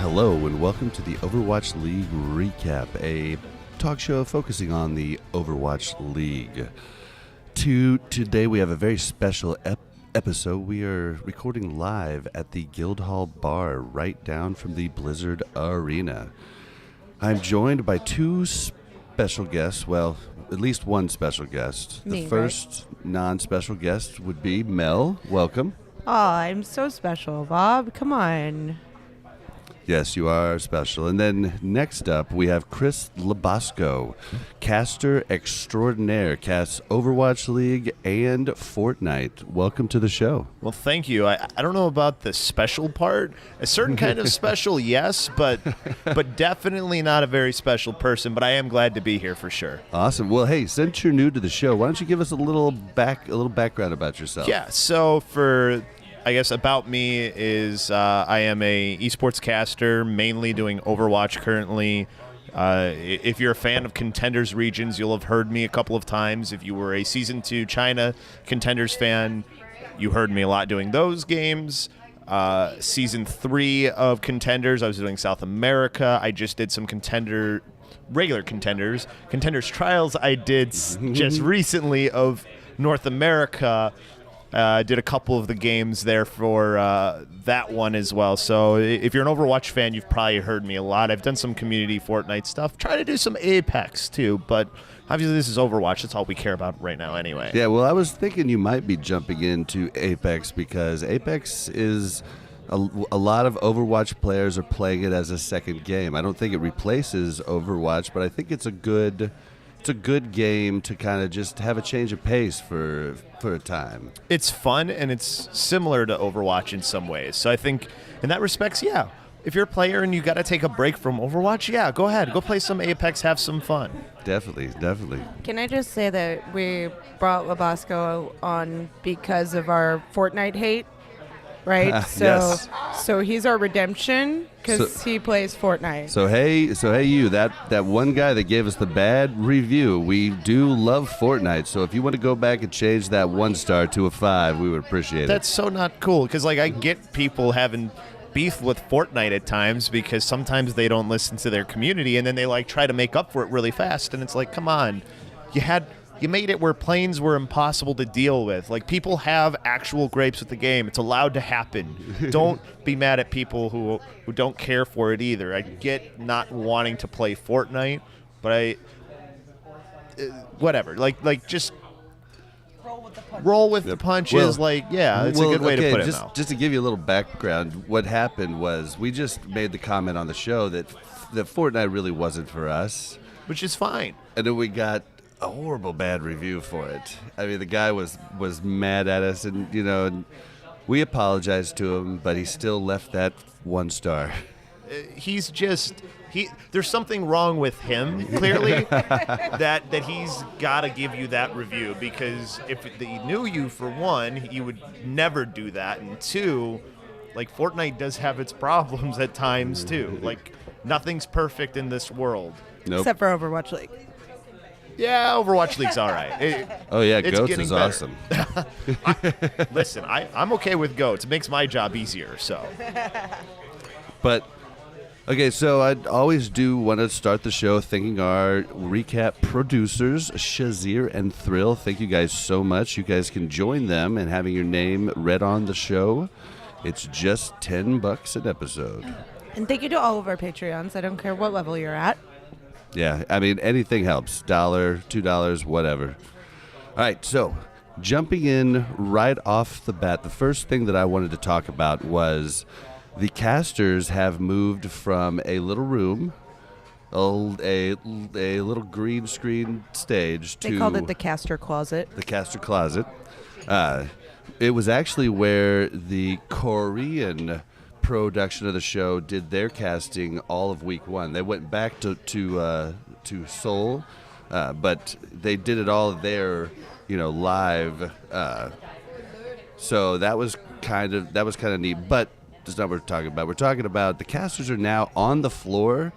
Hello and welcome to the Overwatch League Recap, a talk show focusing on the Overwatch League. Today we have a very special episode. We are recording live at the Guildhall Bar right down from the Blizzard Arena. I'm joined by two special guests, well, at least one special guest. Me, the first non-special guest would be Mel. Welcome. Oh, I'm so special, Bob. Come on. Yes, you are special. And then next up, we have Chris Labasco, caster extraordinaire, casts Overwatch League and Fortnite. Welcome to the show. Well, thank you. I don't know about the special part. A certain kind of special, yes, but definitely not a very special person. But I am glad to be here for sure. Awesome. Well, hey, since you're new to the show, why don't you give us a little background about yourself? Yeah. So I guess about me is I am a esports caster, mainly doing Overwatch currently. If you're a fan of Contenders Regions, you'll have heard me a couple of times. If you were a Season 2 China Contenders fan, you heard me a lot doing those games. Season 3 of Contenders, I was doing South America. I just did some regular Contenders Trials I did just recently of North America. Did a couple of the games there for that one as well. So if you're an Overwatch fan, you've probably heard me a lot. I've done some community Fortnite stuff. Try to do some Apex too, but obviously this is Overwatch. That's all we care about right now anyway. Yeah, well, I was thinking you might be jumping into Apex because Apex is a lot of Overwatch players are playing it as a second game. I don't think it replaces Overwatch, but I think it's a good game to kind of just have a change of pace for a time. It's fun, and it's similar to Overwatch in some ways. So I think in that respects, yeah, if you're a player and you got to take a break from Overwatch, yeah, go ahead. Go play some Apex, have some fun. Definitely. Can I just say that we brought Labasco on because of our Fortnite hate? Right, Yes. So he's our redemption because he plays Fortnite. So hey, you that one guy that gave us the bad review. We do love Fortnite. So if you want to go back and change that 1-star to a 5, we would appreciate it. That's so not cool because I get people having beef with Fortnite at times because sometimes they don't listen to their community and then they try to make up for it really fast, and it's like, come on, you made it where planes were impossible to deal with. People have actual gripes with the game. It's allowed to happen. Don't be mad at people who don't care for it either. I get not wanting to play Fortnite, but whatever. Just roll with the punches. Well, it's a good way to put it now. Just to give you a little background, what happened was we just made the comment on the show that Fortnite really wasn't for us. Which is fine. And then we got a horrible bad review for it. I mean, the guy was mad at us, and and we apologized to him, but he still left that 1 star. He's just there's something wrong with him, clearly, that he's got to give you that review, because if he knew you, for one, he would never do that, and two, Fortnite does have its problems at times too. Nothing's perfect in this world. Nope. Except for Overwatch League. Yeah, Overwatch League's all right. Goats is awesome. Listen, I'm okay with Goats. It makes my job easier, so. But, okay, so I always do want to start the show thanking our recap producers, Shazir and Thrill. Thank you guys so much. You guys can join them in having your name read on the show. It's just $10 an episode. And thank you to all of our Patreons. I don't care what level you're at. Yeah, I mean, anything helps. $1, $2, whatever. All right, so jumping in right off the bat, the first thing that I wanted to talk about was the casters have moved from a little room, a little green screen stage to... They called it the caster closet. The caster closet. It was actually where the Korean production of the show did their casting all of week 1. They went back to Seoul, but they did it all there, live. So that was kind of neat. But that's not what we're talking about. We're talking about the casters are now on the floor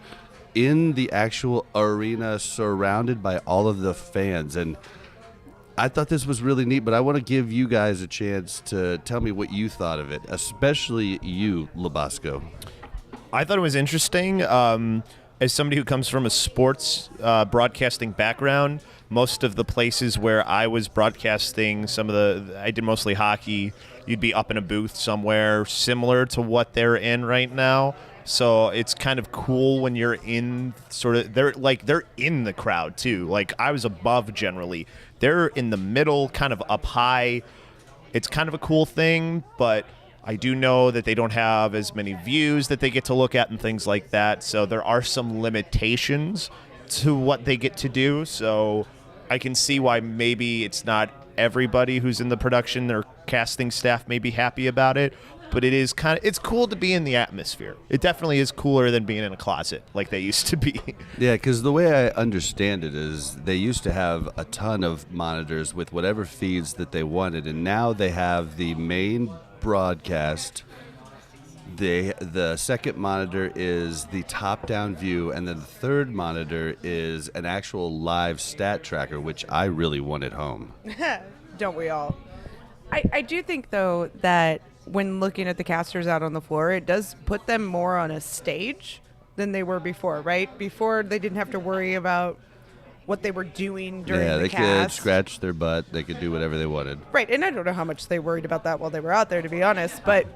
in the actual arena, surrounded by all of the fans, and I thought this was really neat, but I want to give you guys a chance to tell me what you thought of it, especially you, Labasco. I thought it was interesting. As somebody who comes from a sports broadcasting background, most of the places where I was broadcasting, I did mostly hockey. You'd be up in a booth somewhere similar to what they're in right now. So it's kind of cool when you're in they're in the crowd too. Like I was above generally. They're in the middle, kind of up high. It's kind of a cool thing, but I do know that they don't have as many views that they get to look at and things like that. So there are some limitations to what they get to do. So I can see why maybe it's not everybody who's in the production or casting staff may be happy about it. But it's cool to be in the atmosphere. It definitely is cooler than being in a closet like they used to be. Yeah, because the way I understand it is they used to have a ton of monitors with whatever feeds that they wanted, and now they have the main broadcast. The second monitor is the top-down view, and then the third monitor is an actual live stat tracker, which I really want at home. Don't we all? I do think, though, that when looking at the casters out on the floor, it does put them more on a stage than they were before, right? Before, they didn't have to worry about what they were doing during the cast. Yeah, they could scratch their butt. They could do whatever they wanted. Right, and I don't know how much they worried about that while they were out there, to be honest, but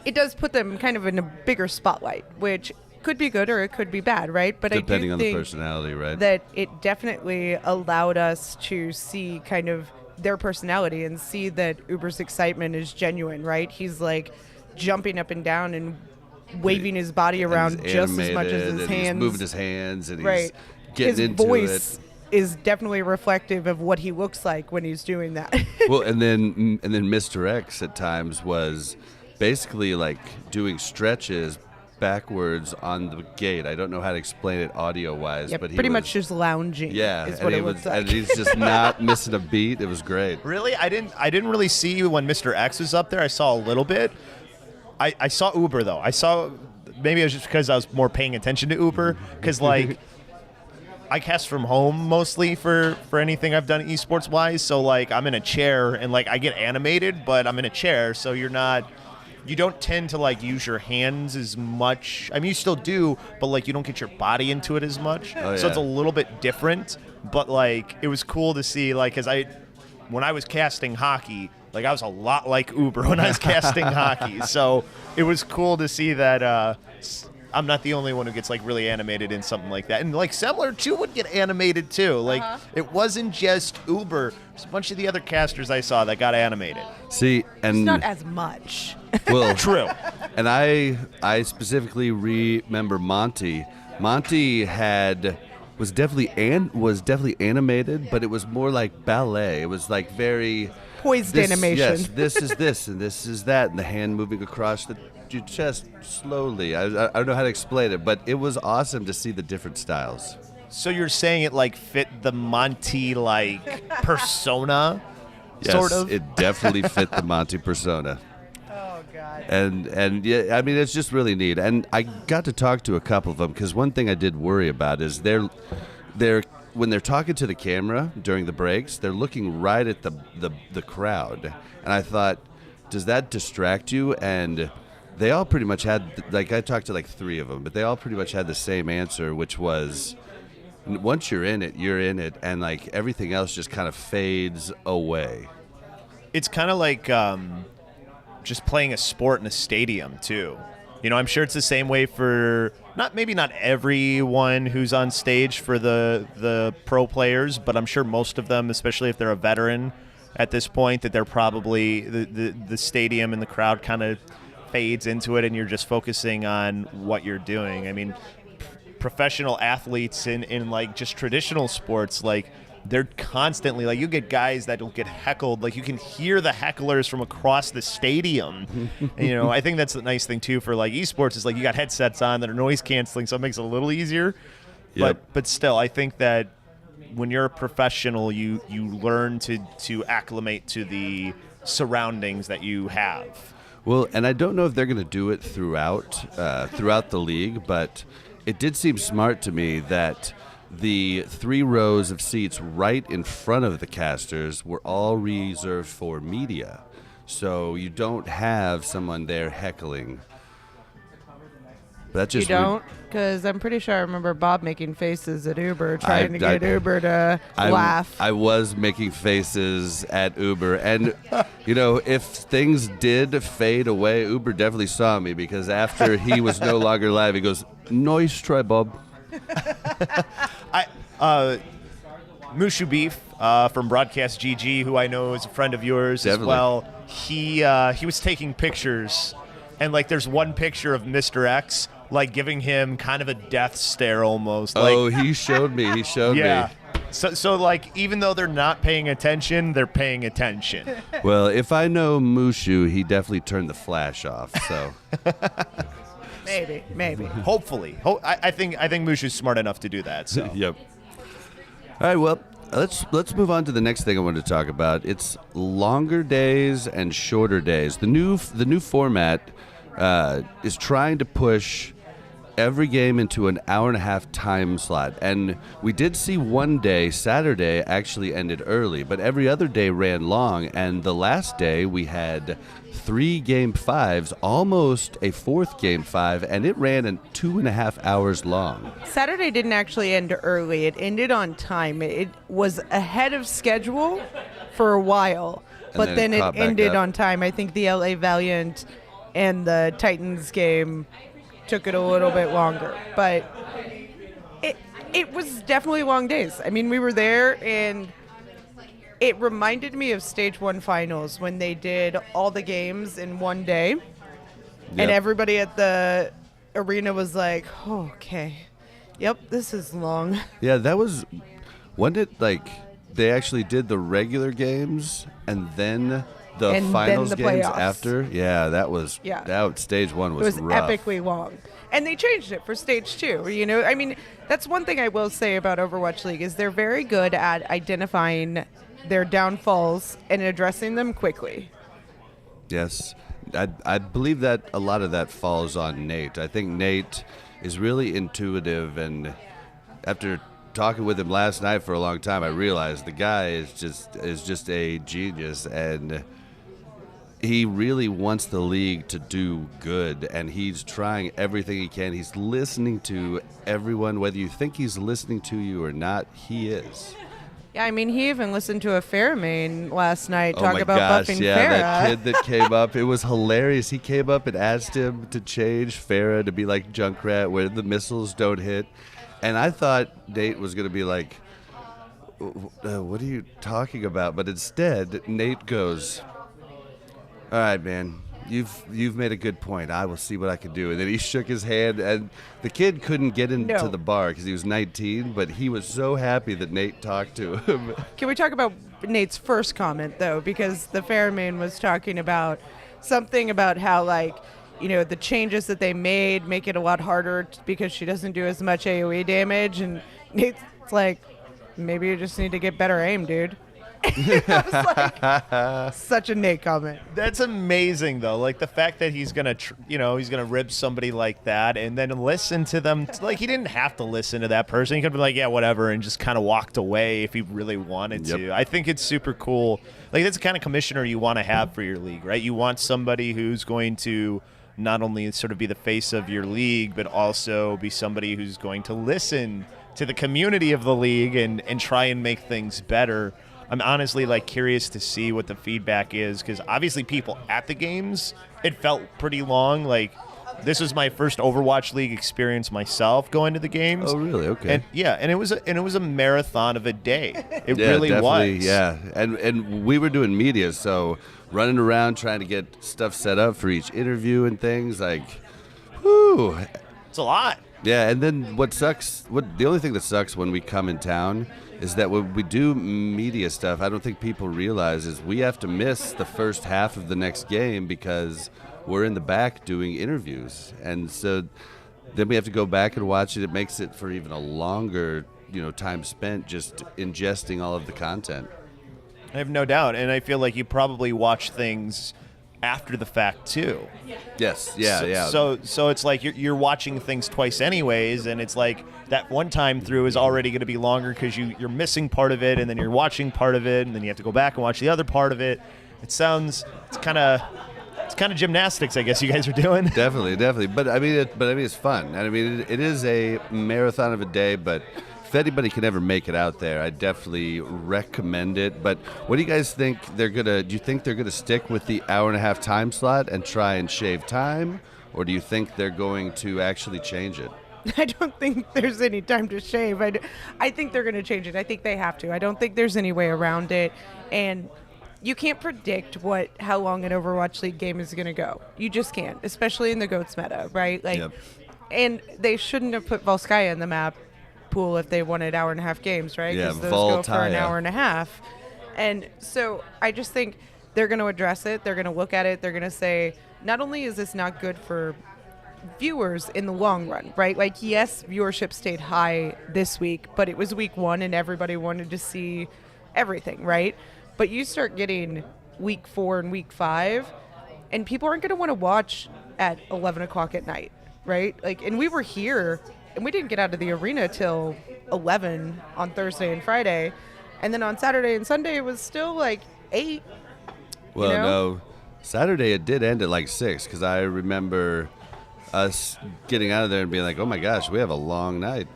it does put them kind of in a bigger spotlight, which could be good or it could be bad, right? But depending I on do the think personality, right? that it definitely allowed us to see kind of their personality and see that Uber's excitement is genuine, right? He's like jumping up and down and waving his body around just as much as his hands. He's moving his hands and right. he's getting his into voice it. Is definitely reflective of what he looks like when he's doing that. Well, and then Mr. X at times was basically like doing stretches backwards on the gate. I don't know how to explain it audio-wise, yeah, but he pretty was, much just lounging. Yeah, is what it looks like. And he's just not missing a beat. It was great. Really? I didn't really see you when Mr. X was up there. I saw a little bit. I saw Uber, though. Maybe it was just because I was more paying attention to Uber, because, like, I cast from home mostly for anything I've done esports-wise, so, like, I'm in a chair, and, like, I get animated, but I'm in a chair, so you don't tend to, like, use your hands as much. I mean, you still do, but, like, you don't get your body into it as much. Oh, yeah. So it's a little bit different, but, like, it was cool to see, like, when I was casting hockey, like, I was a lot like Uber when I was casting hockey. So it was cool to see that I'm not the only one who gets, like, really animated in something like that. And, like, Semler, too, would get animated, too. Like, It wasn't just Uber. There's a bunch of the other casters I saw that got animated. See, and It's not as much. well, True. And I specifically remember Monty. Monty was definitely animated, but it was more like ballet. It was like very Poised animation. Yes, this is this and this is that, and the hand moving across your chest slowly. I don't know how to explain it, but it was awesome to see the different styles. So you're saying it, like, fit the Monty, like, persona, Yes, sort of? it definitely fit the Monty persona. Oh, God. And yeah, I mean, it's just really neat. And I got to talk to a couple of them, because one thing I did worry about is they're when they're talking to the camera during the breaks, they're looking right at the crowd. And I thought, does that distract you? And they all pretty much had, like, I talked to like 3 of them, but they all pretty much had the same answer, which was, once you're in it, and, like, everything else just kind of fades away. It's kind of like just playing a sport in a stadium, too. You know, I'm sure it's the same way for maybe not everyone who's on stage for the pro players, but I'm sure most of them, especially if they're a veteran at this point, that they're probably the stadium and the crowd kind of fades into it, and you're just focusing on what you're doing. I mean, professional athletes in like just traditional sports, like, they're constantly, like, you get guys that will get heckled, like, you can hear the hecklers from across the stadium. And, you know, I think that's the nice thing too for, like, esports is, like, you got headsets on that are noise canceling, so it makes it a little easier. Yep. But still, I think that when you're a professional, you learn to acclimate to the surroundings that you have. Well, and I don't know if they're going to do it throughout the league, but it did seem smart to me that the 3 rows of seats right in front of the casters were all reserved for media. So you don't have someone there heckling. That just You don't? Because I'm pretty sure I remember Bob making faces at Uber, trying to get Uber to laugh. I was making faces at Uber. And, if things did fade away, Uber definitely saw me, because after he was no longer live, he goes, "Nice try, Bob." Mushu Beef from Broadcast GG, who I know is a friend of yours Definitely. as well. He was taking pictures, and there's one picture of Mr. X giving him kind of a death stare almost. He showed me. He showed yeah. me. So even though they're not paying attention, they're paying attention. Well, if I know Mushu, he definitely turned the flash off. So Maybe. Hopefully, I think Mushu's smart enough to do that. So Yep. All right. Well, let's move on to the next thing I wanted to talk about. It's longer days and shorter days. The new format is trying to push every game into an hour-and-a-half time slot. And we did see one day, Saturday, actually ended early, but every other day ran long. And the last day, we had 3 Game 5s, almost a 4th Game 5, and it ran in 2.5 hours long. Saturday didn't actually end early. It ended on time. It was ahead of schedule for a while, but then it ended on time. I think the LA Valiant and the Titans game took it a little bit longer, but it was definitely long days. I mean, we were there, and it reminded me of Stage 1 finals when they did all the games in one day, and everybody at the arena was like, oh, okay, yep, this is long. Yeah, that was when they actually did the regular games and then the finals the games playoffs. after. Yeah, that Stage 1 was It was rough. epically long. And they changed it for Stage 2. I mean, that's one thing I will say about Overwatch League is they're very good at identifying their downfalls and addressing them quickly. Yes. I believe that a lot of that falls on Nate. I think Nate is really intuitive, and after talking with him last night for a long time, I realized the guy is just a genius, and he really wants the league to do good, and he's trying everything he can. He's listening to everyone, whether you think he's listening to you or not, he is. Yeah, I mean, he even listened to a Faramane last night talk my about gosh, buffing yeah, Farah. that kid that came up, it was hilarious. He came up and asked him to change Farah to be like Junkrat, where the missiles don't hit. And I thought Nate was going to be like, what are you talking about? But instead, Nate goes, all right, man, you've made a good point. I will see what I can do. And then he shook his hand, and the kid couldn't get into the bar because he was 19, but he was so happy that Nate talked to him. Can we talk about Nate's first comment, though? Because the Faramane was talking about something about how, the changes that they made make it a lot harder because she doesn't do as much AoE damage. And Nate's like, maybe you just need to get better aim, dude. I was like, such a Nate comment. That's amazing, though. The fact that he's gonna, he's gonna rib somebody like that and then listen to them. He didn't have to listen to that person. He could be like, yeah, whatever, and just kind of walked away if he really wanted to. I think it's super cool. That's the kind of commissioner you want to have for your league, right? You want somebody who's going to not only sort of be the face of your league, but also be somebody who's going to listen to the community of the league and try and make things better. I'm honestly curious to see what the feedback is, because obviously people at the games, it felt pretty long. This was my first Overwatch League experience myself going to the games. Oh, really? Okay. And it was a marathon of a day. It really definitely, was. Yeah, and we were doing media, so running around trying to get stuff set up for each interview and things whew. It's a lot. Yeah, and then the only thing that sucks when we come in town is that when we do media stuff, I don't think people realize is we have to miss the first half of the next game because we're in the back doing interviews. And so then we have to go back and watch it. It makes it for even a longer, time spent just ingesting all of the content. I have no doubt, and I feel like you probably watch things after the fact too. Yes, yeah. So it's you're watching things twice anyways, and it's that one time through is already going to be longer because you're missing part of it, and then you're watching part of it, and then you have to go back and watch the other part of it. It's kind of it's kind of gymnastics, I guess you guys are doing. Definitely. But I mean, it's fun. And I mean, it is a marathon of a day. But if anybody can ever make it out there, I definitely recommend it. But what do you guys think they're gonna? Do you think they're gonna stick with the hour-and-a-half time slot and try and shave time, or do you think they're going to actually change it? I don't think there's any time to shave. I think they're going to change it. I think they have to. I don't think there's any way around it. And you can't predict how long an Overwatch League game is going to go. You just can't, especially in the GOATS meta, right? Like, Yep. And they shouldn't have put Volskaya in the map pool if they wanted hour-and-a-half games, right? Yeah, Because those go for an Voltaya. hour and a half. And so I just think they're going to address it. They're going to look at it. They're going to say, not only is this not good for viewers in the long run, right? Like, yes, viewership stayed high this week, but it was week 1 and everybody wanted to see everything, right? But you start getting week 4 and week 5 and people aren't going to want to watch at 11 o'clock at night, right? Like, and we were here and we didn't get out of the arena till 11 on Thursday and Friday. And then on Saturday and Sunday, it was still like 8. Well, you know? no. Saturday it did end at like 6 because I remember us getting out of there and being like, oh my gosh, we have a long night.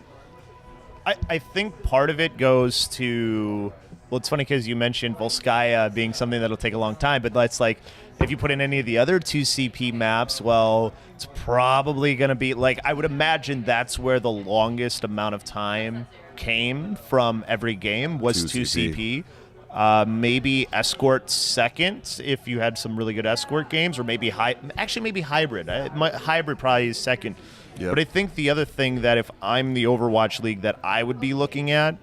I think part of it goes to, well, it's funny because you mentioned Volskaya being something that'll take a long time, but that's like, if you put in any of the other 2CP maps, well, it's probably going to be, like, I would imagine that's where the longest amount of time came from every game was 2CP. Maybe Escort second if you had some really good Escort games, or maybe maybe Hybrid. Hybrid probably is second. Yep. But I think the other thing that if I'm the Overwatch League that I would be looking at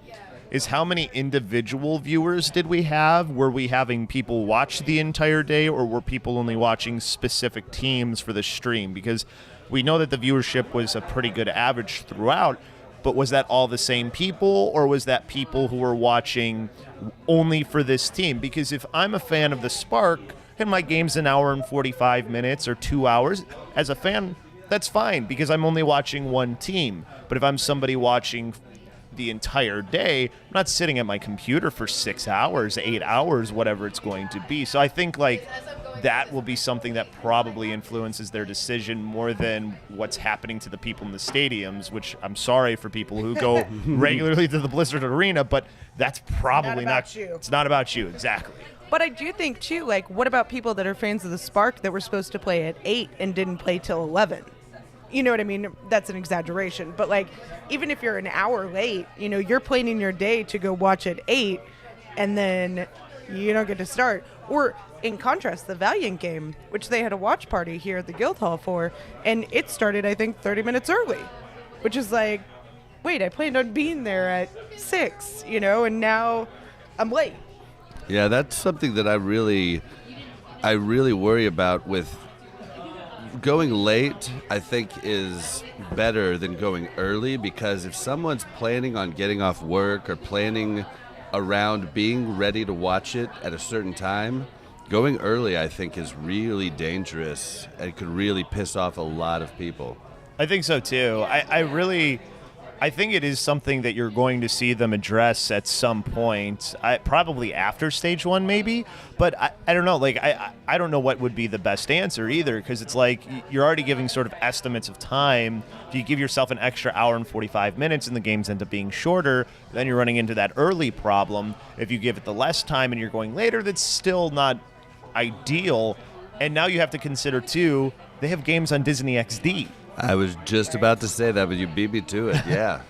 is how many individual viewers did we have? Were we having people watch the entire day, or were people only watching specific teams for the stream? Because we know that the viewership was a pretty good average throughout, but was that all the same people, or was that people who were watching only for this team? Because if I'm a fan of the Spark and my game's an hour and 45 minutes or 2 hours, as a fan, that's fine because I'm only watching one team. But if I'm somebody watching the entire day, I'm not sitting at my computer for 6 hours, 8 hours, whatever it's going to be. So I think like that will be something that probably influences their decision more than what's happening to the people in the stadiums, which I'm sorry for people who go regularly to the Blizzard Arena, but that's probably Not about you. It's not about you, exactly. But I do think, too, like, what about people that are fans of the Spark that were supposed to play at 8 and didn't play till 11? You know what I mean? That's an exaggeration. But, like, even if you're an hour late, you know, you're planning your day to go watch at 8, and then you don't get to start. Or, in contrast, the Valiant game, which they had a watch party here at the Guildhall for, and it started, I think, 30 minutes early, which is like, wait, I planned on being there at 6, you know, and now I'm late. Yeah, that's something that I really worry about with going late. I think is better than going early, because if someone's planning on getting off work or planning around being ready to watch it at a certain time, going early I think is really dangerous and could really piss off a lot of people. I think so too. I think it is something that you're going to see them address at some point, probably after stage 1 maybe, but I don't know. Like I don't know what would be the best answer either, because it's like you're already giving sort of estimates of time. If you give yourself an extra hour and 45 minutes and the games end up being shorter, then you're running into that early problem. If you give it the less time and you're going later, that's still not ideal. And now you have to consider too, they have games on Disney XD. I was just about to say that, but you beat me to it. Yeah.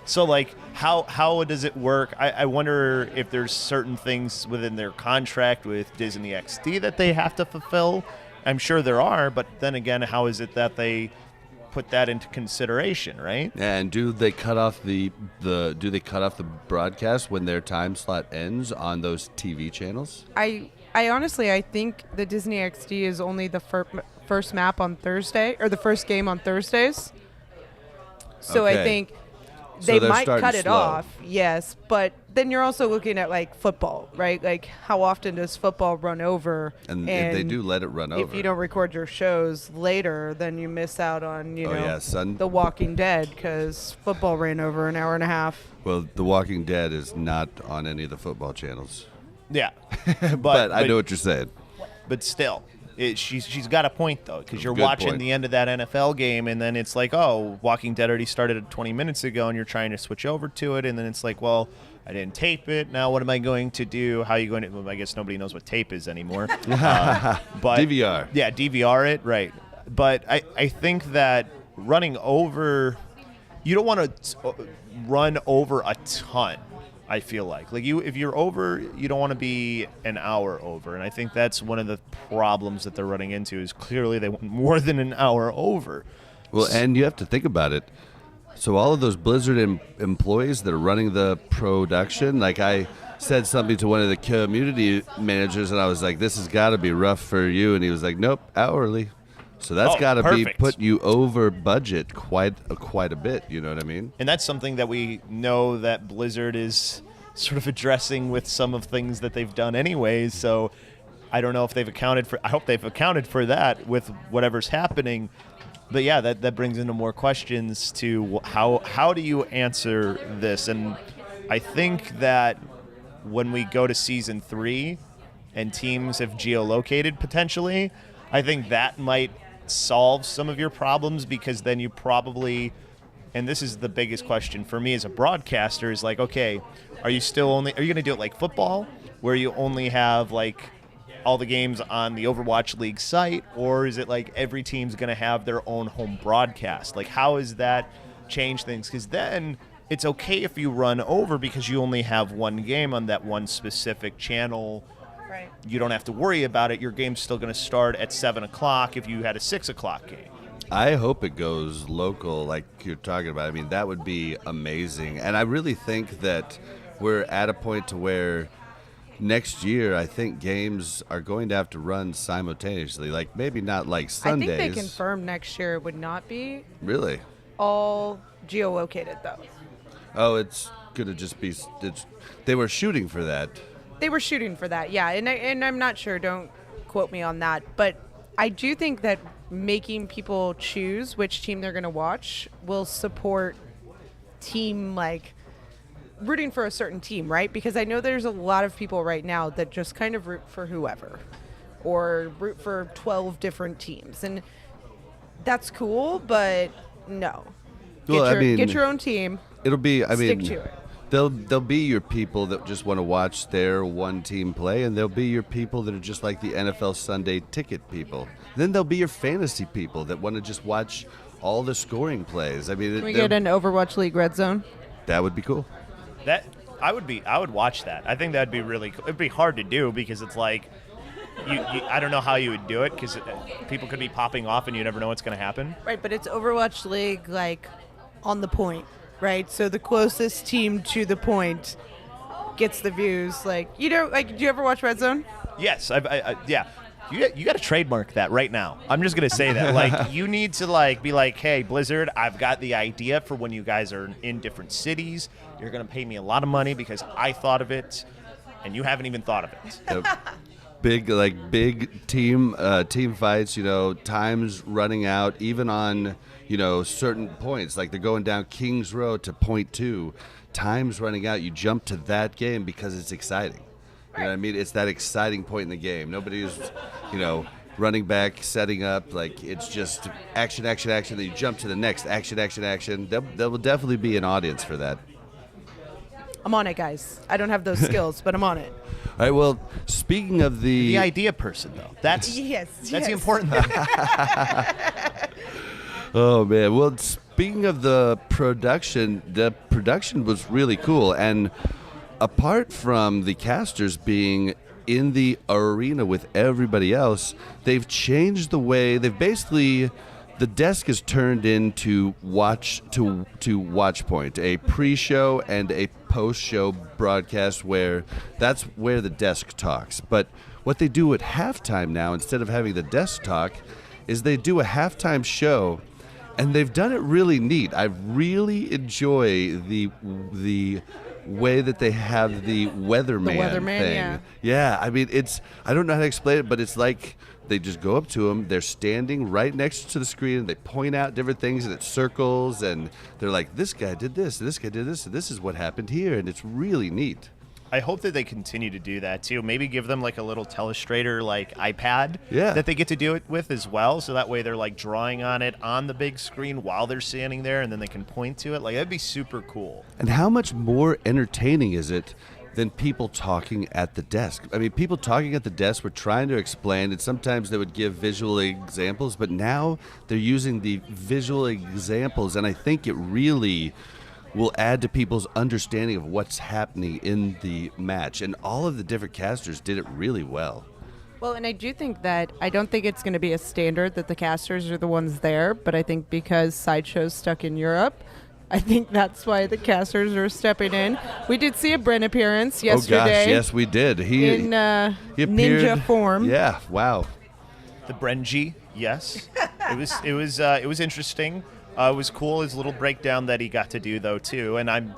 So, like, how does it work? I wonder if there's certain things within their contract with Disney XD that they have to fulfill. I'm sure there are, but then again, how is it that they put that into consideration, right? And do they cut off the broadcast when their time slot ends on those TV channels? I honestly, I think the Disney XD is only the first map on Thursday, or the first game on Thursdays. So Okay. I think So they they're might starting cut it slow. off, yes, but then you're also looking at like football, right? Like how often does football run over? And if they do let it run over. If you don't record your shows later, then you miss out on, you Oh, know, yeah, The Walking Dead, because football ran over an hour and a half. Well, The Walking Dead is not on any of the football channels. Yeah. But I know what you're saying. But still. she's got a point, though, because you're Good watching point. the end of that NFL game, and then it's like, oh, Walking Dead already started 20 minutes ago, and you're trying to switch over to it, and then it's like, well, I didn't tape it. Now what am I going to do? How are you going to – well, I guess nobody knows what tape is anymore. But DVR. Yeah, DVR it, right. But I think that running over – you don't want to run over a ton. I feel like if you're over, you don't want to be an hour over, and I think that's one of the problems that they're running into is clearly they want more than an hour over. Well, and you have to think about it. So all of those Blizzard employees that are running the production, like I said something to one of the community managers, and I was like, "This has got to be rough for you," and he was like, "Nope, hourly." So that's got to be put you over budget quite a bit. You know what I mean? And that's something that we know that Blizzard is sort of addressing with some of things that they've done anyways. So I don't know if they've accounted for – I hope they've accounted for that with whatever's happening. But, yeah, that brings into more questions to how do you answer this? And I think that when we go to Season 3 and teams have geolocated potentially, I think that might – solve some of your problems, because then you probably, and this is the biggest question for me as a broadcaster, is like, okay, are you going to do it like football where you only have like all the games on the Overwatch League site, or is it like every team's going to have their own home broadcast? Like, how does that change things? Because then it's okay if you run over because you only have one game on that one specific channel. Right. You don't have to worry about it. Your game's still going to start at 7 o'clock if you had a 6 o'clock game. I hope it goes local like you're talking about. I mean, that would be amazing. And I really think that we're at a point to where next year I think games are going to have to run simultaneously. Like maybe not like Sundays. I think they confirmed next year it would not be Really? all geolocated, though. Oh, it's going to just be they were shooting for that. They were shooting for that, yeah, and I'm not sure. Don't quote me on that, but I do think that making people choose which team they're going to watch will support team, like rooting for a certain team, right? Because I know there's a lot of people right now that just kind of root for whoever, or root for 12 different teams, and that's cool, but no. Get your own team. It'll be. Stick to it. They'll be your people that just want to watch their one team play, and they'll be your people that are just like the NFL Sunday ticket people. Then there'll be your fantasy people that want to just watch all the scoring plays. I mean, can we get an Overwatch League red zone? That would be cool. I would watch that. I think that'd be really cool. It'd be hard to do because it's like I don't know how you would do it because people could be popping off and you never know what's going to happen. Right, but it's Overwatch League like on the point. Right, so the closest team to the point gets the views. Like, do you ever watch Red Zone? Yes, yeah. You got to trademark that right now. I'm just gonna say that. Like, you need to be like, hey, Blizzard, I've got the idea for when you guys are in different cities. You're gonna pay me a lot of money because I thought of it, and you haven't even thought of it. Big team fights. Times running out, even on certain points. Like they're going down Kings Road to point 2. Time's running out. You jump to that game because it's exciting. You know what I mean? It's that exciting point in the game. Nobody's, running back, setting up. Like it's just action. Then you jump to the next action. There will definitely be an audience for that. I'm on it, guys. I don't have those skills, but I'm on it. All right. Well, speaking of the idea person, though, that's the important thing. Oh man. Well, speaking of the production was really cool, and apart from the casters being in the arena with everybody else, they've changed the way. They've basically, the desk is turned into watch point, a pre-show and a post-show broadcast where that's where the desk talks. But what they do at halftime now, instead of having the desk talk, is they do a halftime show, and they've done it really neat. I really enjoy the way that they have the weatherman thing. Yeah, I mean, I don't know how to explain it, but it's like they just go up to them, they're standing right next to the screen, and they point out different things, and it circles, and they're like, this guy did this, and this guy did this, and this is what happened here, and it's really neat. I hope that they continue to do that too. Maybe give them like a little telestrator like iPad Yeah. that they get to do it with as well, so that way they're like drawing on it on the big screen while they're standing there, and then they can point to it. Like, that'd be super cool. And how much more entertaining is it than people talking at the desk? I mean, people talking at the desk were trying to explain, and sometimes they would give visual examples, but now they're using the visual examples, and I think it really will add to people's understanding of what's happening in the match. And all of the different casters did it really well. Well, and I do think that I don't think it's going to be a standard that the casters are the ones there, but I think because Sideshow's stuck in Europe, I think that's why the casters are stepping in. We did see a Bren appearance yesterday. Oh gosh, yes we did. He appeared ninja form. Yeah, wow. The Brenji, yes. It was interesting. It was cool, his little breakdown that he got to do, though, too. And I'm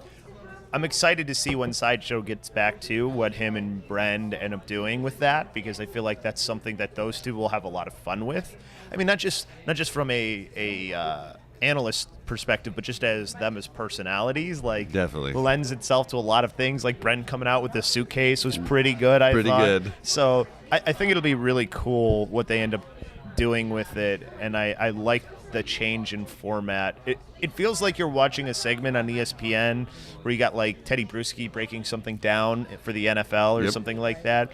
excited to see when Sideshow gets back to what him and Bren end up doing with that, because I feel like that's something that those two will have a lot of fun with. I mean, not just from a analyst perspective, but just as them as personalities. Like, definitely lends itself to a lot of things. Like, Bren coming out with the suitcase was pretty good, I thought. Pretty good. So I think it'll be really cool what they end up doing with it, and I like the change in format. It feels like you're watching a segment on ESPN where you got like Teddy Bruschi breaking something down for the NFL or something like that.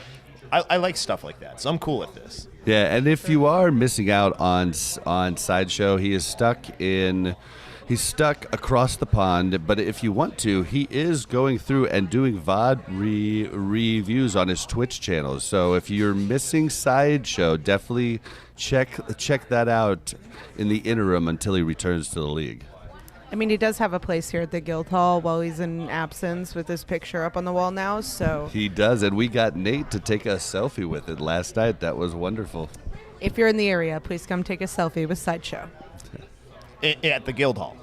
I like stuff like that, so I'm cool with this. Yeah, and if you are missing out on Sideshow, he's stuck across the pond, but if you want to, he is going through and doing VOD reviews on his Twitch channel. So if you're missing Sideshow, definitely check that out in the interim until he returns to the league. I mean, he does have a place here at the Guildhall while he's in absence with his picture up on the wall now, so... He does, and we got Nate to take a selfie with it last night. That was wonderful. If you're in the area, please come take a selfie with Sideshow. At the Guildhall.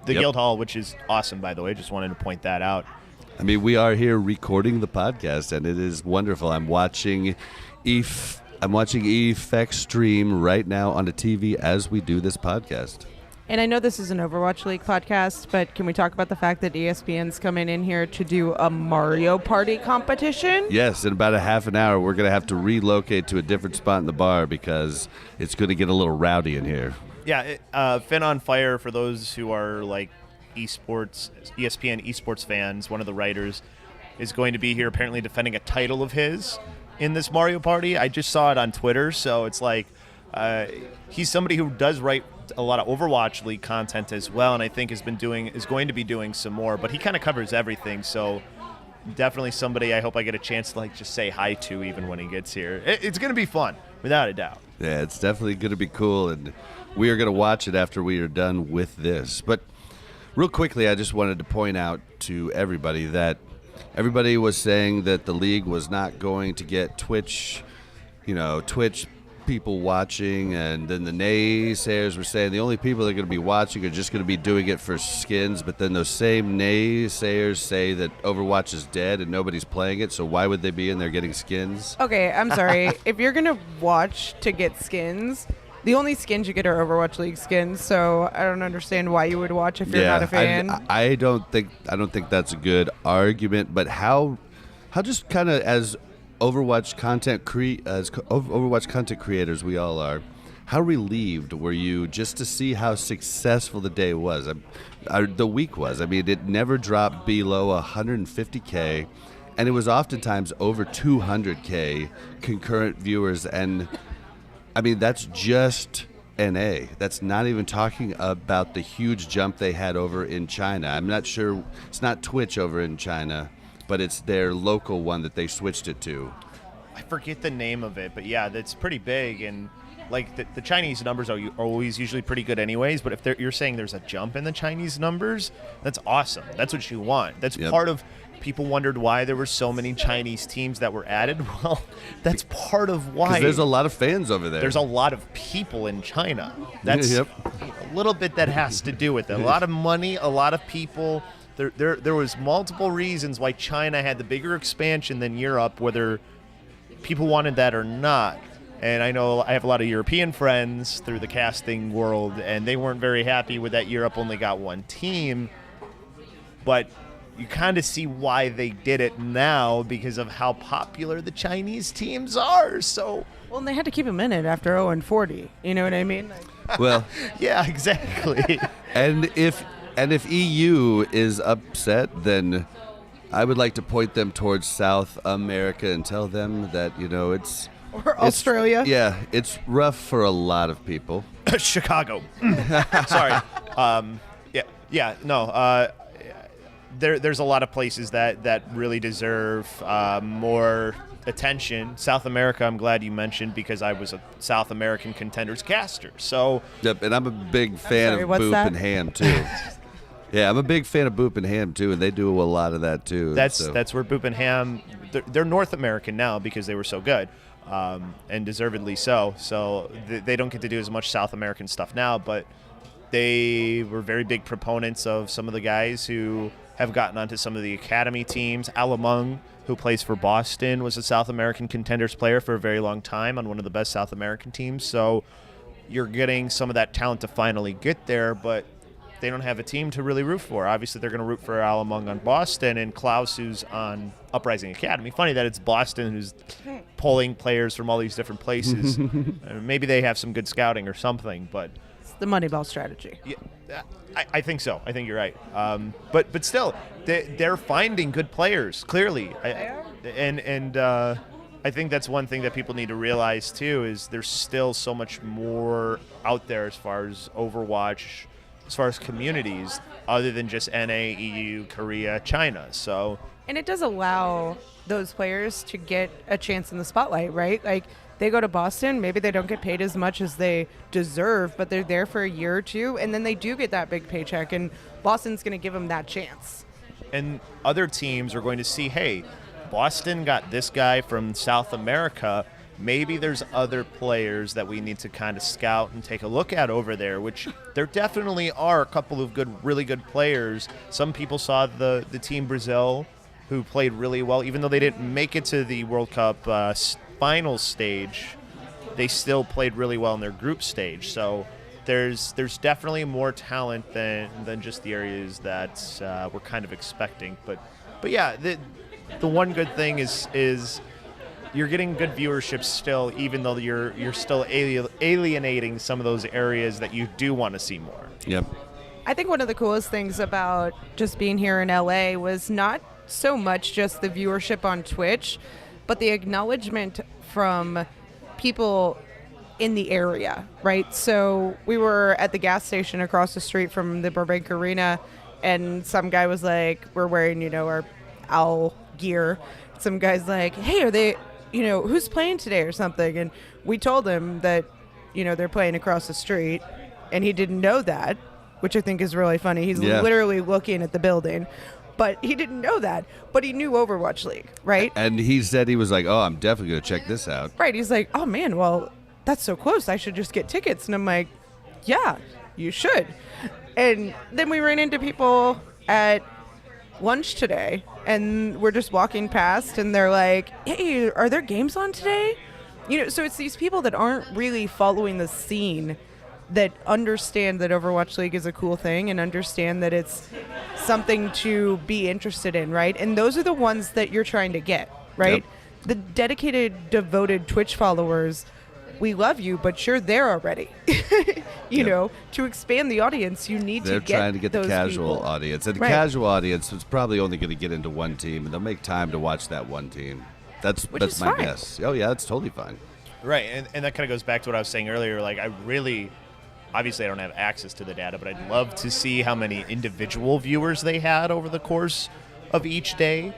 The Guildhall, which is awesome, by the way. Just wanted to point that out. I mean, we are here recording the podcast, and it is wonderful. I'm watching Effects stream right now on the TV as we do this podcast. And I know this is an Overwatch League podcast, but can we talk about the fact that ESPN's coming in here to do a Mario Party competition? Yes, in about a half an hour, we're going to have to relocate to a different spot in the bar because it's going to get a little rowdy in here. Yeah, Finn on Fire, for those who are like ESPN esports fans, one of the writers is going to be here apparently defending a title of his in this Mario Party. I just saw it on Twitter, so it's like he's somebody who does write a lot of Overwatch League content as well, and I think is going to be doing some more, but he kind of covers everything, so definitely somebody I hope I get a chance to like just say hi to even when he gets here. It's going to be fun, without a doubt. Yeah, it's definitely going to be cool, and we are going to watch it after we are done with this. But real quickly, I just wanted to point out to everybody that everybody was saying that the league was not going to get Twitch people watching, and then the naysayers were saying the only people that are going to be watching are just going to be doing it for skins, but then those same naysayers say that Overwatch is dead and nobody's playing it, so why would they be in there getting skins? Okay, I'm sorry. If you're going to watch to get skins, the only skins you get are Overwatch League skins, so I don't understand why you would watch if you're not a fan. I don't think that's a good argument, but how just kind of as Overwatch content creators we all are, how relieved were you just to see how successful the day was, the week was? I mean, it never dropped below 150K, and it was oftentimes over 200K concurrent viewers, and I mean, that's just NA. That's not even talking about the huge jump they had over in China. I'm not sure, it's not Twitch over in China, but it's their local one that they switched it to. I forget the name of it, but yeah, that's pretty big, and like the Chinese numbers are always usually pretty good anyways, but if you're saying there's a jump in the Chinese numbers, that's awesome. That's what you want. That's part of, people wondered why there were so many Chinese teams that were added. Well, that's part of why. Because there's a lot of fans over there. There's a lot of people in China. That's a little bit that has to do with it. A lot of money, a lot of people. There was multiple reasons why China had the bigger expansion than Europe, whether people wanted that or not. And I know I have a lot of European friends through the casting world, and they weren't very happy with that Europe only got one team. But you kind of see why they did it now because of how popular the Chinese teams are. So, well, and they had to keep him in it after 0-40. You know what I mean? Like, Well, yeah, exactly. and if EU is upset, then I would like to point them towards South America and tell them that, it's Australia. Yeah, it's rough for a lot of people. Chicago. Sorry. There's a lot of places that really deserve more attention. South America, I'm glad you mentioned, because I was a South American Contenders caster. So, Yep, and I'm a big fan of what's Boop that? and Ham too. Yeah, I'm a big fan of Boop and Ham too, and they do a lot of that too. that's so. where Boop and Ham, they're North American now because they were so good, and deservedly so. So they don't get to do as much South American stuff now, but they were very big proponents of some of the guys who have gotten onto some of the academy teams. Alamung, who plays for Boston, was a South American Contenders player for a very long time on one of the best South American teams. So you're getting some of that talent to finally get there, but they don't have a team to really root for. Obviously, they're going to root for Alamung on Boston and Klaus, who's on Uprising Academy. Funny that it's Boston who's pulling players from all these different places. Maybe they have some good scouting or something, but It's the Moneyball strategy. yeah, I think so. I think you're right. But still, they're finding good players, clearly. And I think that's one thing that people need to realize, too, is there's still so much more out there as far as Overwatch, as far as communities, other than just NA, EU, Korea, China. So, And it does allow those players to get a chance in the spotlight, right? Like, they go to Boston, maybe they don't get paid as much as they deserve, but they're there for a year or two, and then they do get that big paycheck, and Boston's going to give them that chance. and other teams are going to see, hey, Boston got this guy from South America. Maybe there's other players that we need to kind of scout and take a look at over there, which there definitely are a couple of really good players. Some people saw the Team Brazil, who played really well. Even though they didn't make it to the World Cup final stage, they still played really well in their group stage. So there's definitely more talent than just the areas that we're kind of expecting. But yeah, the one good thing is you're getting good viewership still, even though you're still alienating some of those areas that you do want to see more. Yep. I think one of the coolest things about just being here in LA was not so much just the viewership on Twitch, but the acknowledgement from people in the area, right? So we were at the gas station across the street from the Burbank Arena, and some guy was like, we're wearing, our OWL gear. Some guy's like, hey, are they, who's playing today or something? And we told him that, they're playing across the street, and he didn't know that, which I think is really funny. He's literally looking at the building. But he didn't know that. But he knew Overwatch League, right? And he said he was like, oh, I'm definitely going to check this out. Right. He's like, oh, man, well, that's so close. I should just get tickets. And I'm like, yeah, you should. And then we ran into people at lunch today, and we're just walking past, and they're like, hey, are there games on today? So it's these people that aren't really following the scene that understand that Overwatch League is a cool thing and understand that it's something to be interested in, right? And those are the ones that you're trying to get, right? Yep. The dedicated, devoted Twitch followers, we love you, but you're there already. To expand the audience, you need They're to get trying to get the those casual people. audience. And the Right. casual audience is probably only going to get into one team, and they'll make time to watch that one team. That's is my fine. guess. Oh, yeah, that's totally fine. Right, and that kind of goes back to what I was saying earlier. Like, obviously I don't have access to the data, but I'd love to see how many individual viewers they had over the course of each day,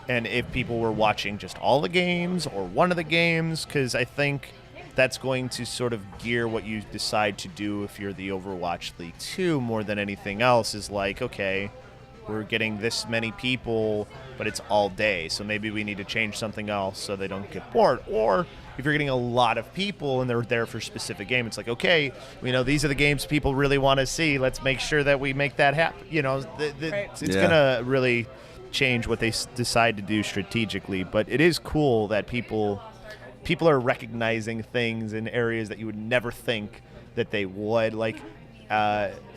and if people were watching just all the games or one of the games, because I think that's going to sort of gear what you decide to do if you're the Overwatch League 2 more than anything else. Is like, okay, we're getting this many people, but it's all day, so maybe we need to change something else so they don't get bored. Or if you're getting a lot of people and they're there for a specific game, it's like, okay, these are the games people really want to see. Let's make sure that we make that happen. Right. It's going to really change what they decide to do strategically. But it is cool that people are recognizing things in areas that you would never think that they would. Like,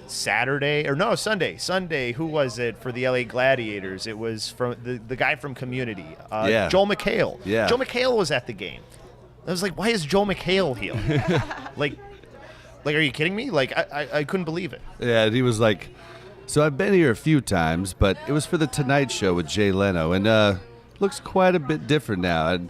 Sunday. Who was it for the LA Gladiators? It was from the guy from Community, Yeah. Joel McHale. Yeah. Joel McHale was at the game. I was like, why is Joel McHale here? like, are you kidding me? Like, I couldn't believe it. Yeah, and he was like, so I've been here a few times, but it was for the Tonight Show with Jay Leno, and looks quite a bit different now. And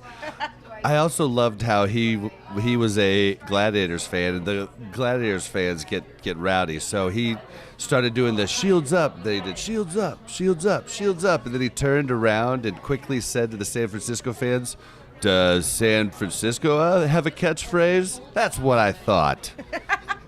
I also loved how he was a Gladiators fan, and the Gladiators fans get rowdy. So he started doing the shields up. They did shields up, shields up, shields up, and then he turned around and quickly said to the San Francisco fans, "Does San Francisco have a catchphrase?" That's what I thought.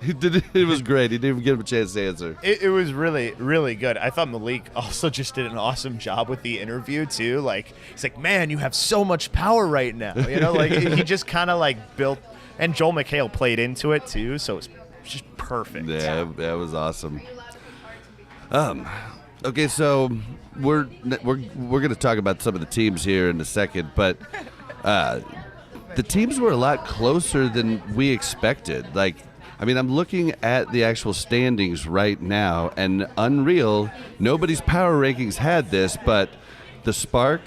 It was great. He didn't even give him a chance to answer. It was really, really good. I thought Malik also just did an awesome job with the interview, too. Like, he's like, man, you have so much power right now. You know, like, he just kind of, like, built. And Joel McHale played into it, too, so it was just perfect. Yeah, that was awesome. Okay, so we're going to talk about some of the teams here in a second, but the teams were a lot closer than we expected. Like, I mean, I'm looking at the actual standings right now, and unreal, nobody's power rankings had this, but the Spark,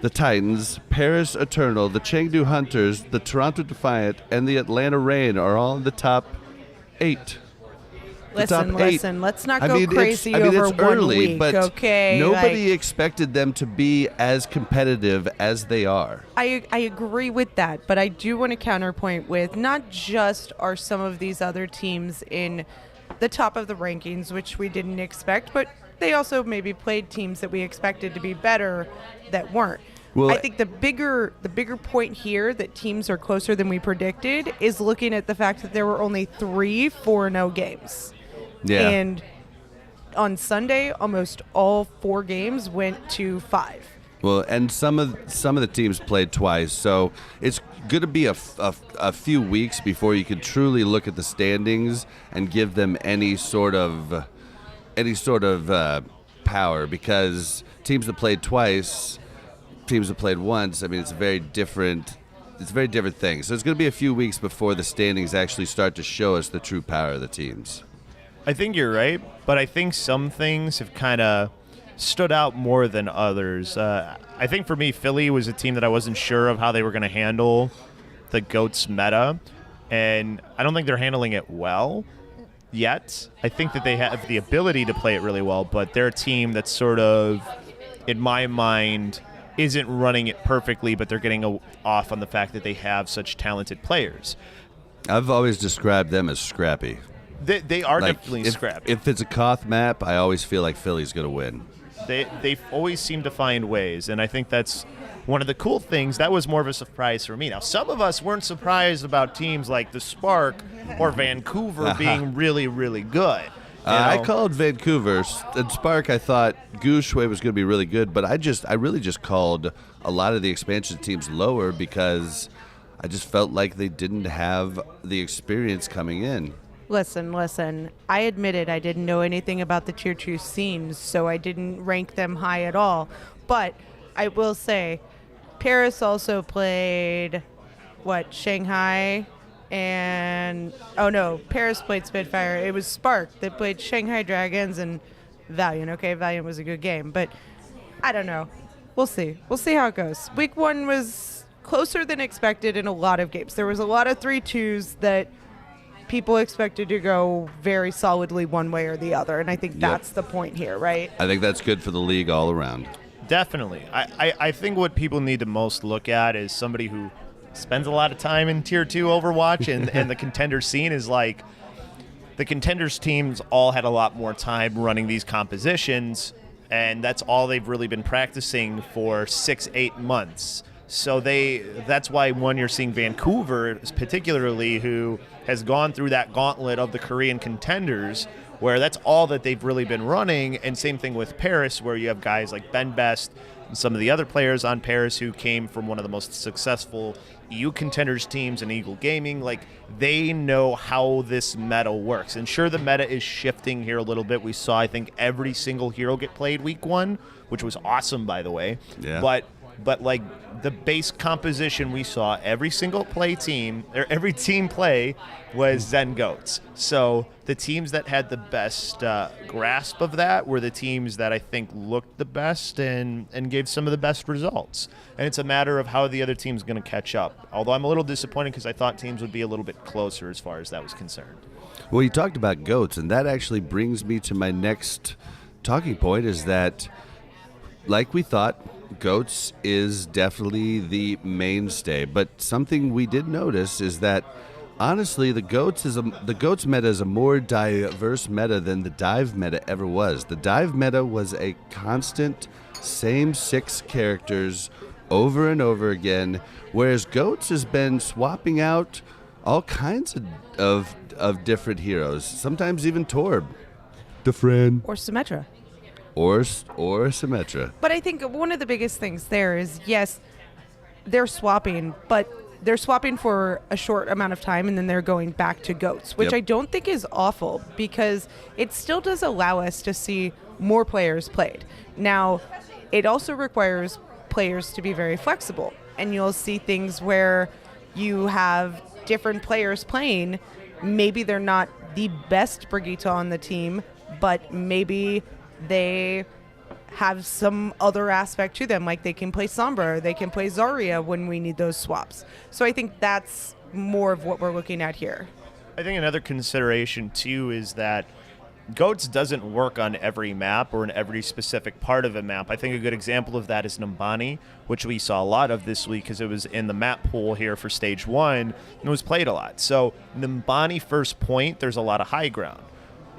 the Titans, Paris Eternal, the Chengdu Hunters, the Toronto Defiant, and the Atlanta Reign are all in the top 8. Listen, let's not go crazy over it's 1 early, week, but okay? nobody expected them to be as competitive as they are. I agree with that, but I do want to counterpoint with not just are some of these other teams in the top of the rankings, which we didn't expect, but they also maybe played teams that we expected to be better that weren't. Well, I think the bigger point here that teams are closer than we predicted is looking at the fact that there were only 3 4-0 games. Yeah. And on Sunday, almost all 4 games went to 5. Well, and some of the teams played twice, so it's going to be a few weeks before you can truly look at the standings and give them any sort of power, because teams that played twice, teams that played once, I mean, it's a very different thing. So it's going to be a few weeks before the standings actually start to show us the true power of the teams. I think you're right, but I think some things have kind of stood out more than others. I think for me, Philly was a team that I wasn't sure of how they were going to handle the GOATS meta, and I don't think they're handling it well yet. I think that they have the ability to play it really well, but they're a team that sort of, in my mind, isn't running it perfectly, but they're getting off on the fact that they have such talented players. I've always described them as scrappy. They are definitely scrappy. If it's a Koth map, I always feel like Philly's going to win. They always seem to find ways, and I think that's one of the cool things. That was more of a surprise for me. Now, some of us weren't surprised about teams like the Spark or Vancouver being really, really good. I called Vancouver and Spark. I thought Gouche was going to be really good, but I really just called a lot of the expansion teams lower because I just felt like they didn't have the experience coming in. Listen. I admitted I didn't know anything about the Tier 2 scenes, so I didn't rank them high at all. But I will say, Paris also played, Shanghai? And, Paris played Spitfire. It was Spark that played Shanghai Dragons and Valiant. Okay, Valiant was a good game, but I don't know. We'll see. We'll see how it goes. Week 1 was closer than expected in a lot of games. There was a lot of 3-2s that people expected to go very solidly one way or the other, and I think that's the point here, right? I think that's good for the league all around. Definitely. I think what people need to most look at is somebody who spends a lot of time in Tier 2 Overwatch and the contender scene is like the contenders teams all had a lot more time running these compositions, and that's all they've really been practicing for 6-8 months. So that's why you're seeing Vancouver particularly, who has gone through that gauntlet of the Korean contenders, where that's all that they've really been running. And same thing with Paris, where you have guys like Ben Best and some of the other players on Paris who came from one of the most successful EU contenders teams in Eagle Gaming. Like, they know how this meta works. And sure, the meta is shifting here a little bit. We saw, I think, every single hero get played week 1, which was awesome, by the way. Yeah. But but like the base composition we saw every team play was Zen Goats. So the teams that had the best grasp of that were the teams that I think looked the best and gave some of the best results. And it's a matter of how the other team's going to catch up. Although I'm a little disappointed because I thought teams would be a little bit closer as far as that was concerned. Well, you talked about goats, and that actually brings me to my next talking point is that, like we thought, goats is definitely the mainstay. But something we did notice is that, honestly, the goats meta is a more diverse meta than the dive meta ever was. The dive meta was a constant same 6 characters over and over again, whereas goats has been swapping out all kinds of different heroes. Sometimes even Torb, the friend, Or Symmetra. or Symmetra. But I think one of the biggest things there is, yes, they're swapping, but they're swapping for a short amount of time and then they're going back to goats, which Yep. I don't think is awful because it still does allow us to see more players played. Now, it also requires players to be very flexible, and you'll see things where you have different players playing. Maybe they're not the best Brigitte on the team, but maybe they have some other aspect to them, like they can play Sombra or they can play Zarya when we need those swaps. So I think that's more of what we're looking at here. I think another consideration, too, is that Goats doesn't work on every map or in every specific part of a map. I think a good example of that is Numbani, which we saw a lot of this week because it was in the map pool here for Stage 1 and it was played a lot. So Numbani first point, there's a lot of high ground.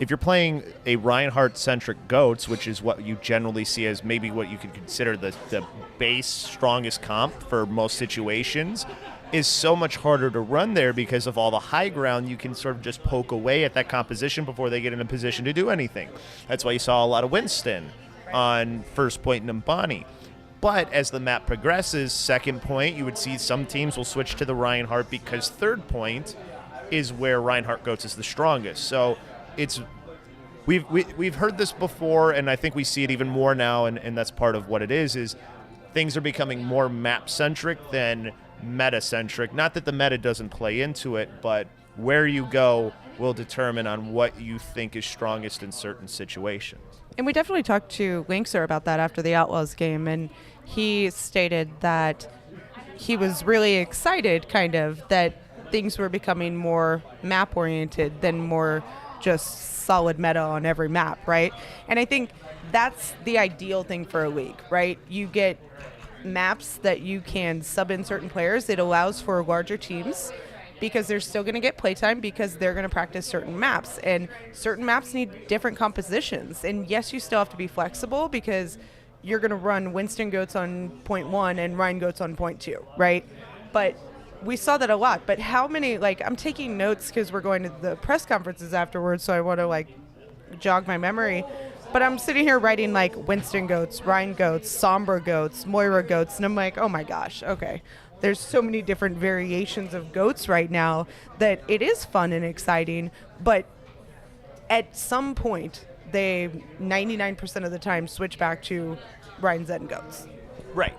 If you're playing a Reinhardt-centric Goats, which is what you generally see as maybe what you could consider the base strongest comp for most situations, is so much harder to run there because of all the high ground. You can sort of just poke away at that composition before they get in a position to do anything. That's why you saw a lot of Winston on first point Numbani. But as the map progresses, second point, you would see some teams will switch to the Reinhardt because third point is where Reinhardt Goats is the strongest. So it's we've heard this before, and I think we see it even more now, and that's part of what it is things are becoming more map-centric than meta-centric. Not that the meta doesn't play into it, but where you go will determine on what you think is strongest in certain situations. And we definitely talked to Linkser about that after the Outlaws game, and he stated that he was really excited, kind of, that things were becoming more map-oriented than more just solid meta on every map, right? And I think that's the ideal thing for a league, right? You get maps that you can sub in certain players. It allows for larger teams because they're still going to get playtime because they're going to practice certain maps, and certain maps need different compositions. And yes, you still have to be flexible because you're going to run Winston Goats on point 1 and Ryan Goats on point 2, right? But we saw that a lot. But how many, I'm taking notes because we're going to the press conferences afterwards, so I want to jog my memory. But I'm sitting here writing Winston Goats, Ryan Goats, Sombra Goats, Moira Goats, and I'm like, oh my gosh, okay. There's so many different variations of Goats right now that it is fun and exciting, but at some point, they 99% of the time switch back to Ryan Zen Goats. Right,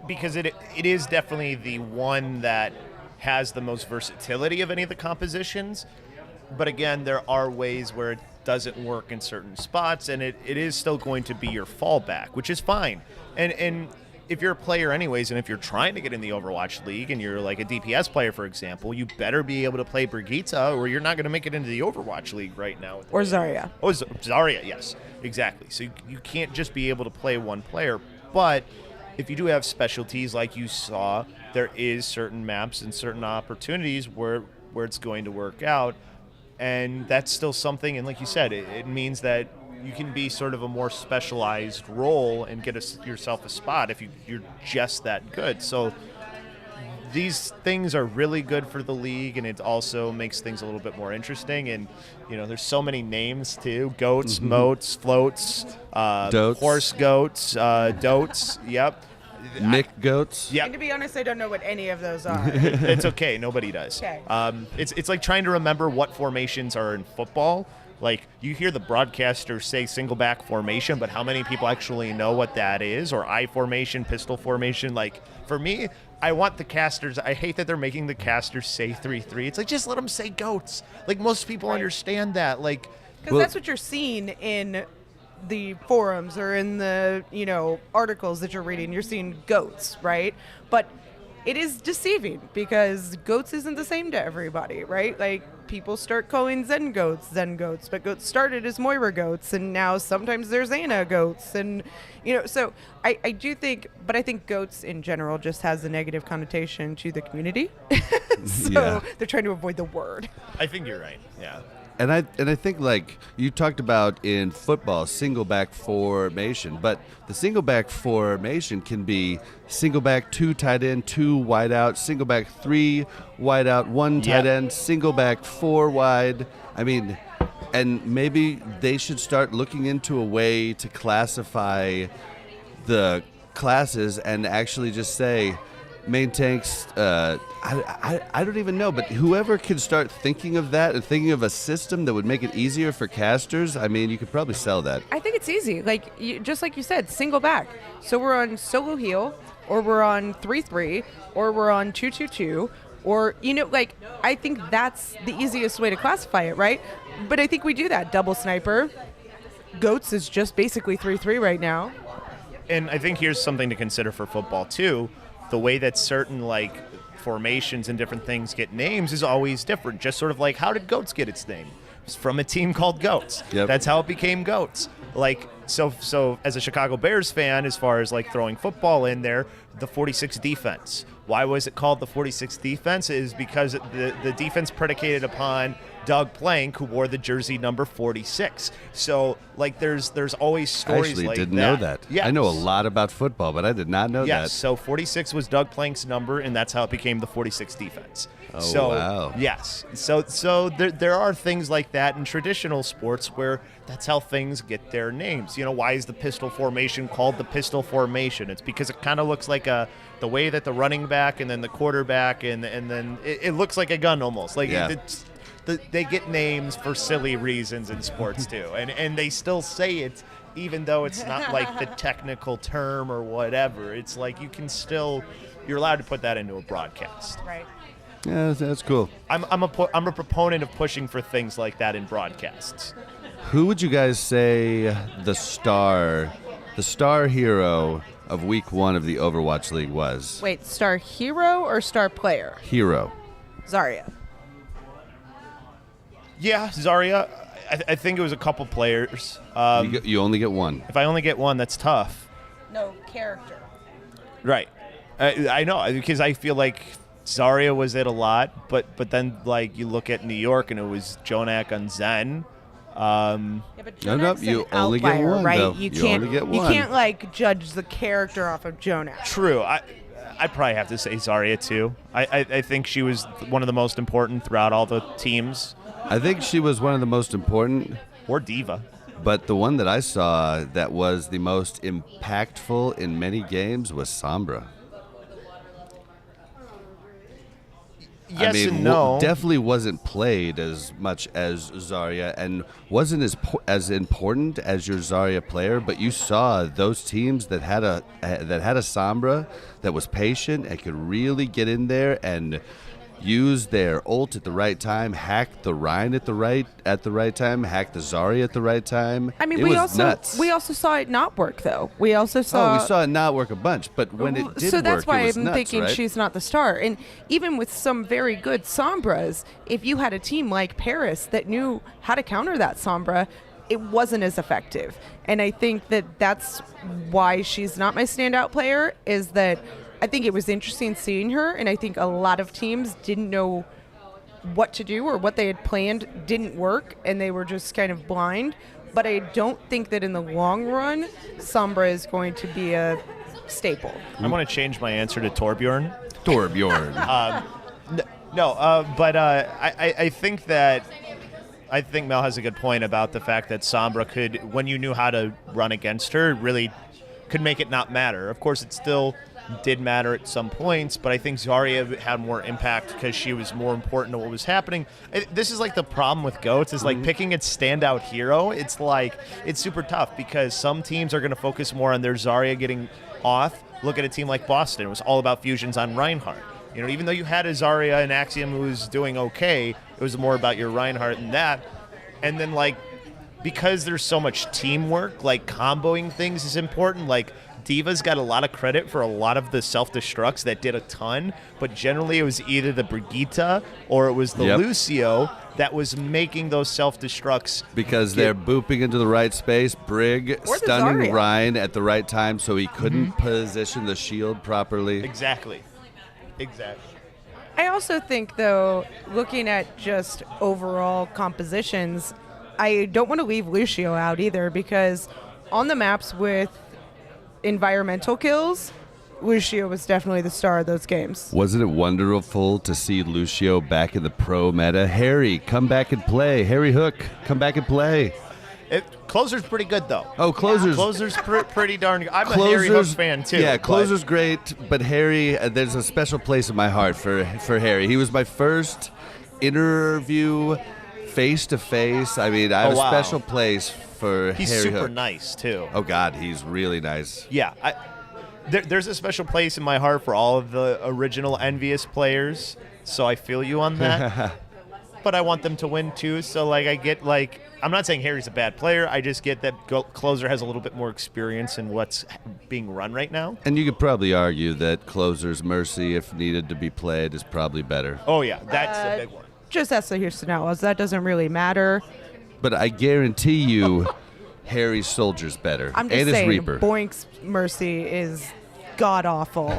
because it is definitely the one that has the most versatility of any of the compositions. But again, there are ways where it doesn't work in certain spots, and it is still going to be your fallback, which is fine. And if you're a player anyways, and if you're trying to get in the Overwatch League, and you're like a DPS player, for example, you better be able to play Brigitte, or you're not going to make it into the Overwatch League right now. Or Zarya. Oh, Zarya, yes, exactly. So you can't just be able to play one player, but if you do have specialties like you saw, there is certain maps and certain opportunities where it's going to work out. And that's still something, and like you said, it means that you can be sort of a more specialized role and get yourself a spot if you're just that good. So these things are really good for the league, and it also makes things a little bit more interesting. And, there's so many names, too. Goats, moats, floats, Dotes. horse goats, dotes, yep. Mick Goats. Yeah. And to be honest, I don't know what any of those are. It's okay. Nobody does. Okay. It's like trying to remember what formations are in football. Like, you hear the broadcasters say single back formation, but how many people actually know what that is? Or I formation, pistol formation? Like, for me, I want the casters. I hate that they're making the casters say 3-3. It's like, just let them say goats. Like, most people understand that. Like, Because that's what you're seeing in the forums or in the, articles that you're reading. You're seeing goats, right? But it is deceiving because goats isn't the same to everybody, right? Like, people start calling Zen goats, but goats started as Moira goats, and now sometimes there's Anna goats, and so I do think, but I think goats in general just has a negative connotation to the community, so they're trying to avoid the word. I think you're right. Yeah. And I think, like you talked about in football, single back formation, but the single back formation can be single back 2 tight end, 2 wide out, single back 3 wide out, 1 tight end, single back 4 wide. I mean, and maybe they should start looking into a way to classify the classes and actually just say main tanks. I don't even know, but whoever can start thinking of that and thinking of a system that would make it easier for casters, I mean, you could probably sell that. I think it's easy. Like, just like you said, single back. So we're on solo heal, or we're on 3-3, or we're on 2-2-2, or, I think that's the easiest way to classify it, right? But I think we do that. Double sniper. Goats is just basically 3-3 right now. And I think here's something to consider for football, too. The way that certain, formations and different things get names is always different. Just sort of like, how did Goats get its name? It's from a team called Goats. Yep. That's how it became Goats. So as a Chicago Bears fan, as far as throwing football in there, the 46 defense. Why was it called the 46 defense? Is because the defense predicated upon Doug Plank, who wore the jersey number 46. So there's always stories I actually like didn't that. know that. Yes. I know a lot about football, but I did not know that. Yes, so 46 was Doug Plank's number, and that's how it became the 46 defense. Oh, wow. Yes. So there are things like that in traditional sports where that's how things get their names. Why is the pistol formation called the pistol formation? It's because it kind of looks like the way that the running back and then the quarterback and then it looks like a gun almost. They get names for silly reasons in sports too, and they still say it even though it's not the technical term or whatever. It's you're allowed to put that into a broadcast. Right. Yeah, that's cool. I'm a proponent of pushing for things like that in broadcasts. Who would you guys say the star hero of week 1 of the Overwatch League was? Wait, star hero or star player? Hero. Zarya. Yeah, Zarya. I think it was a couple players. You only get one. If I only get one, that's tough. No, character. Right. I know, because I feel like Zarya was it a lot, but then you look at New York and it was Jonak on Zen. Yeah, but No, Jonak's you an only get outlier, one, right? though. You You only get You one. can't judge the character off of Jonak. True. I'd probably have to say Zarya too. I think she was one of the most important throughout all the teams. I think she was one of the most important, Or Diva. but the one that I saw that was the most impactful in many games was Sombra. Yes I mean, and no. Definitely wasn't played as much as Zarya and wasn't as important as your Zarya player, but you saw those teams that had a Sombra that was patient and could really get in there and use their ult at the right time, hack the Rhine at the right time, hack the Zarya at the right time. I mean, it was nuts. we also saw it not work though. We also saw we saw it not work a bunch, but when it did so that's work, why it was I'm nuts, thinking right? she's not the star. And even with some very good Sombras, if you had a team like Paris that knew how to counter that Sombra, it wasn't as effective. And I think that that's why she's not my standout player, is that I think it was interesting seeing her, and I think a lot of teams didn't know what to do or what they had planned didn't work, and they were just kind of blind. But I don't think that in the long run, Sombra is going to be a staple. I want to change my answer to Torbjorn. Torbjorn. But I think that Mel has a good point about the fact that Sombra could, when you knew how to run against her, really could make it not matter. Of course, it's still did matter at some points, but I think Zarya had more impact because she was more important to what was happening. This is like the problem with GOATs is like picking its standout hero. It's like, it's super tough because some teams are going to focus more on their Zarya getting off. Look at a team like Boston. It was all about fusions on Reinhardt. You know, even though you had a Zarya and Axiom who was doing okay, it was more about your Reinhardt and that. And then, like, because there's so much teamwork, like, comboing things is important. Like, Diva's got a lot of credit for a lot of the self-destructs that did a ton, but generally it was either the Brigitte or it was the Lucio that was making those self-destructs. Because they're booping into the right space, Brig stunning Ryan at the right time so he couldn't position the shield properly. Exactly. I also think, though, looking at just overall compositions, I don't want to leave Lucio out either, because on the maps with environmental kills, Lucio was definitely the star of those games. Wasn't it wonderful to see Lucio back in the pro meta? Harry, come back and play. Harry Hook, come back and play. Closer's pretty good, though. Oh, Closer's pretty darn good. I'm a Harry Hook fan, too. Yeah, Closer's great, but Harry, there's a special place in my heart for Harry. He was my first interview face-to-face. I mean, I have a special place for Harry Hook. He's super nice, too. Oh, God, he's really nice. Yeah, there's a special place in my heart for all of the original Envious players, so I feel you on that. But I want them to win, too, so, like, I get, like, I'm not saying Harry's a bad player. I just get that Closer has a little bit more experience in what's being run right now. And you could probably argue that Closer's Mercy, if needed to be played, is probably better. Oh, yeah, that's the big one. Just ask the Houston Outlaws. That doesn't really matter. But I guarantee you Harry's Soldier's better. I'm just and saying, his Reaper. Boink's Mercy is god-awful.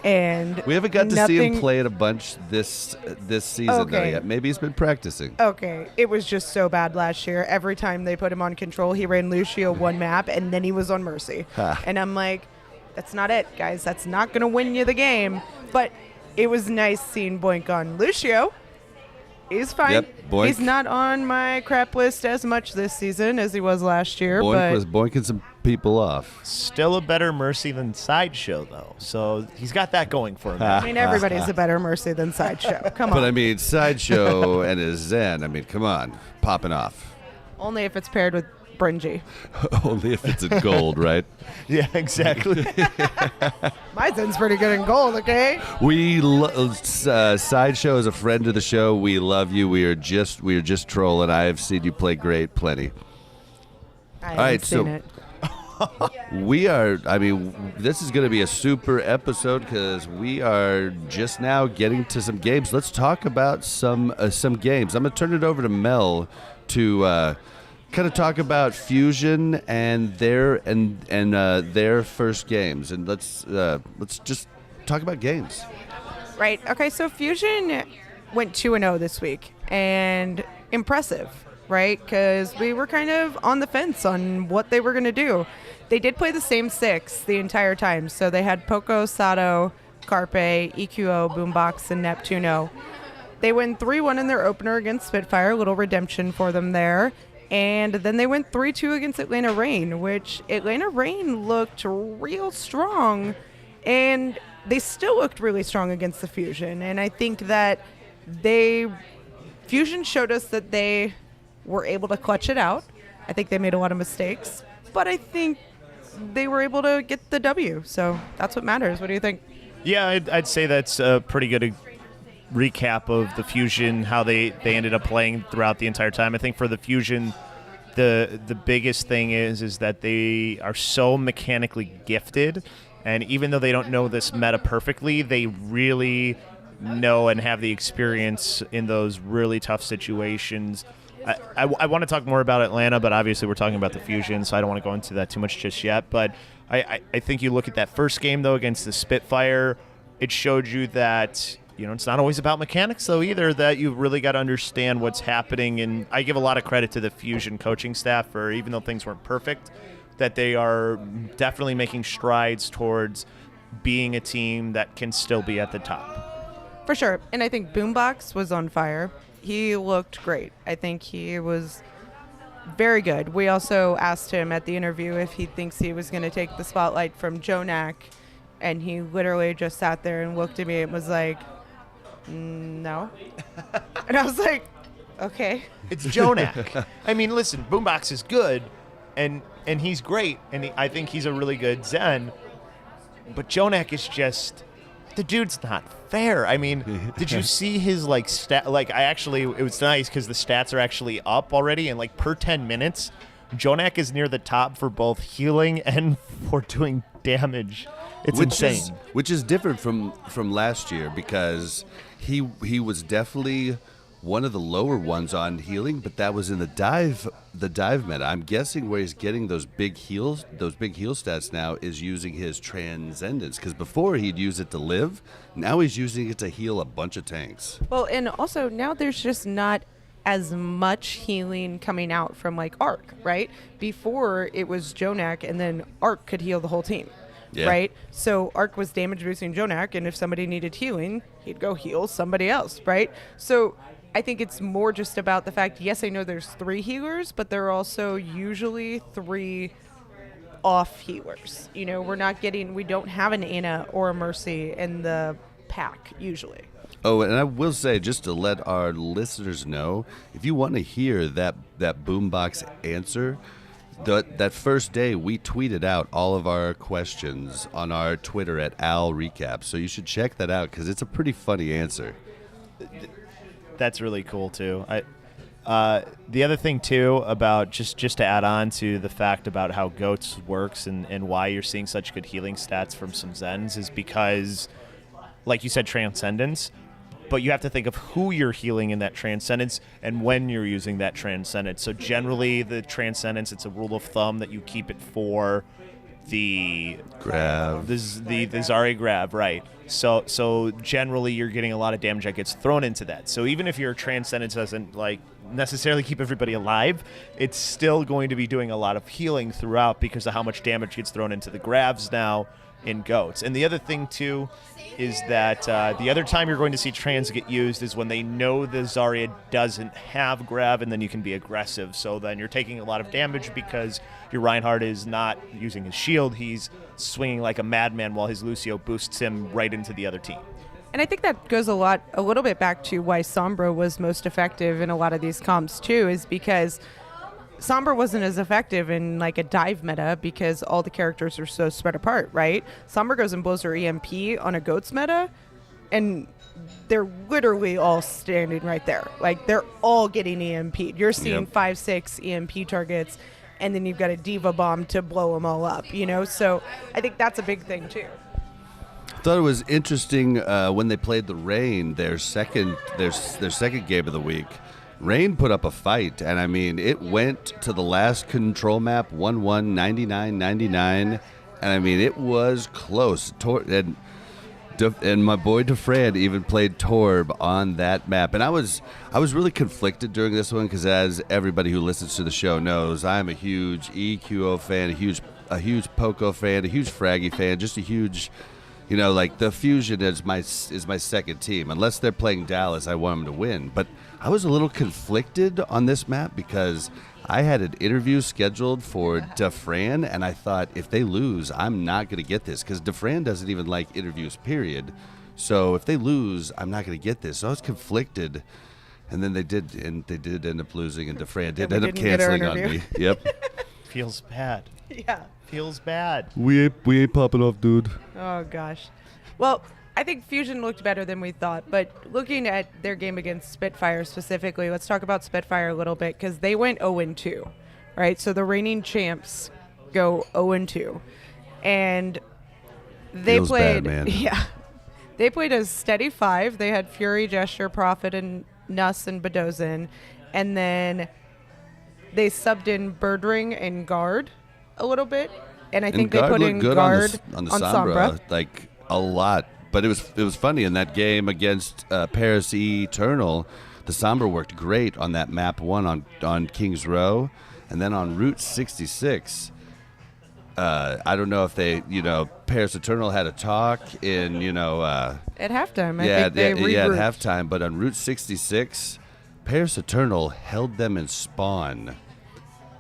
And we haven't got to see him play it a bunch this season, though, yet. Maybe he's been practicing. Okay. It was just so bad last year. Every time they put him on control, he ran Lucio one map, and then he was on Mercy. And I'm like, that's not it, guys. That's not going to win you the game. But it was nice seeing Boink on Lucio. He's fine. Yep, Boink. He's not on my crap list as much this season as he was last year. Boink was boinking some people off. Still a better Mercy than Sideshow, though. So he's got that going for him. I mean, everybody's a better Mercy than Sideshow. Come on. But I mean, Sideshow and his Zen, I mean, come on. Popping off. Only if it's paired with Bringy. Only if it's in gold, right? Yeah, exactly. My Zen's pretty good in gold, okay? Sideshow is a friend of the show. We love you. We are just trolling. I have seen you play great plenty. I haven't seen it. We are, I mean, this is going to be a super episode because we are just now getting to some games. Let's talk about some games. I'm going to turn it over to Mel to kind of talk about Fusion and their first games, and let's just talk about games. Right. Okay. So Fusion went 2-0 this week, and impressive, right? Because we were kind of on the fence on what they were going to do. They did play the same six the entire time, so they had Poco, Sato, Carpe, EQO, Boombox, and Neptuno. They went 3-1 in their opener against Spitfire, a little redemption for them there. And then they went 3-2 against Atlanta Reign, which Atlanta Reign looked real strong. And they still looked really strong against the Fusion. And I think that Fusion showed us that they were able to clutch it out. I think they made a lot of mistakes. But I think they were able to get the W. So that's what matters. What do you think? Yeah, I'd say that's a pretty good recap of the Fusion, how they ended up playing throughout the entire time. I think for the Fusion, the biggest thing is that they are so mechanically gifted, and even though they don't know this meta perfectly, they really know and have the experience in those really tough situations. I want to talk more about Atlanta, but obviously we're talking about the Fusion, so I don't want to go into that too much just yet. But I think you look at that first game, though, against the Spitfire, it showed you that it's not always about mechanics, though, either, that you've really got to understand what's happening. And I give a lot of credit to the Fusion coaching staff for, even though things weren't perfect, that they are definitely making strides towards being a team that can still be at the top. For sure. And I think Boombox was on fire. He looked great. I think he was very good. We also asked him at the interview if he thinks he was going to take the spotlight from Jonak And he literally just sat there and looked at me and was like, no. And I was like, okay. It's Jonak. I mean, listen, Boombox is good, and he's great, and I think he's a really good Zen. But Jonak is just, the dude's not fair. I mean, did you see his stat? It was nice because the stats are actually up already, and per 10 minutes, Jonak is near the top for both healing and for doing damage. It's insane. Which is different from last year because he was definitely one of the lower ones on healing, but that was in the dive meta. I'm guessing where he's getting those big heal stats now is using his transcendence, because before he'd use it to live, now he's using it to heal a bunch of tanks. Well, and also now there's just not as much healing coming out from Arc, right? Before it was Jonak, and then Arc could heal the whole team. Yeah. Right? So Arc was damage boosting Jonak, and if somebody needed healing, he'd go heal somebody else, right? So I think it's more just about the fact, yes, I know there's 3 healers, but there are also usually 3 off healers. We don't have an Ana or a Mercy in the pack usually. Oh, and I will say, just to let our listeners know, if you want to hear that Boombox answer, that first day we tweeted out all of our questions on our Twitter at @OWL recap. So you should check that out because it's a pretty funny answer. That's really cool too. The other thing too about just to add on to the fact about how GOATS works and why you're seeing such good healing stats from some Zens is because, like you said, Transcendence. But you have to think of who you're healing in that Transcendence and when you're using that Transcendence. So generally, the Transcendence, it's a rule of thumb that you keep it for the grab, the Zarya grab, right? So generally, you're getting a lot of damage that gets thrown into that. So even if your Transcendence doesn't necessarily keep everybody alive, it's still going to be doing a lot of healing throughout because of how much damage gets thrown into the grabs now in GOATs. And the other thing too is that the other time you're going to see trans get used is when they know the Zarya doesn't have grab, and then you can be aggressive. So then you're taking a lot of damage because your Reinhardt is not using his shield. He's swinging like a madman while his Lucio boosts him right into the other team. And I think that goes a little bit back to why Sombra was most effective in a lot of these comps too, is because Sombra wasn't as effective in a dive meta because all the characters are so spread apart, right? Sombra goes and blows her EMP on a GOATS meta, and they're literally all standing right there. They're all getting EMP'd. You're seeing 5-6 EMP targets, and then you've got a Diva Bomb to blow them all up, So I think that's a big thing, too. I thought it was interesting when they played the Rain, their second game of the week. Rain put up a fight, and I mean, it went to the last control map 1-1, 99-99, and I mean, it was close. And my boy DeFran even played Torb on that map, and I was really conflicted during this one because, as everybody who listens to the show knows, I'm a huge EQO fan, a huge Poco fan, a huge Fraggy fan, just a huge. The Fusion is my second team. Unless they're playing Dallas, I want them to win. But I was a little conflicted on this map because I had an interview scheduled for DeFran, and I thought if they lose, I'm not going to get this because DeFran doesn't even like interviews, period. So if they lose, I'm not going to get this. So I was conflicted, and then they did end up losing, and DeFran did end up canceling on me. Yep. Feels bad. Yeah. Feels bad. We ain't popping off, dude. Oh, gosh. Well, I think Fusion looked better than we thought, but looking at their game against Spitfire specifically, let's talk about Spitfire a little bit because they went 0-2, right? So the reigning champs go 0-2, and they Feels played. bad, man. Yeah, they played a steady 5. They had Fury, Gesture, Prophet, and Nuss and Badozin, and then they subbed in Birdring and Guard a little bit, and I think they put in Guard on Sombra. A lot. But it was funny in that game against Paris Eternal. The Sombra worked great on that map 1 on King's Row, and then on Route 66. I don't know if they, Paris Eternal had a talk in, at halftime. I think they regrouped. at halftime. But on Route 66, Paris Eternal held them in spawn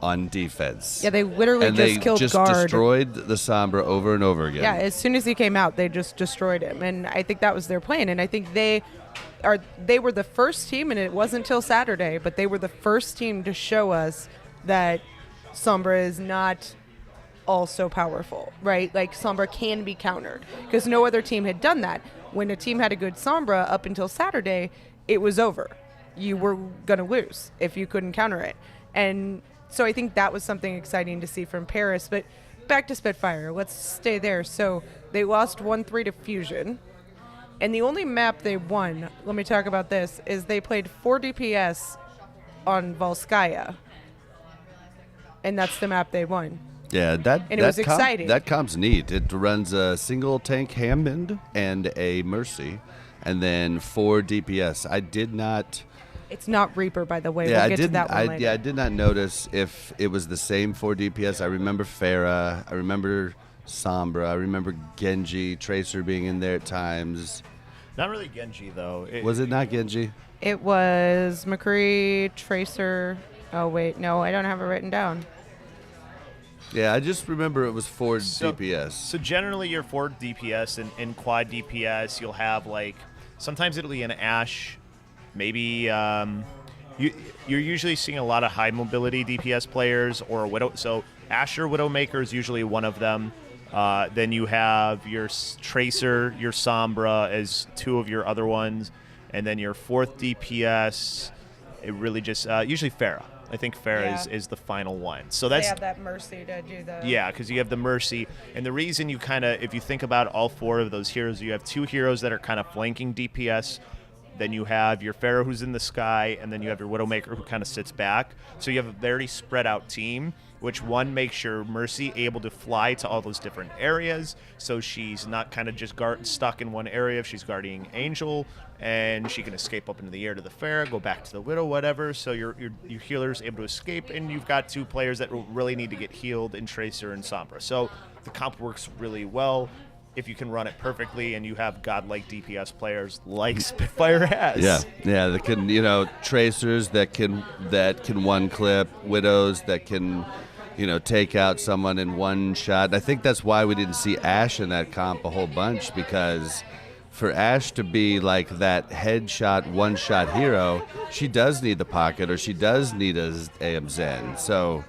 on defense. Yeah, they literally and just they killed just guard. destroyed the Sombra over and over again. Yeah, as soon as he came out, they just destroyed him, and I think that was their plan. And I think they were the first team, and it wasn't until Saturday, but they were the first team to show us that Sombra is not all so powerful, right? Like Sombra can be countered, because no other team had done that. When a team had a good Sombra up until Saturday, it was over. You were going to lose if you couldn't counter it. And so I think that was something exciting to see from Paris. But back to Spitfire. Let's stay there. So they lost 1-3 to Fusion. And the only map they won, let me talk about this, is they played 4 DPS on Volskaya. And that's the map they won. Yeah, it was exciting. That comp's neat. It runs a single tank Hammond and a Mercy, and then 4 DPS. I did not... It's not Reaper, by the way. Yeah, we'll get to that one later. I did not notice if it was the same 4 DPS. I remember Pharah. I remember Sombra. I remember Genji, Tracer being in there at times. Not really Genji, though. Was it not Genji? It was McCree, Tracer. Oh, wait. No, I don't have it written down. Yeah, I just remember it was 4 DPS. So generally your 4 DPS and quad DPS, you'll have like, sometimes it'll be an Ashe, maybe you're usually seeing a lot of high mobility DPS players or a Widow. So Ashe or Widowmaker is usually one of them. Then you have your Tracer, your Sombra as 2 of your other ones. And then your 4th DPS, it really just, usually Pharah. I think Pharah is the final one. So that's, they have that Mercy to do the... Yeah, because you have the Mercy. And the reason you kind of, if you think about all 4 of those heroes, you have 2 heroes that are kind of flanking DPS. Then you have your Pharah who's in the sky, and then you have your Widowmaker who kind of sits back. So you have a very spread out team, which one makes your Mercy able to fly to all those different areas. So she's not kind of just stuck in one area if she's guarding Angel, and she can escape up into the air to the Pharah, go back to the Widow, whatever. So your healer's able to escape, and you've got 2 players that really need to get healed in Tracer and Sombra. So the comp works really well if you can run it perfectly and you have godlike DPS players like Spitfire has. Yeah, that can, Tracers that can one clip, Widows that can, take out someone in one shot. I think that's why we didn't see Ashe in that comp a whole bunch, because for Ashe to be like that headshot, one-shot hero, she does need the pocket, or she does need a AM Zen. So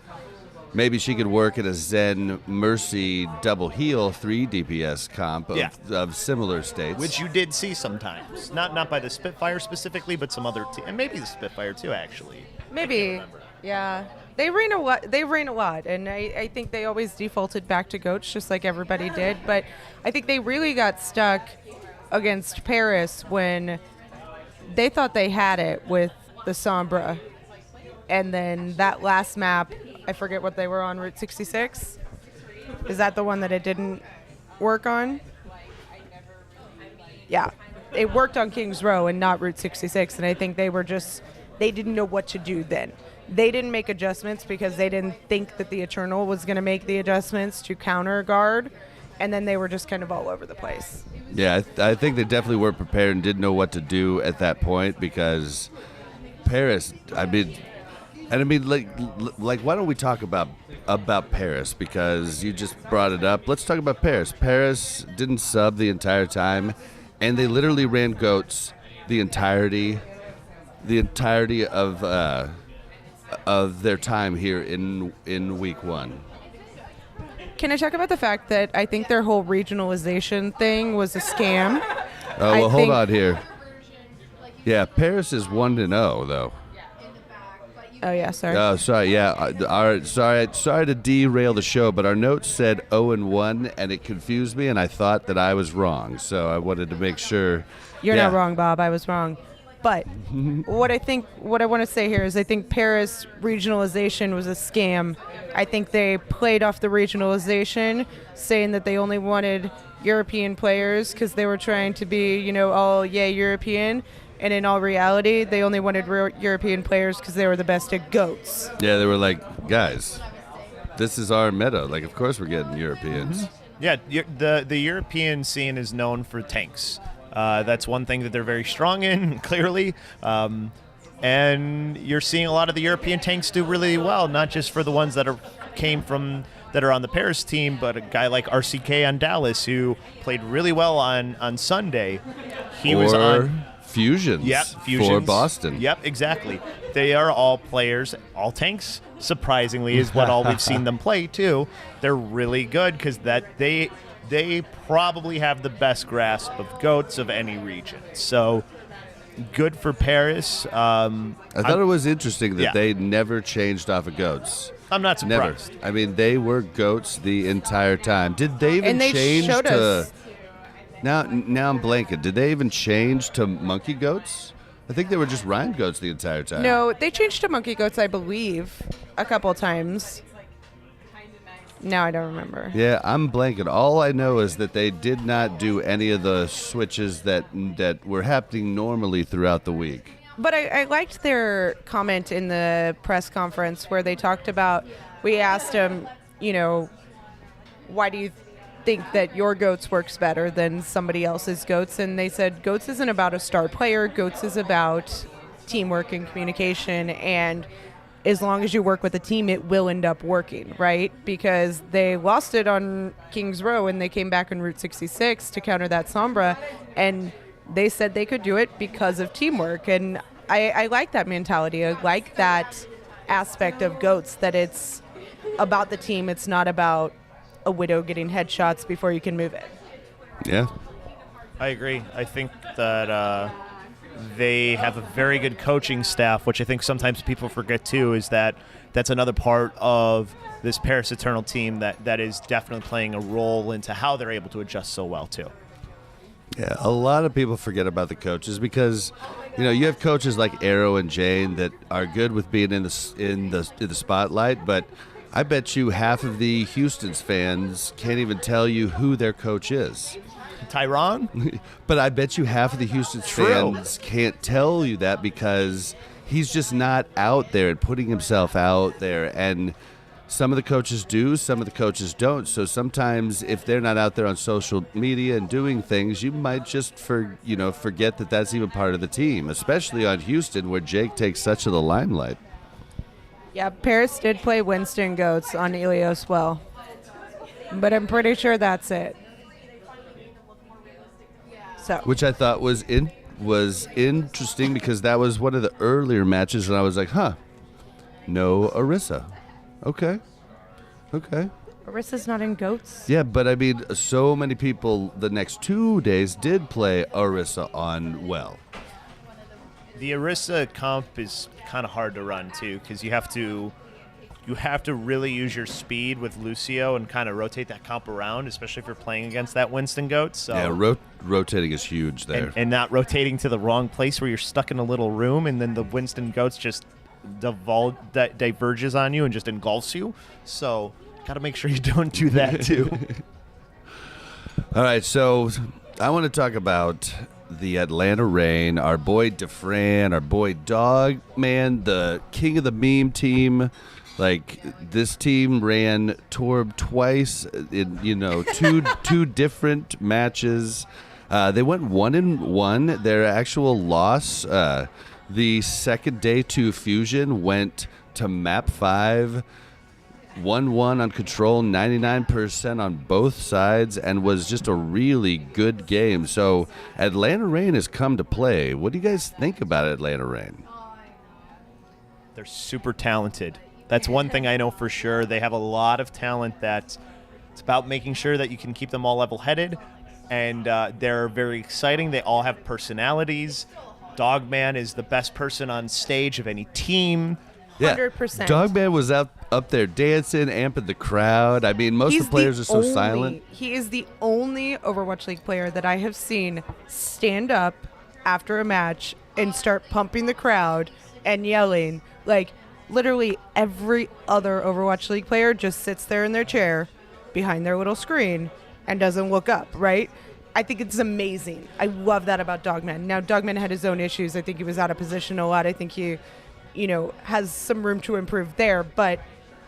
maybe she could work in a Zen Mercy double heal 3 DPS comp of similar states. Which you did see sometimes. Not by the Spitfire specifically, but some other and maybe the Spitfire too, actually. Maybe, yeah. They ran a lot, and I think they always defaulted back to Goats, just like everybody did. But I think they really got stuck against Paris when they thought they had it with the Sombra. And then that last map, I forget what they were on, Route 66? Is that the one that it didn't work on? Yeah. It worked on Kings Row and not Route 66, and I think they didn't know what to do then. They didn't make adjustments because they didn't think that the Eternal was going to make the adjustments to counter guard, and then they were just kind of all over the place. Yeah, I think they definitely weren't prepared and didn't know what to do at that point, because Paris, like, why don't we talk about Paris? Because you just brought it up. Let's talk about Paris. Paris didn't sub the entire time, and they literally ran Goats the entirety of their time here in week 1. Can I talk about the fact that I think their whole regionalization thing was a scam? Oh, well, hold on here. Yeah, Paris is 1-0 though. Oh yeah, sorry. Oh, sorry. Yeah, sorry to derail the show, but our notes said 0-1, and it confused me, and I thought that I was wrong. So I wanted to make sure. You're not wrong, Bob. I was wrong. But what I want to say here is I think Paris regionalization was a scam. I think they played off the regionalization, saying that they only wanted European players because they were trying to be, all European. And in all reality, they only wanted European players because they were the best at Goats. Yeah, they were like, guys, this is our meta. Like, of course we're getting Europeans. Yeah, the European scene is known for tanks. That's one thing that they're very strong in, clearly. And And you're seeing a lot of the European tanks do really well, not just for the ones that are on the Paris team, but a guy like RCK on Dallas who played really well on Sunday. He was on Fusions. Yep, Fusions for Boston. Yep, exactly. They are all players, all tanks. Surprisingly, is what all we've seen them play too. They're really good because they probably have the best grasp of goats of any region. So. Good for Paris. I thought it was interesting that they never changed off of goats. I'm not surprised. Never. I mean, they were goats the entire time. Did they even change showed to? us. Now I'm blanking. Did they even change to monkey goats? I think they were just Rhine goats the entire time. No, they changed to monkey goats, I believe, a couple of times. Now I don't remember. Yeah, I'm blanking. All I know is that they did not do any of the switches that were happening normally throughout the week. But I liked their comment in the press conference where they talked about, we asked them, why do you think that your goats works better than somebody else's goats? And they said, goats isn't about a star player. Goats is about teamwork and communication, and as long as you work with a team, it will end up working, right? Because they lost it on Kings Row and they came back on Route 66 to counter that Sombra, and they said they could do it because of teamwork. And I like that mentality. I like that aspect of goats, that it's about the team. It's not about a widow getting headshots before you can move it. Yeah. I agree. I think that they have a very good coaching staff, which I think sometimes people forget too, is that's another part of this Paris Eternal team that is definitely playing a role into how they're able to adjust so well too. Yeah, a lot of people forget about the coaches because, you have coaches like Arrow and Jane that are good with being in the spotlight, but I bet you half of the Houston's fans can't even tell you who their coach is. Tyron? But I bet you half of the Houston's fans can't tell you that because he's just not out there and putting himself out there. And some of the coaches do, some of the coaches don't. So sometimes if they're not out there on social media and doing things, you might just forget that that's even part of the team, especially on Houston where Jake takes such of the limelight. Yeah, Paris did play Winston Goats on Ilios well, but I'm pretty sure that's it. So, which I thought was interesting because that was one of the earlier matches, and I was like, no Orisa. Okay. Orisa's not in Goats? Yeah, but I mean, so many people the next 2 days did play Orisa on well. The Orisa comp is kind of hard to run too because you have to really use your speed with Lucio and kind of rotate that comp around, especially if you're playing against that Winston Goat. So yeah, rotating is huge there. And not rotating to the wrong place where you're stuck in a little room and then the Winston Goats just diverges on you and just engulfs you. So got to make sure you don't do that too. All right, so I want to talk about the Atlanta Reign, our boy DeFran, our boy Dogman, the king of the meme team. Like, this team ran Torb twice in, two different matches. They went 1-1. Their actual loss, the second day to Fusion, went to map 5, 1-1 on control, 99% on both sides, and was just a really good game. So Atlanta Reign has come to play. What do you guys think about Atlanta Reign? They're super talented. That's one thing I know for sure. They have a lot of talent it's about making sure that you can keep them all level-headed, and they're very exciting. They all have personalities. Dogman is the best person on stage of any team. Yeah, 100%. Dogman was up there dancing, amping the crowd. I mean, most of the players are so silent. He is the only Overwatch League player that I have seen stand up after a match and start pumping the crowd and yelling. Like, literally every other Overwatch League player just sits there in their chair behind their little screen and doesn't look up, right? I think it's amazing. I love that about Dogman. Now, Dogman had his own issues. I think he was out of position a lot. I think he, has some room to improve there, but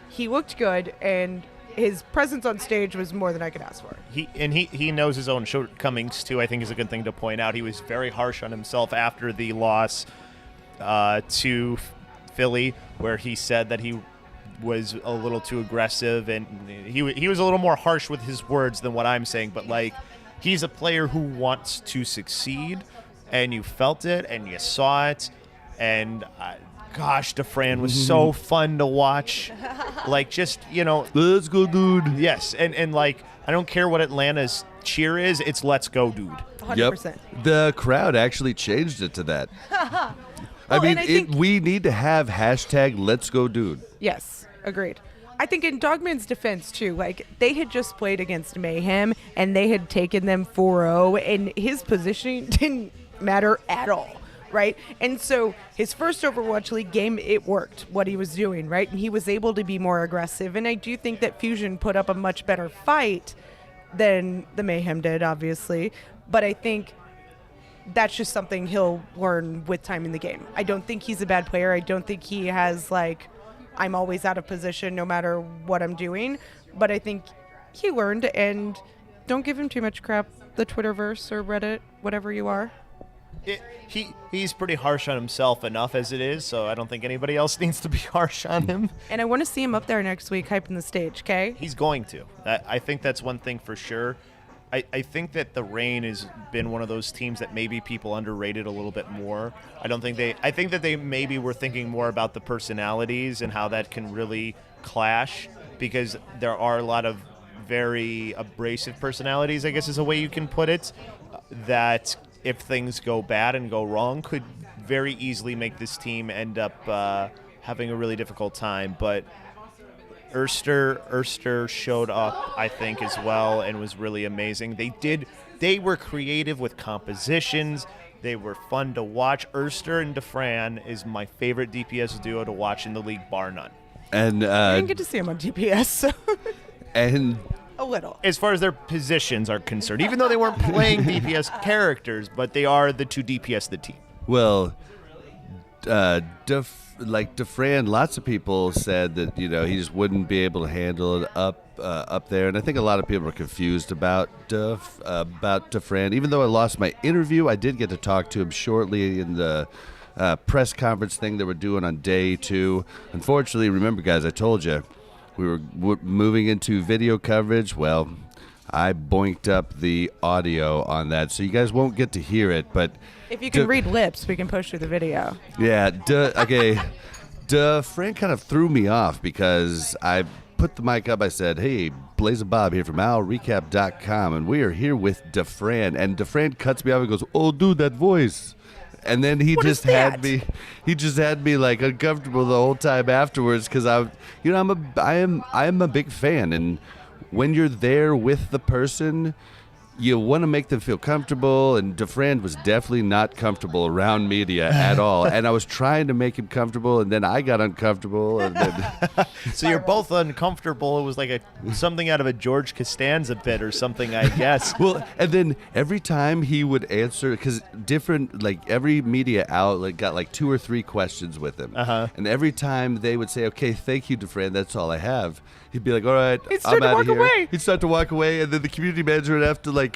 he looked good, and his presence on stage was more than I could ask for. He knows his own shortcomings, too, I think is a good thing to point out. He was very harsh on himself after the loss. to Philly, where he said that he was a little too aggressive, and he was a little more harsh with his words than what I'm saying. But like, he's a player who wants to succeed, and you felt it and you saw it. And gosh, DeFran was so fun to watch. Like, just, Let's go, dude. Yes, and like, I don't care what Atlanta's cheer is, it's let's go, dude. 100%. Yep. The crowd actually changed it to that. Well, we need to have hashtag let's go, dude. Yes, agreed. I think in Dogman's defense, too, like, they had just played against Mayhem, and they had taken them 4-0, and his positioning didn't matter at all, right? And so his first Overwatch League game, it worked, what he was doing, right? And he was able to be more aggressive, and I do think that Fusion put up a much better fight than the Mayhem did, obviously, but I think that's just something he'll learn with time in the game. I don't think he's a bad player. I don't think he has, like, I'm always out of position no matter what I'm doing. But I think he learned, and don't give him too much crap, the Twitterverse or Reddit, whatever you are. He's pretty harsh on himself enough as it is, so I don't think anybody else needs to be harsh on him. And I want to see him up there next week hyping the stage, okay? He's going to. I think that's one thing for sure. I think that the Reign has been one of those teams that maybe people underrated a little bit more. I think that they maybe were thinking more about the personalities and how that can really clash, because there are a lot of very abrasive personalities, I guess is a way you can put it, that if things go bad and go wrong could very easily make this team end up having a really difficult time. But Erster showed up, I think, as well, and was really amazing. They were creative with compositions. They were fun to watch. Erster and DeFran is my favorite DPS duo to watch in the league, bar none. And I didn't get to see him on DPS, so and a little. As far as their positions are concerned, even though they weren't playing DPS characters, but they are the two DPS of the team. Well, DeFran, lots of people said that he just wouldn't be able to handle it up there, and I think a lot of people are confused about DeFran. Even though I lost my interview, I did get to talk to him shortly in the press conference thing that we're doing on day 2. Unfortunately, remember, guys, I told you we were moving into video coverage. Well, I boinked up the audio on that, so you guys won't get to hear it. But if you can read lips, we can post you the video. Yeah, okay. DeFran kind of threw me off because I put the mic up. I said, "Hey, BlazzinBob here from OWL2019, and we are here with DeFran." And DeFran cuts me off and goes, "Oh, dude, that voice." And then he just had me like uncomfortable the whole time afterwards, because I am a big fan, and when you're there with the person, you want to make them feel comfortable, and DeFran was definitely not comfortable around media at all. And I was trying to make him comfortable, and then I got uncomfortable. And then So you're both uncomfortable. It was like something out of a George Costanza bit or something, I guess. Well, and then every time he would answer, because every media outlet got like 2 or 3 questions with him. And every time they would say, "Okay, thank you, DeFran, that's all I have," he'd be like, "All right, I'm out of here." Away. He'd start to walk away, and then the community manager would have to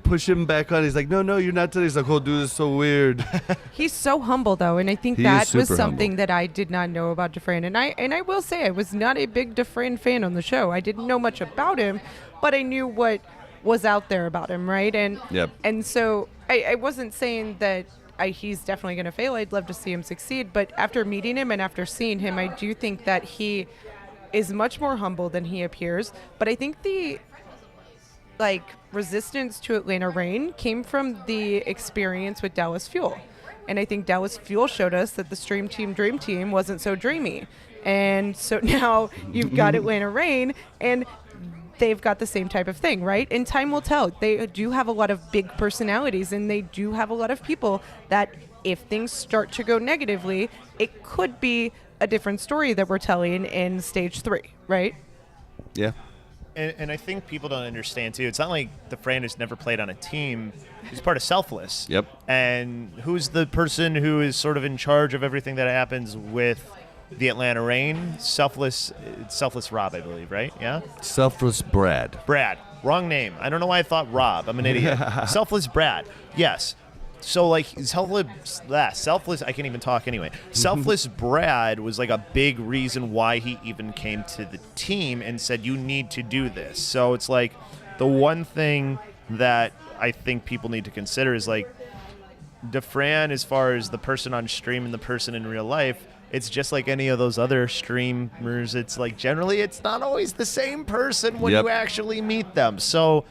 push him back on. He's like, no, you're not today. He's like, "Oh, dude, this is so weird." He's so humble, though, and I think that was something that I did not know about DeFran. And I will say, I was not a big DeFran fan on the show. I didn't know much about him, but I knew what was out there about him, right? And and so I wasn't saying that he's definitely going to fail. I'd love to see him succeed, but after meeting him and after seeing him, I do think that he is much more humble than he appears. But I think the resistance to Atlanta Reign came from the experience with Dallas Fuel. And I think Dallas Fuel showed us that the Stream Team Dream Team wasn't so dreamy. And so now you've got Atlanta Reign, and they've got the same type of thing, right? And time will tell. They do have a lot of big personalities, and they do have a lot of people that if things start to go negatively, it could be a different story that we're telling in stage 3, right? Yeah. And I think people don't understand, too. It's not like DeFran has never played on a team. He's part of Selfless. Yep. And who's the person who is sort of in charge of everything that happens with the Atlanta Reign? Selfless Rob, I believe, right? Yeah? Selfless Brad. Brad. Wrong name. I don't know why I thought Rob. I'm an idiot. Selfless Brad. Yes. So like selfless. I can't even talk anyway. Selfless Brad was like a big reason why he even came to the team and said you need to do this. So it's like the one thing that I think people need to consider is like DeFran, as far as the person on stream and the person in real life. It's just like any of those other streamers. It's like generally it's not always the same person when you actually meet them. So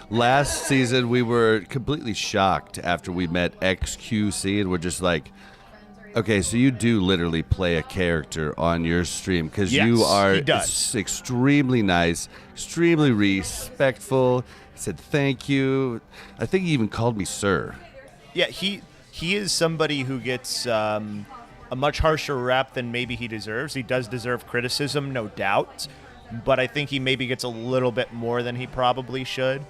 last season we were completely shocked after we met XQC and we're just like, okay, so you do literally play a character on your stream because you are extremely nice, extremely respectful. He said thank you. I think he even called me sir. Yeah, he is somebody who gets a much harsher rap than maybe he deserves. He does deserve criticism, no doubt, but I think he maybe gets a little bit more than he probably should.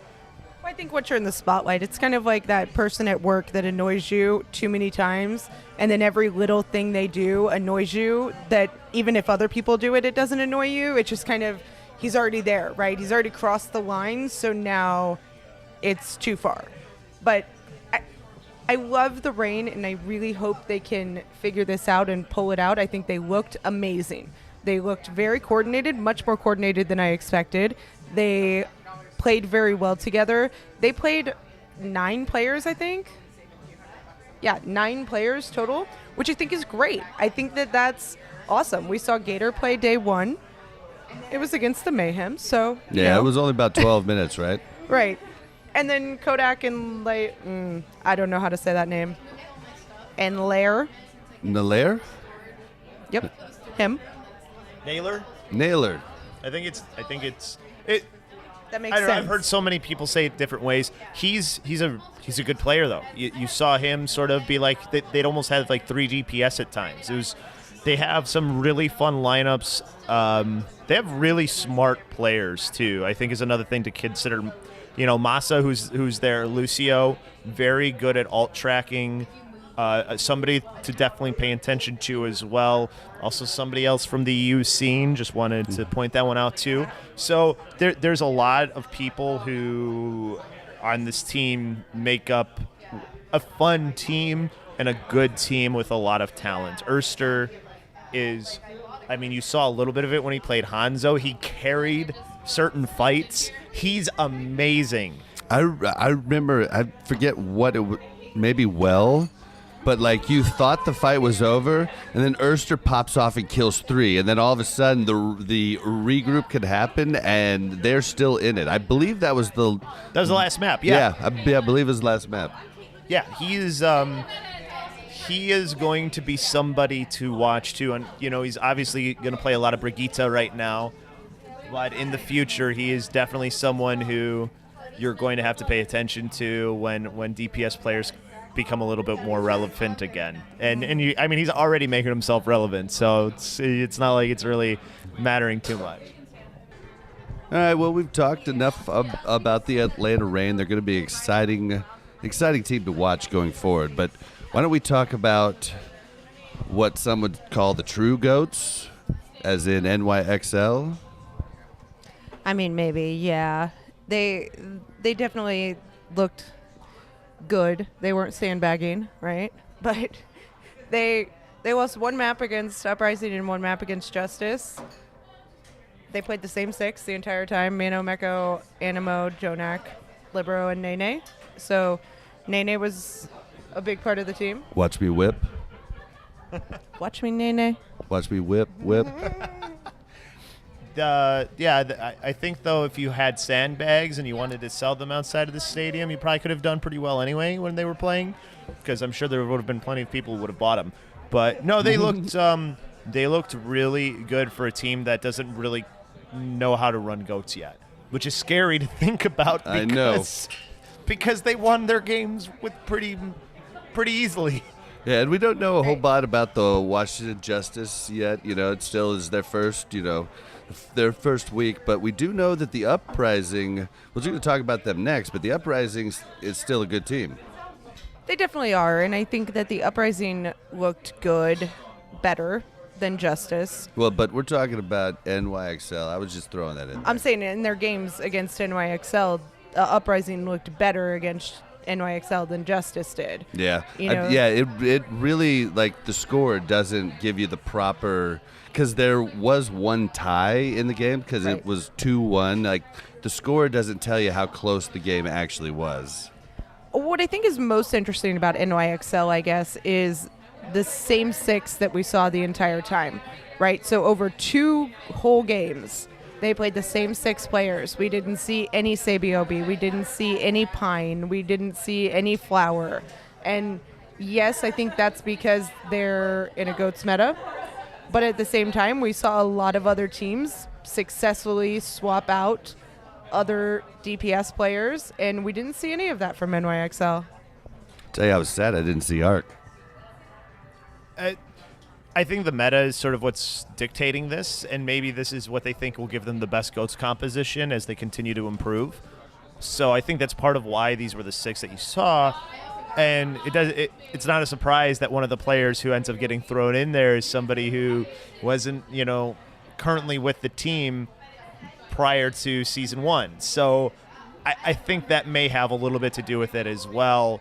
I think once you're in the spotlight, it's kind of like that person at work that annoys you too many times, and then every little thing they do annoys you, that even if other people do it, it doesn't annoy you. It's just kind of, he's already there, right? He's already crossed the line, so now it's too far. But I love the rain, and I really hope they can figure this out and pull it out. I think they looked amazing. They looked very coordinated, much more coordinated than I expected. They played very well together. They played 9 players, I think. Yeah, 9 players total, which I think is great. I think that that's awesome. We saw Gator play day 1. It was against the Mayhem, so... Yeah, it was only about 12 minutes, right? Right. And then Kodak and I don't know how to say that name. And Lair. Nalair? Yep. Him. Naylor? I think That makes I don't sense. know, I've heard so many people say it different ways. He's a good player though. You saw him sort of be like they'd almost have like 3 DPS at times. They have some really fun lineups. They have really smart players too. I think is another thing to consider. You know, Masa, who's there, Lucio, very good at alt tracking. Somebody to definitely pay attention to as well. Also somebody else from the EU scene. Just wanted to point that one out too. So there's a lot of people who on this team make up a fun team and a good team with a lot of talent. Erster is, I mean, you saw a little bit of it when he played Hanzo. He carried certain fights. He's amazing. I remember, I forget what it was, maybe but like you thought the fight was over, and then Erster pops off and kills 3, and then all of a sudden the regroup could happen, and they're still in it. I believe that was the last map. Yeah, I believe it was the last map. Yeah, he is going to be somebody to watch too, and you know he's obviously going to play a lot of Brigitte right now. But in the future, he is definitely someone who you're going to have to pay attention to when DPS players become a little bit more relevant again. And he's already making himself relevant, so it's not like it's really mattering too much. All right, well, we've talked enough about the Atlanta Reign. They're going to be exciting team to watch going forward. But why don't we talk about what some would call the true GOATs, as in NYXL? I mean, maybe, yeah. They definitely looked good. They weren't sandbagging, right? But they lost 1 map against Uprising and 1 map against Justice. They played the same 6 the entire time: Mano, Meko, Animo, Jonak, Libero, and Nene. So Nene was a big part of the team. Watch me whip. Watch me, Nene. Watch me whip. I think, though, if you had sandbags and you wanted to sell them outside of the stadium, you probably could have done pretty well anyway when they were playing, because I'm sure there would have been plenty of people who would have bought them. But, no, they looked really good for a team that doesn't really know how to run GOATs yet, which is scary to think about because they won their games with pretty easily. Yeah, and we don't know a whole lot about the Washington Justice yet. You know, it still is their first week, but we do know that the Uprising, we're going to talk about them next, but the Uprising is still a good team. They definitely are, and I think that the Uprising looked good, better than Justice. Well, but we're talking about NYXL. I was just throwing that in there. I'm saying in their games against NYXL, Uprising looked better against NYXL than Justice did. Yeah. You know? It really, like, the score doesn't give you the proper, because there was one tie in the game because Right. it was 2-1. Like, the score doesn't tell you how close the game actually was. What I think is most interesting about NYXL, I guess, is the same 6 that we saw the entire time, right? So over 2 whole games, they played the same 6 players. We didn't see any Sabiobi. We didn't see any Pine. We didn't see any Flower. And yes, I think that's because they're in a GOATS meta. But at the same time, we saw a lot of other teams successfully swap out other DPS players, and we didn't see any of that from NYXL. Tell you, I was sad I didn't see Arc. I think the meta is sort of what's dictating this, and maybe this is what they think will give them the best GOATS composition as they continue to improve. So I think that's part of why these were the 6 that you saw. And it's not a surprise that one of the players who ends up getting thrown in there is somebody who wasn't, currently with the team prior to Season 1. So I think that may have a little bit to do with it as well.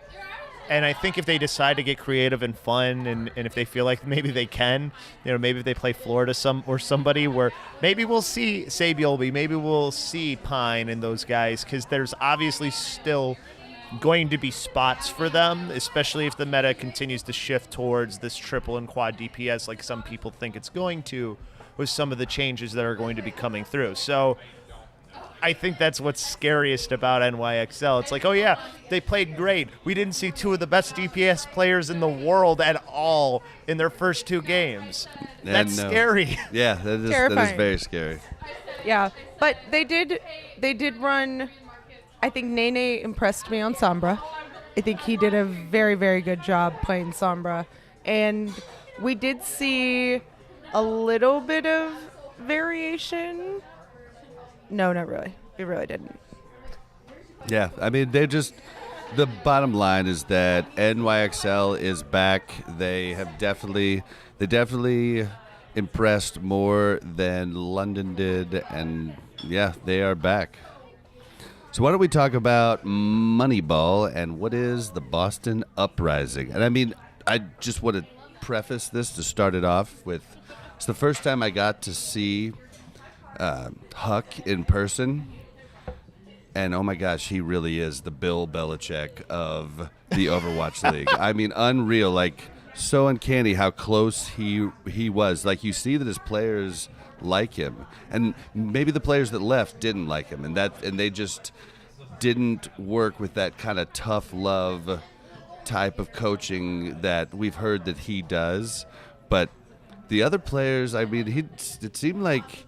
And I think if they decide to get creative and fun, and if they feel like maybe they can, maybe if they play Florida or somebody where maybe we'll see Sabiolby, maybe we'll see Pine and those guys, because there's obviously still going to be spots for them, especially if the meta continues to shift towards this triple and quad DPS like some people think it's going to, with some of the changes that are going to be coming through. So I think that's what's scariest about NYXL. It's like, oh yeah, they played great. We didn't see 2 of the best DPS players in the world at all in their first 2 games. That's scary. Yeah, that is very scary. Yeah, but they did run. I think Nene impressed me on Sombra. I think he did a very, very good job playing Sombra. And we did see a little bit of variation. No, not really. We really didn't. Yeah, I mean, the bottom line is that NYXL is back. They definitely impressed more than London did, and yeah, they are back. So why don't we talk about Moneyball and what is the Boston Uprising? And I mean, I just want to preface this to start it off with, it's the first time I got to see Huck in person, and oh my gosh, he really is the Bill Belichick of the Overwatch League. I mean, unreal, like so uncanny how close he was. Like, you see that his players like him, and maybe the players that left didn't like him, and they just didn't work with that kind of tough love type of coaching that we've heard that he does. But the other players, I mean, it seemed like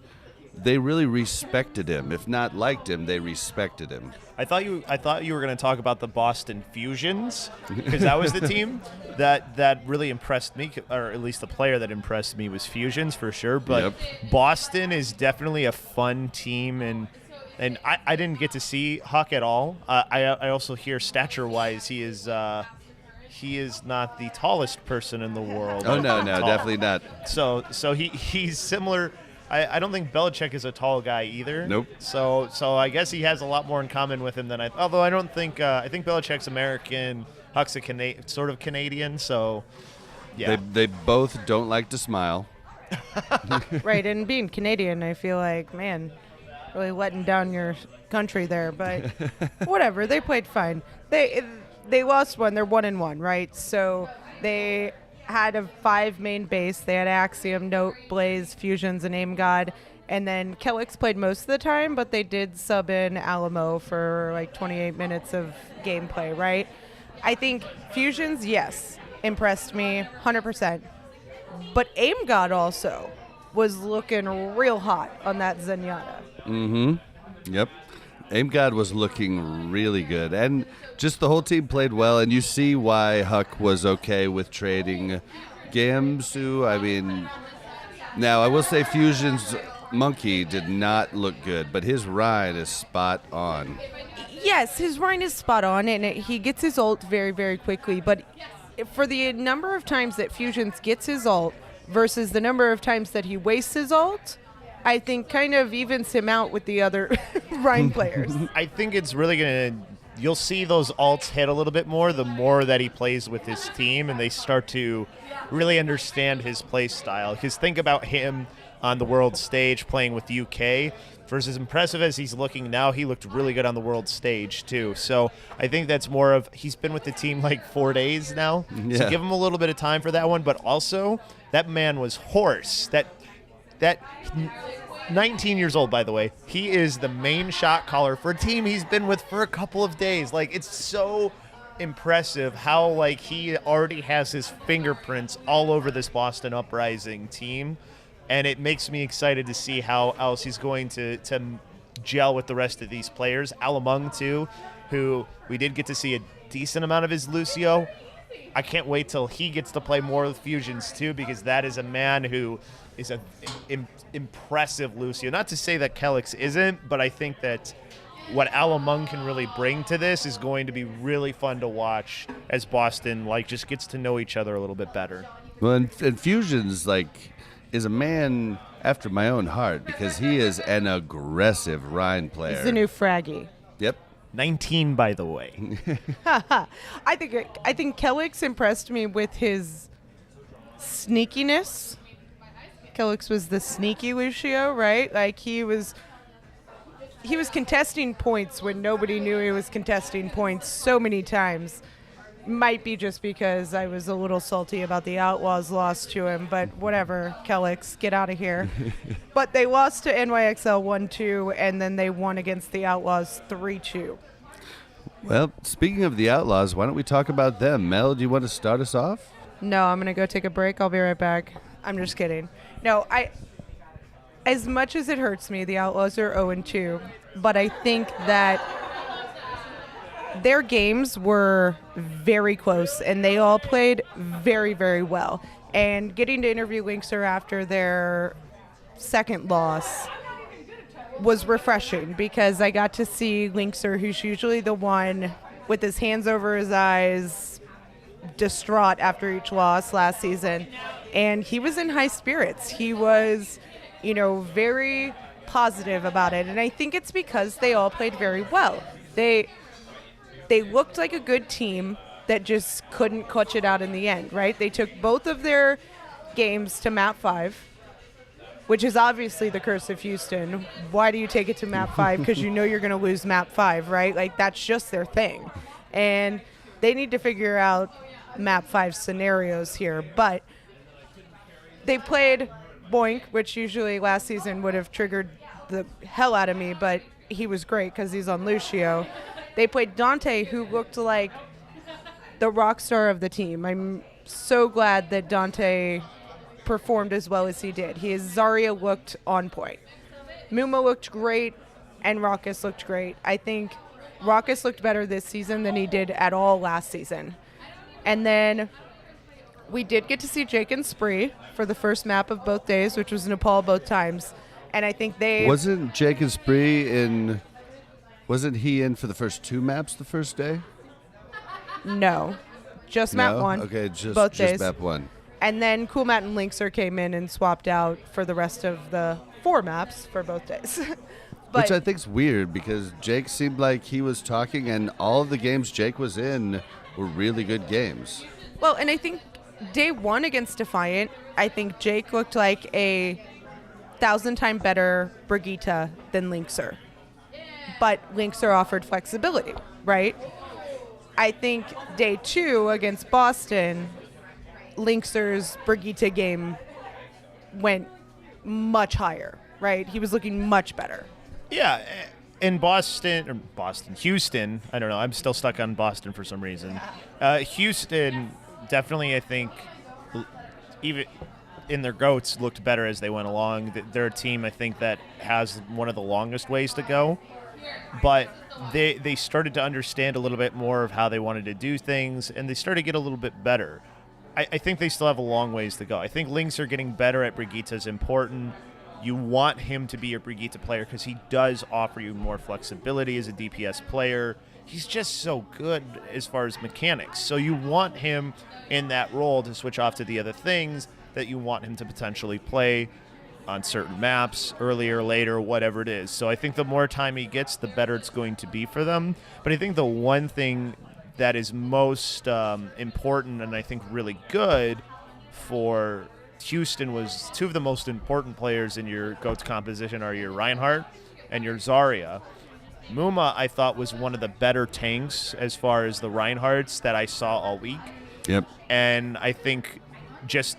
they really respected him. If not liked him, they respected him. I thought you were going to talk about the Boston Fusions, because that was the team that really impressed me, or at least the player that impressed me was Fusions for sure. But Yep. Boston is definitely a fun team, and I didn't get to see Huck at all. I also hear stature-wise he is not the tallest person in the world. Oh no, definitely not. So he's similar. I don't think Belichick is a tall guy either. Nope. So I guess he has a lot more in common with him than although I don't think I think Belichick's American, Huck's sort of Canadian. So yeah, They both don't like to smile. Right, and being Canadian, I feel like, man, really letting down your country there. But whatever, they played fine. They lost one. They're 1-1, right? So they had a 5 main base. They had Axiom, Note, Blaze, Fusions, and Aim God. And then Kellix played most of the time, but they did sub in Alamo for like 28 minutes of gameplay, right? I think Fusions, yes, impressed me 100%. But Aim God also was looking real hot on that Zenyatta. Mm-hmm. Yep. Aim God was looking really good. And just the whole team played well. And you see why Huck was okay with trading Gamsu. I mean, now I will say Fusion's Monkey did not look good, but his Rhine is spot on. Yes, his Rhine is spot on, and he gets his ult very, very quickly. But for the number of times that Fusions gets his ult versus the number of times that he wastes his ult, I think kind of evens him out with the other Rhine players. I think it's really going to you'll see those alts hit a little bit more the more that he plays with his team, and they start to really understand his play style. Because think about him on the world stage playing with UK. For as impressive as he's looking now, he looked really good on the world stage too. So I think that's more of, he's been with the team like 4 days now. Yeah. So give him a little bit of time for that one. But also, that man was hoarse. That 19 years old, by the way. He is the main shot caller for a team he's been with for a couple of days. Like, it's so impressive how, like, he already has his fingerprints all over this Boston Uprising team. And it makes me excited to see how else he's going to gel with the rest of these players. Alamung, too, who we did get to see a decent amount of his Lucio. I can't wait till he gets to play more with Fusions, too, because that is a man who is an impressive Lucio. Not to say that Kelix isn't, but I think that what Alamung can really bring to this is going to be really fun to watch as Boston, like, just gets to know each other a little bit better. Well, and Fusions, like, is a man after my own heart because he is an aggressive Rhine player. He's the new Fraggy. Yep. 19, by the way. I think Kelix impressed me with his sneakiness. Kelix was the sneaky Lucio, right? Like, he was contesting points when nobody knew he was contesting points so many times. Might be just because I was a little salty about the Outlaws' loss to him, but whatever, Kelix, get out of here. But they lost to NYXL 1-2, and then they won against the Outlaws 3-2. Well, speaking of the Outlaws, why don't we talk about them? Mel, do you want to start us off? No, I'm going to go take a break. I'll be right back. I'm just kidding. No, as much as it hurts me, the Outlaws are 0-2, but I think that their games were very close, and they all played very, very well. And getting to interview Linkser after their second loss was refreshing because I got to see Linkser, who's usually the one with his hands over his eyes, distraught after each loss last season. And he was in high spirits. He was, very positive about it. And I think it's because they all played very well. They looked like a good team that just couldn't clutch it out in the end, right? They took both of their games to map 5, which is obviously the curse of Houston. Why do you take it to map 5? Because you know you're going to lose map 5, right? Like, that's just their thing. And they need to figure out map 5 scenarios here. But they played Boink, which usually last season would have triggered the hell out of me, but he was great because he's on Lucio. They played Dante, who looked like the rock star of the team. I'm so glad that Dante performed as well as he did. Zarya looked on point. Muma looked great, and Raucus looked great. I think Raucus looked better this season than he did at all last season. And then we did get to see Jake and Spree for the first map of both days, which was Nepal both times. And I think Wasn't Jake and Spree wasn't he in for the first 2 maps the first day? No. Just map 1. Okay, just both days. map 1. And then Cool Matt and Linkser came in and swapped out for the rest of the 4 maps for both days. Which I think's weird because Jake seemed like he was talking, and all of the games Jake was in were really good games. Well, and I think day 1 against Defiant, I think Jake looked like a 1,000-time better Brigitte than Linkser. But Linkser offered flexibility, right? I think day 2 against Boston, Linkser's Brigitte game went much higher, right? He was looking much better. Yeah, in Houston, I don't know. I'm still stuck on Boston for some reason. Houston definitely, I think, even in their goats, looked better as they went along. They're a team, I think, that has one of the longest ways to go. But they started to understand a little bit more of how they wanted to do things, and they started to get a little bit better. I think they still have a long ways to go. I think Linkser getting better at Brigitte is important. You want him to be a Brigitte player because he does offer you more flexibility as a DPS player. He's just so good as far as mechanics. So you want him in that role to switch off to the other things that you want him to potentially play. on certain maps, earlier, later, whatever it is. So I think the more time he gets, the better it's going to be for them. But I think the one thing that is most important and I think really good for Houston was two of the most important players in your GOATS composition are your Reinhardt and your Zarya. Muma, I thought, was one of the better tanks as far as the Reinhardts that I saw all week. Yep. And I think just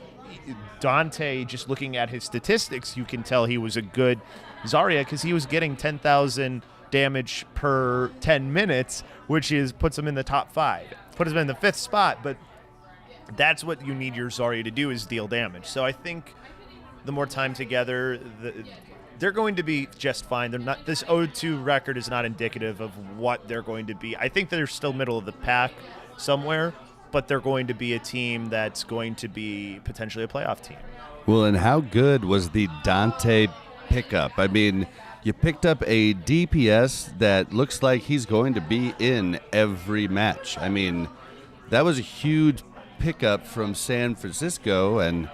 Dante, just looking at his statistics, you can tell he was a good Zarya because he was getting 10,000 damage per 10 minutes, which puts him in the top 5. Puts him in the 5th spot, but that's what you need your Zarya to do is deal damage. So I think the more time together, they're going to be just fine. They're not. This 0-2 record is not indicative of what they're going to be. I think they're still middle of the pack somewhere, but they're going to be a team that's going to be potentially a playoff team. Well, and how good was the Dante pickup? I mean, you picked up a DPS that looks like he's going to be in every match. I mean, that was a huge pickup from San Francisco, and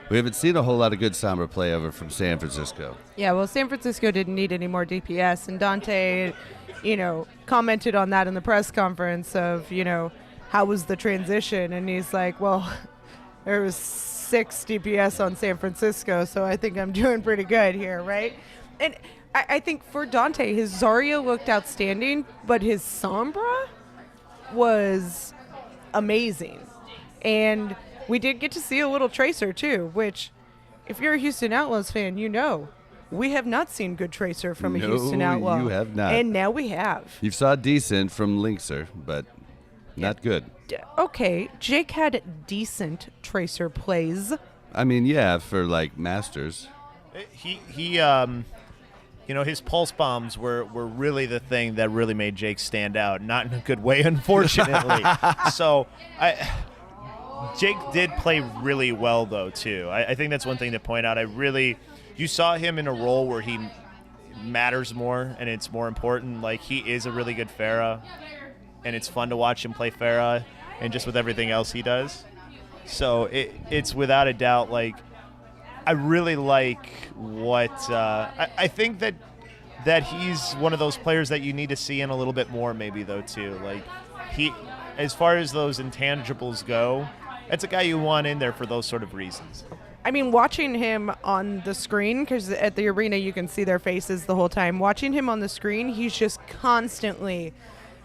we haven't seen a whole lot of good Sombra play over from San Francisco. Yeah, well, San Francisco didn't need any more DPS, and Dante, commented on that in the press conference of, how was the transition? And he's like, well, there was 6 DPS on San Francisco, so I think I'm doing pretty good here, right? And I think for Dante, his Zarya looked outstanding, but his Sombra was amazing. And we did get to see a little Tracer, too, which, if you're a Houston Outlaws fan, we have not seen good Tracer from a Houston Outlaw. You have not. And now we have. You saw decent from Linkser, but not good. Okay, Jake had decent Tracer plays. I mean, yeah, for, Masters. His pulse bombs were really the thing that really made Jake stand out. Not in a good way, unfortunately. So, Jake did play really well, though, too. I think that's one thing to point out. You saw him in a role where he matters more and it's more important. He is a really good Pharah, and it's fun to watch him play Pharah and just with everything else he does. So it's without a doubt, I really like what I think that he's one of those players that you need to see in a little bit more maybe, though, too. As far as those intangibles go, it's a guy you want in there for those sort of reasons. I mean, watching him on the screen, because at the arena you can see their faces the whole time. Watching him on the screen, he's just constantly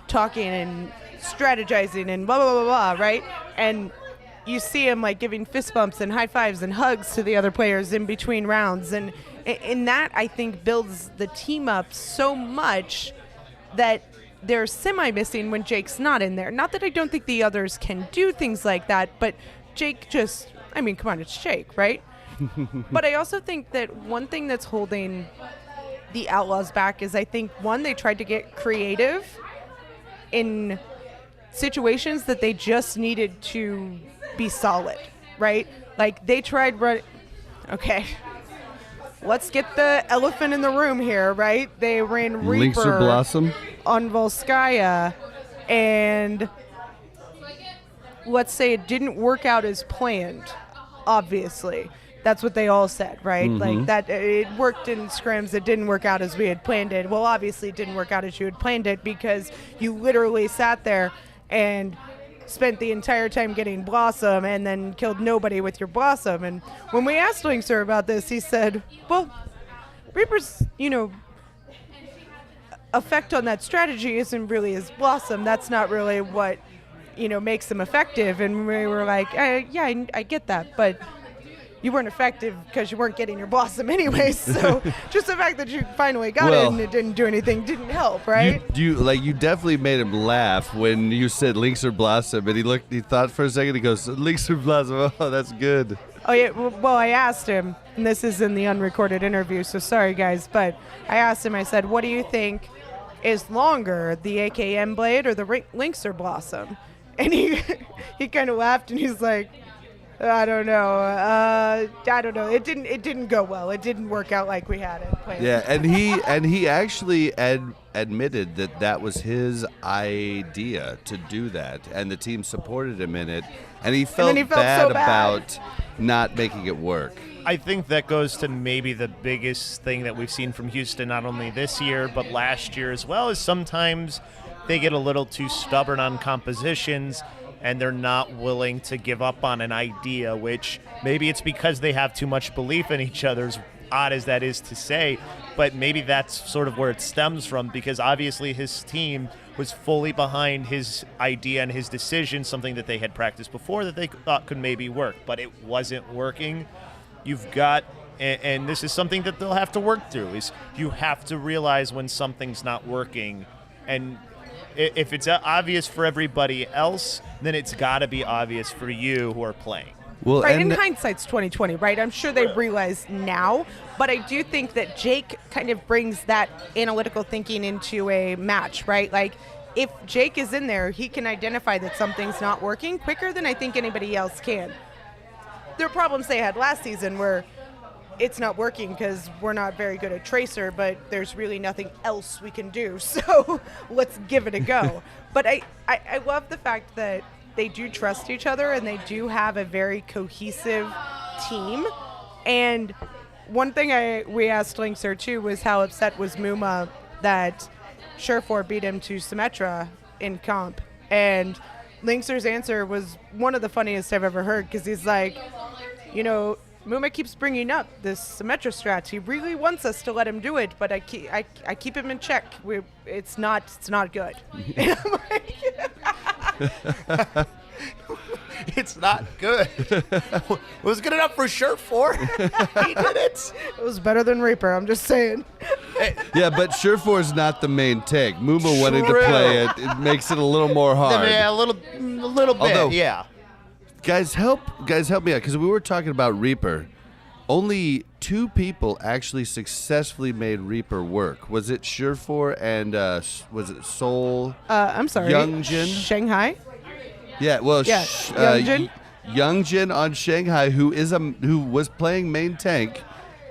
talking and strategizing and blah, blah, blah, blah, right? And you see him, giving fist bumps and high fives and hugs to the other players in between rounds. And that, I think, builds the team up so much that they're semi-missing when Jake's not in there. Not that I don't think the others can do things like that, but Jake just, come on, it's Jake, right? But I also think that one thing that's holding the Outlaws back is, I think, one, they tried to get creative in situations that they just needed to be solid, right? They tried okay, let's get the elephant in the room here, right? They ran Reaper Linkser Blossom on Volskaya, and let's say it didn't work out as planned. Obviously, that's what they all said, right? Mm-hmm. That it worked in scrims, it didn't work out as we had planned it. Well, obviously it didn't work out as you had planned it because you literally sat there and spent the entire time getting Blossom and then killed nobody with your Blossom. And when we asked Linkser about this, he said, well, Reaper's, effect on that strategy isn't really his Blossom. That's not really what, makes him effective. And we were like, yeah, I get that, but you weren't effective because you weren't getting your Blossom anyway. So just the fact that you finally got it and it didn't do anything didn't help, right? You definitely made him laugh when you said Linkser Blossom, and he thought for a second, he goes, Linkser Blossom, oh, that's good. Oh, yeah, well, I asked him, and this is in the unrecorded interview, so sorry, guys, but I asked him, I said, what do you think is longer, the AKM blade or the Linkser Blossom? And he kind of laughed, and he's like, I don't know. It didn't go well. It didn't work out like we had it planned. Yeah, and he actually admitted that was his idea to do that, and the team supported him in it, and he felt, so bad bad about not making it work. I think that goes to maybe the biggest thing that we've seen from Houston, not only this year, but last year as well, is sometimes they get a little too stubborn on compositions and they're not willing to give up on an idea, which maybe it's because they have too much belief in each other, as odd as that is to say, but maybe that's sort of where it stems from, because obviously his team was fully behind his idea and his decision, something that they had practiced before that they thought could maybe work, but it wasn't working. You've got, and this is something that they'll have to work through, is you have to realize when something's not working, and if it's obvious for everybody else, then it's got to be obvious for you who are playing. Well, right, in hindsight's 2020, right? I'm sure they realize now, but I do think that Jake kind of brings that analytical thinking into a match, right? Like, if Jake is in there, he can identify that something's not working quicker than I think anybody else can. There are problems they had last season where it's not working because we're not very good at Tracer, but there's really nothing else we can do, so let's give it a go. But I love the fact that they do trust each other and they do have a very cohesive team. And one thing we asked Linkser too was how upset was Muma that Surefour beat him to Symmetra in comp. And Linkser's answer was one of the funniest I've ever heard, because he's like, you know, Muma keeps bringing up this Symmetra strat. He really wants us to let him do it, but I keep him in check. It's not good. And I'm like, it's not good. It was good enough for Surefour. He did it. It was better than Reaper, I'm just saying. Yeah, but Surefour's not the main tank. Muma wanting to play it makes it a little more hard. Yeah, a little bit. Although, yeah. Guys, help me out, because we were talking about Reaper. Only 2 people actually successfully made Reaper work. Was it Surefour and was it Seoul? I'm sorry. Youngjin? Shanghai? Yeah, well, Yeah, Youngjin. Youngjin on Shanghai, who was playing main tank,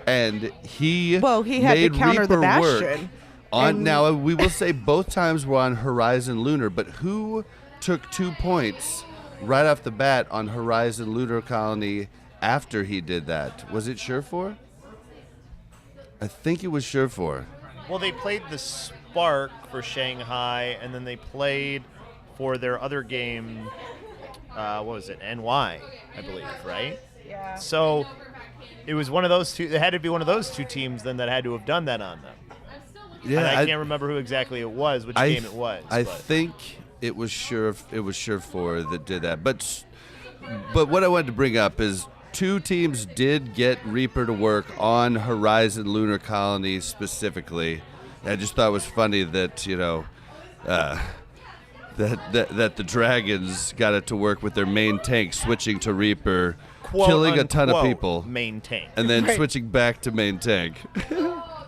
and he had made to counter Reaper the work. Bastion. Now, we will say both times were on Horizon Lunar, but who took 2 points right off the bat on Horizon Lunar Colony after he did that? Was it Surefour? I think it was Surefour. Well, they played the Spark for Shanghai, and then they played for their other game, what was it, NY, I believe, right? Yeah. So it was one of those two. It had to be one of those 2 teams then that had to have done that on them. Yeah, and I can't remember who exactly it was, which game it was. I think it was Surefour that did that. But what I wanted to bring up is 2 teams did get Reaper to work on Horizon Lunar Colony specifically. I just thought it was funny that, you know, that the Dragons got it to work with their main tank switching to Reaper, Quote, killing a ton of unquote, people, main tank. and then switching back to main tank.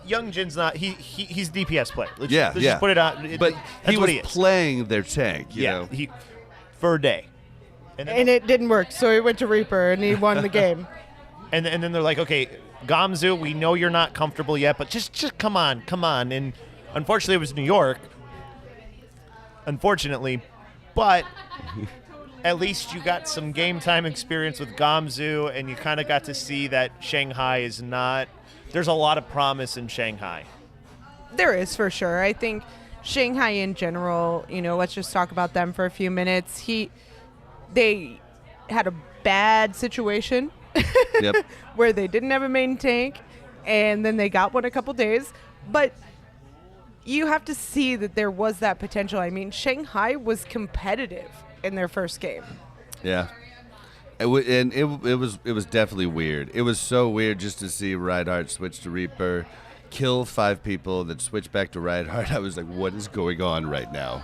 Youngjin's not. He's a DPS player. Let's Yeah. just put it out. But he was what is. playing their tank, you know. He for a day. And it didn't work, so he went to Reaper and he won the game. And then they're like, okay, Gamzu, we know you're not comfortable yet, but just come on. And unfortunately, it was New York. Unfortunately, but at least you got some game time experience with Gamzu, and you kind of got to see that Shanghai is not. There's a lot of promise in Shanghai. There is, for sure. I think Shanghai in general, you know, let's just talk about them for a few minutes. They had a bad situation Yep. where they didn't have a main tank, and then they got one a couple days. But you have to see that there was that potential. I mean, Shanghai was competitive in their first game. Yeah. It was definitely weird. It was so weird just to see Reinhardt switch to Reaper, kill 5 people, then switch back to Reinhardt. I was like, what is going on right now?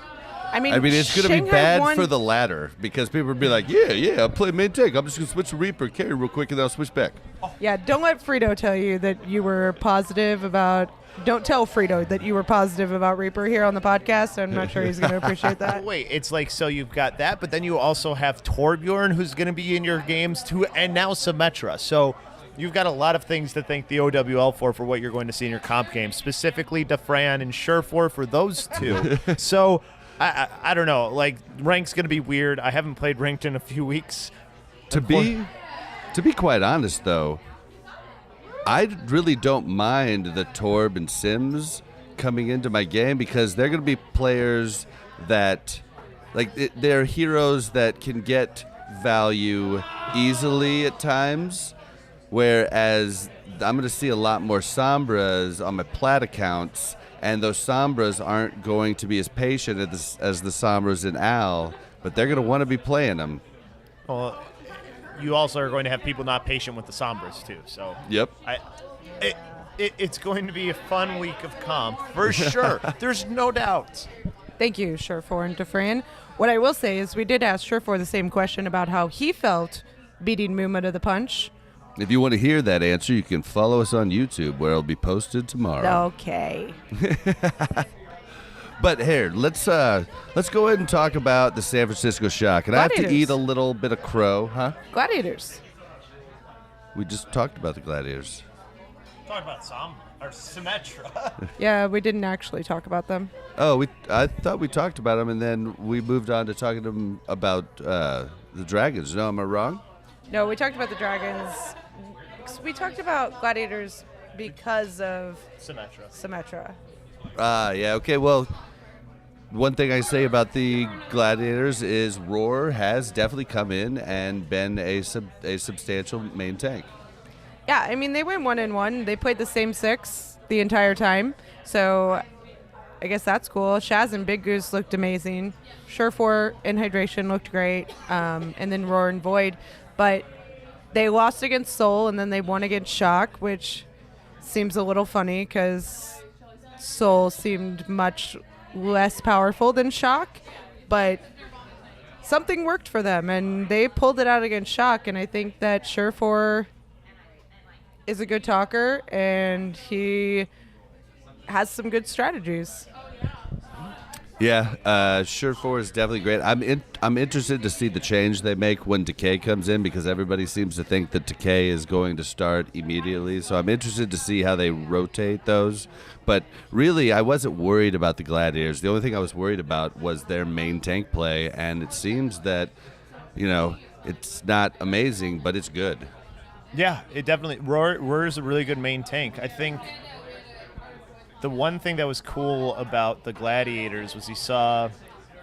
I mean, it's going to be bad for the latter, because people would be like, yeah, I'll play main tank. I'm just going to switch to Reaper, carry real quick, and then I'll switch back. Yeah, don't let Frito tell you that you were positive about... Don't tell Frito that you were positive about Reaper here on the podcast. I'm not sure he's going to appreciate that. Wait, it's like, so you've got that, but then you also have Torbjorn, who's going to be in your games too, and now Symmetra. So you've got a lot of things to thank the OWL for what you're going to see in your comp games, specifically Defran and Surefour for those 2. So I don't know. Like, rank's going to be weird. I haven't played ranked in a few weeks. To be quite honest, though, I really don't mind the Torb and Sims coming into my game because they're going to be players that, they're heroes that can get value easily at times, whereas I'm going to see a lot more Sombras on my plat accounts, and those Sombras aren't going to be as patient as the Sombras in Al, but they're going to want to be playing them. Well, you also are going to have people not patient with the Sombras too. So yep, it's going to be a fun week of comp for sure. There's no doubt. Thank you, Surefour and Defran. What I will say is we did ask Surefour the same question about how he felt beating Muma to the punch. If you want to hear that answer, you can follow us on YouTube, where it'll be posted tomorrow. Okay. But here, let's go ahead and talk about the San Francisco Shock. And I have to eat a little bit of crow, huh? Gladiators. We just talked about the Gladiators. Talk about Symmetra. Yeah, we didn't actually talk about them. Oh, I thought we talked about them, and then we moved on to talking to them about the Dragons. No, am I wrong? No, we talked about the Dragons. We talked about Gladiators because of Symmetra. Yeah, okay, well, one thing I say about the Gladiators is Roar has definitely come in and been a substantial main tank. Yeah, I mean, they went 1-1. They played the same 6 the entire time, so I guess that's cool. Shaz and Big Goose looked amazing. Surefour and Hydration looked great, and then Roar and Void. But they lost against Soul, and then they won against Shock, which seems a little funny because Soul seemed much less powerful than Shock, but something worked for them, and they pulled it out against Shock, and I think that Surefour is a good talker, and he has some good strategies. Yeah, Surefour is definitely great. I'm interested to see the change they make when Decay comes in, because everybody seems to think that Decay is going to start immediately. So I'm interested to see how they rotate those. But really, I wasn't worried about the Gladiators. The only thing I was worried about was their main tank play, and it seems that, it's not amazing, but it's good. Yeah, it definitely. Roar is a really good main tank. I think the one thing that was cool about the Gladiators was you saw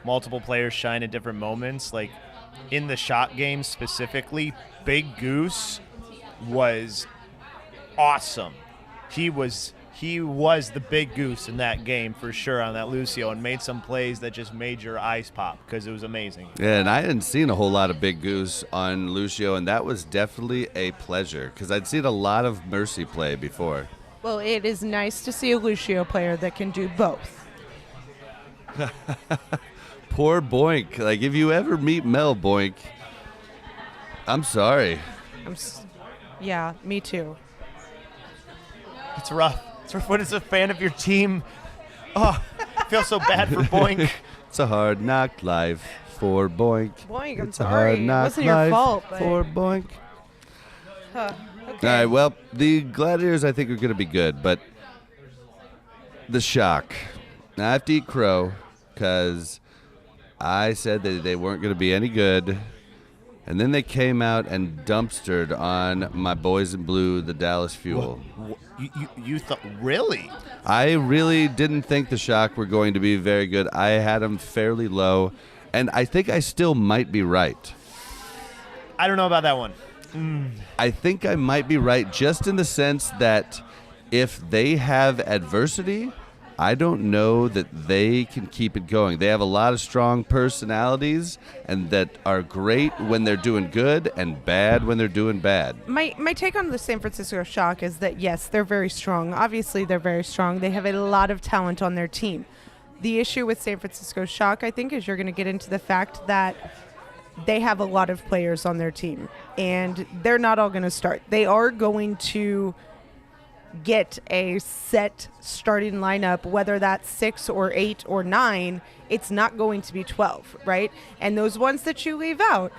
multiple players shine at different moments. Like in the shot game specifically, Big Goose was awesome. He was the Big Goose in that game for sure on that Lucio, and made some plays that just made your eyes pop because it was amazing. Yeah, and I hadn't seen a whole lot of Big Goose on Lucio, and that was definitely a pleasure because I'd seen a lot of Mercy play before. Well, it is nice to see a Lucio player that can do both. Poor Boink. Like, if you ever meet Mel Boink, I'm sorry. Yeah, me too. It's rough. It's rough when it's a fan of your team. Oh, I feel so bad for Boink. It's a hard knock life for Boink. Boink, I'm it's sorry. A hard knock It wasn't your fault. But for Boink. Okay. All right, well, the Gladiators I think are going to be good, but the Shock. Now, I have to eat crow because I said that they weren't going to be any good, and then they came out and dumpstered on my boys in blue, the Dallas Fuel. You thought, really? I really didn't think the Shock were going to be very good. I had them fairly low, and I think I still might be right. I don't know about that one. I think I might be right just in the sense that if they have adversity, I don't know that they can keep it going. They have a lot of strong personalities and that are great when they're doing good and bad when they're doing bad. My take on the San Francisco Shock is that, yes, they're very strong. Obviously, they're very strong. They have a lot of talent on their team. The issue with San Francisco Shock, I think, is you're going to get into the fact that they have a lot of players on their team, and they're not all going to start. They are going to get a set starting lineup, whether that's 6 or 8 or 9. It's not going to be 12, right? And those ones that you leave out,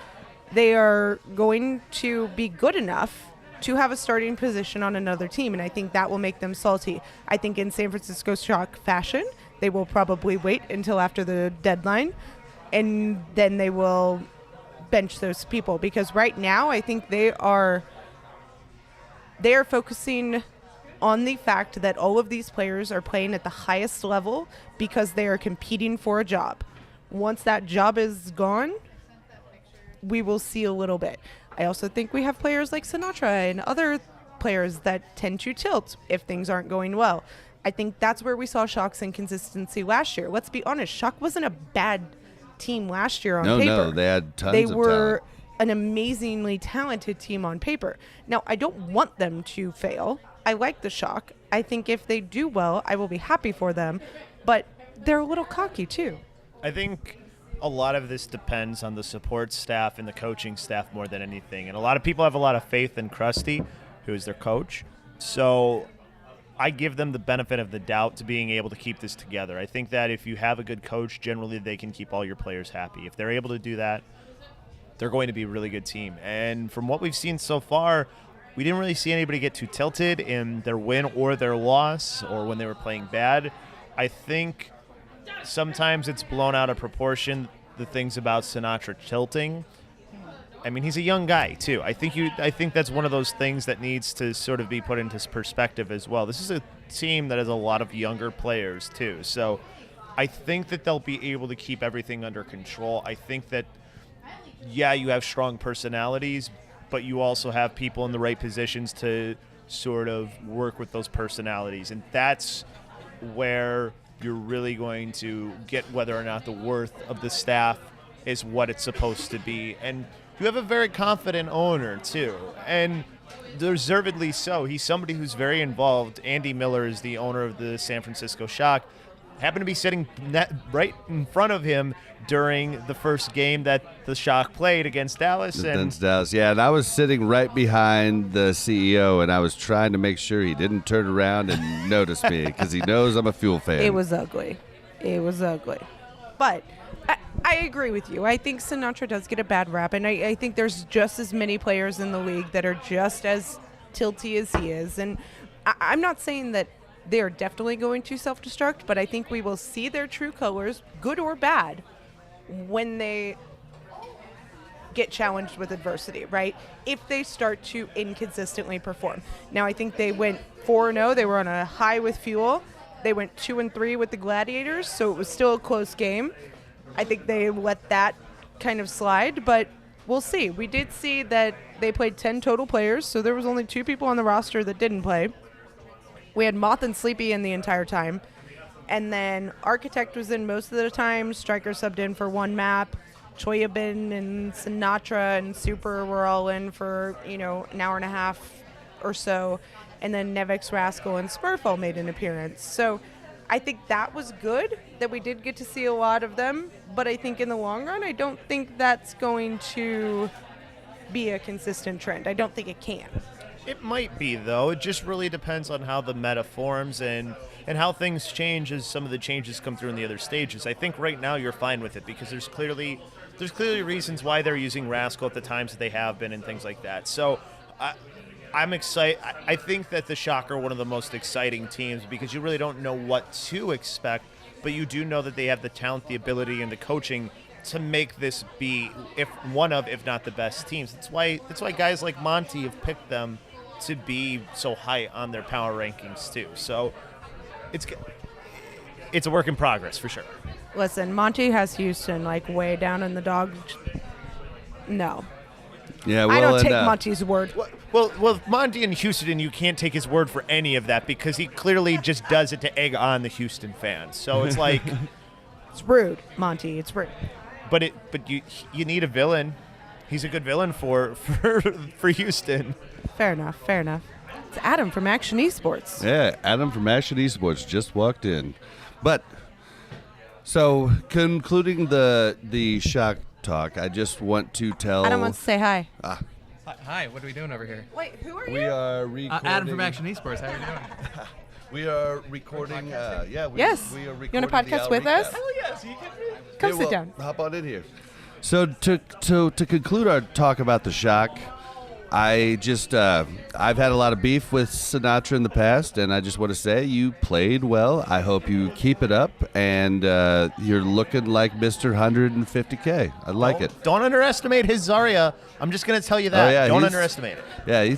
they are going to be good enough to have a starting position on another team, and I think that will make them salty. I think in San Francisco Shock fashion, they will probably wait until after the deadline, and then they will bench those people, because right now I think they are They are focusing on the fact that all of these players are playing at the highest level because they are competing for a job. Once that job is gone, we will see a little bit. I also think we have players like Sinatra and other players that tend to tilt if things aren't going well. I think that's where we saw Shock's inconsistency last year. Let's be honest, Shock wasn't a bad team last year on paper. No, they had tons of They talent. were an amazingly talented team on paper. Now, I don't want them to fail. I like the Shock. I think if they do well, I will be happy for them. But they're a little cocky, too. I think a lot of this depends on the support staff and the coaching staff more than anything. And a lot of people have a lot of faith in Krusty, who is their coach. So I give them the benefit of the doubt to being able to keep this together. I think that if you have a good coach, generally they can keep all your players happy. If they're able to do that, they're going to be a really good team. And from what we've seen so far, we didn't really see anybody get too tilted in their win or their loss or when they were playing bad. I think sometimes it's blown out of proportion, the things about Sinatra tilting. I mean, he's a young guy, too. I think that's one of those things that needs to sort of be put into perspective as well. This is a team that has a lot of younger players, too. So I think that they'll be able to keep everything under control. I think that, yeah, you have strong personalities, but you also have people in the right positions to sort of work with those personalities. And that's where you're really going to get whether or not the worth of the staff is what it's supposed to be. And you have a very confident owner, too, and deservedly so. He's somebody who's very involved. Andy Miller is the owner of the San Francisco Shock. Happened to be sitting right in front of him during the first game that the Shock played against Dallas. Against Dallas, yeah, and I was sitting right behind the CEO, and I was trying to make sure he didn't turn around and notice me because he knows I'm a Fuel fan. It was ugly. But I agree with you. I think Sinatra does get a bad rap, and I think there's just as many players in the league that are just as tilty as he is. And I'm not saying that they are definitely going to self-destruct, but I think we will see their true colors, good or bad, when they get challenged with adversity, right? If they start to inconsistently perform. Now, I think they went 4-0. They were on a high with Fuel. They went 2-3 with the Gladiators, so it was still a close game. I think they let that kind of slide, but we'll see. We did see that they played 10 total players, so there was only 2 people on the roster that didn't play. We had Moth and Sleepy in the entire time. And then Architect was in most of the time. Striker subbed in for 1 map. Choyabin and Sinatra and Super were all in for, an hour and a half or so. And then Nevix, Rascal, and Smurf all made an appearance. So I think that was good that we did get to see a lot of them. But I think in the long run, I don't think that's going to be a consistent trend. I don't think it can. It might be, though. It just really depends on how the meta forms and how things change as some of the changes come through in the other stages. I think right now you're fine with it because there's clearly reasons why they're using Rascal at the times that they have been and things like that. So I'm excited. I think that the Shock are one of the most exciting teams because you really don't know what to expect, but you do know that they have the talent, the ability, and the coaching to make this be if not the best teams. That's why guys like Monty have picked them to be so high on their power rankings too. So it's a work in progress for sure. Listen, Monty has Houston way down in the dog. No. Yeah, I don't take Monty's word. Well, Monty in Houston, you can't take his word for any of that because he clearly just does it to egg on the Houston fans. So it's like it's rude, Monty. It's rude. But you need a villain. He's a good villain for Houston. Fair enough. It's Adam from Action Esports. Yeah, Adam from Action Esports just walked in. But so concluding the Shock talk, I just want to tell Adam wants to say hi. Hi, what are we doing over here? Wait, who are you? We are recording. Adam from Action Esports. How are you doing? We are recording. Yes. We are recording. You want to podcast with us? Oh yes, you can. Come sit down. Hop on in here. So to conclude our talk about the Shock, I just, I've had a lot of beef with Sinatra in the past, and I just want to say you played well. I hope you keep it up, and you're looking like Mr. 150K. I like it. Don't underestimate his Zarya. I'm just going to tell you that. Oh, yeah, Don't underestimate it. Yeah, he's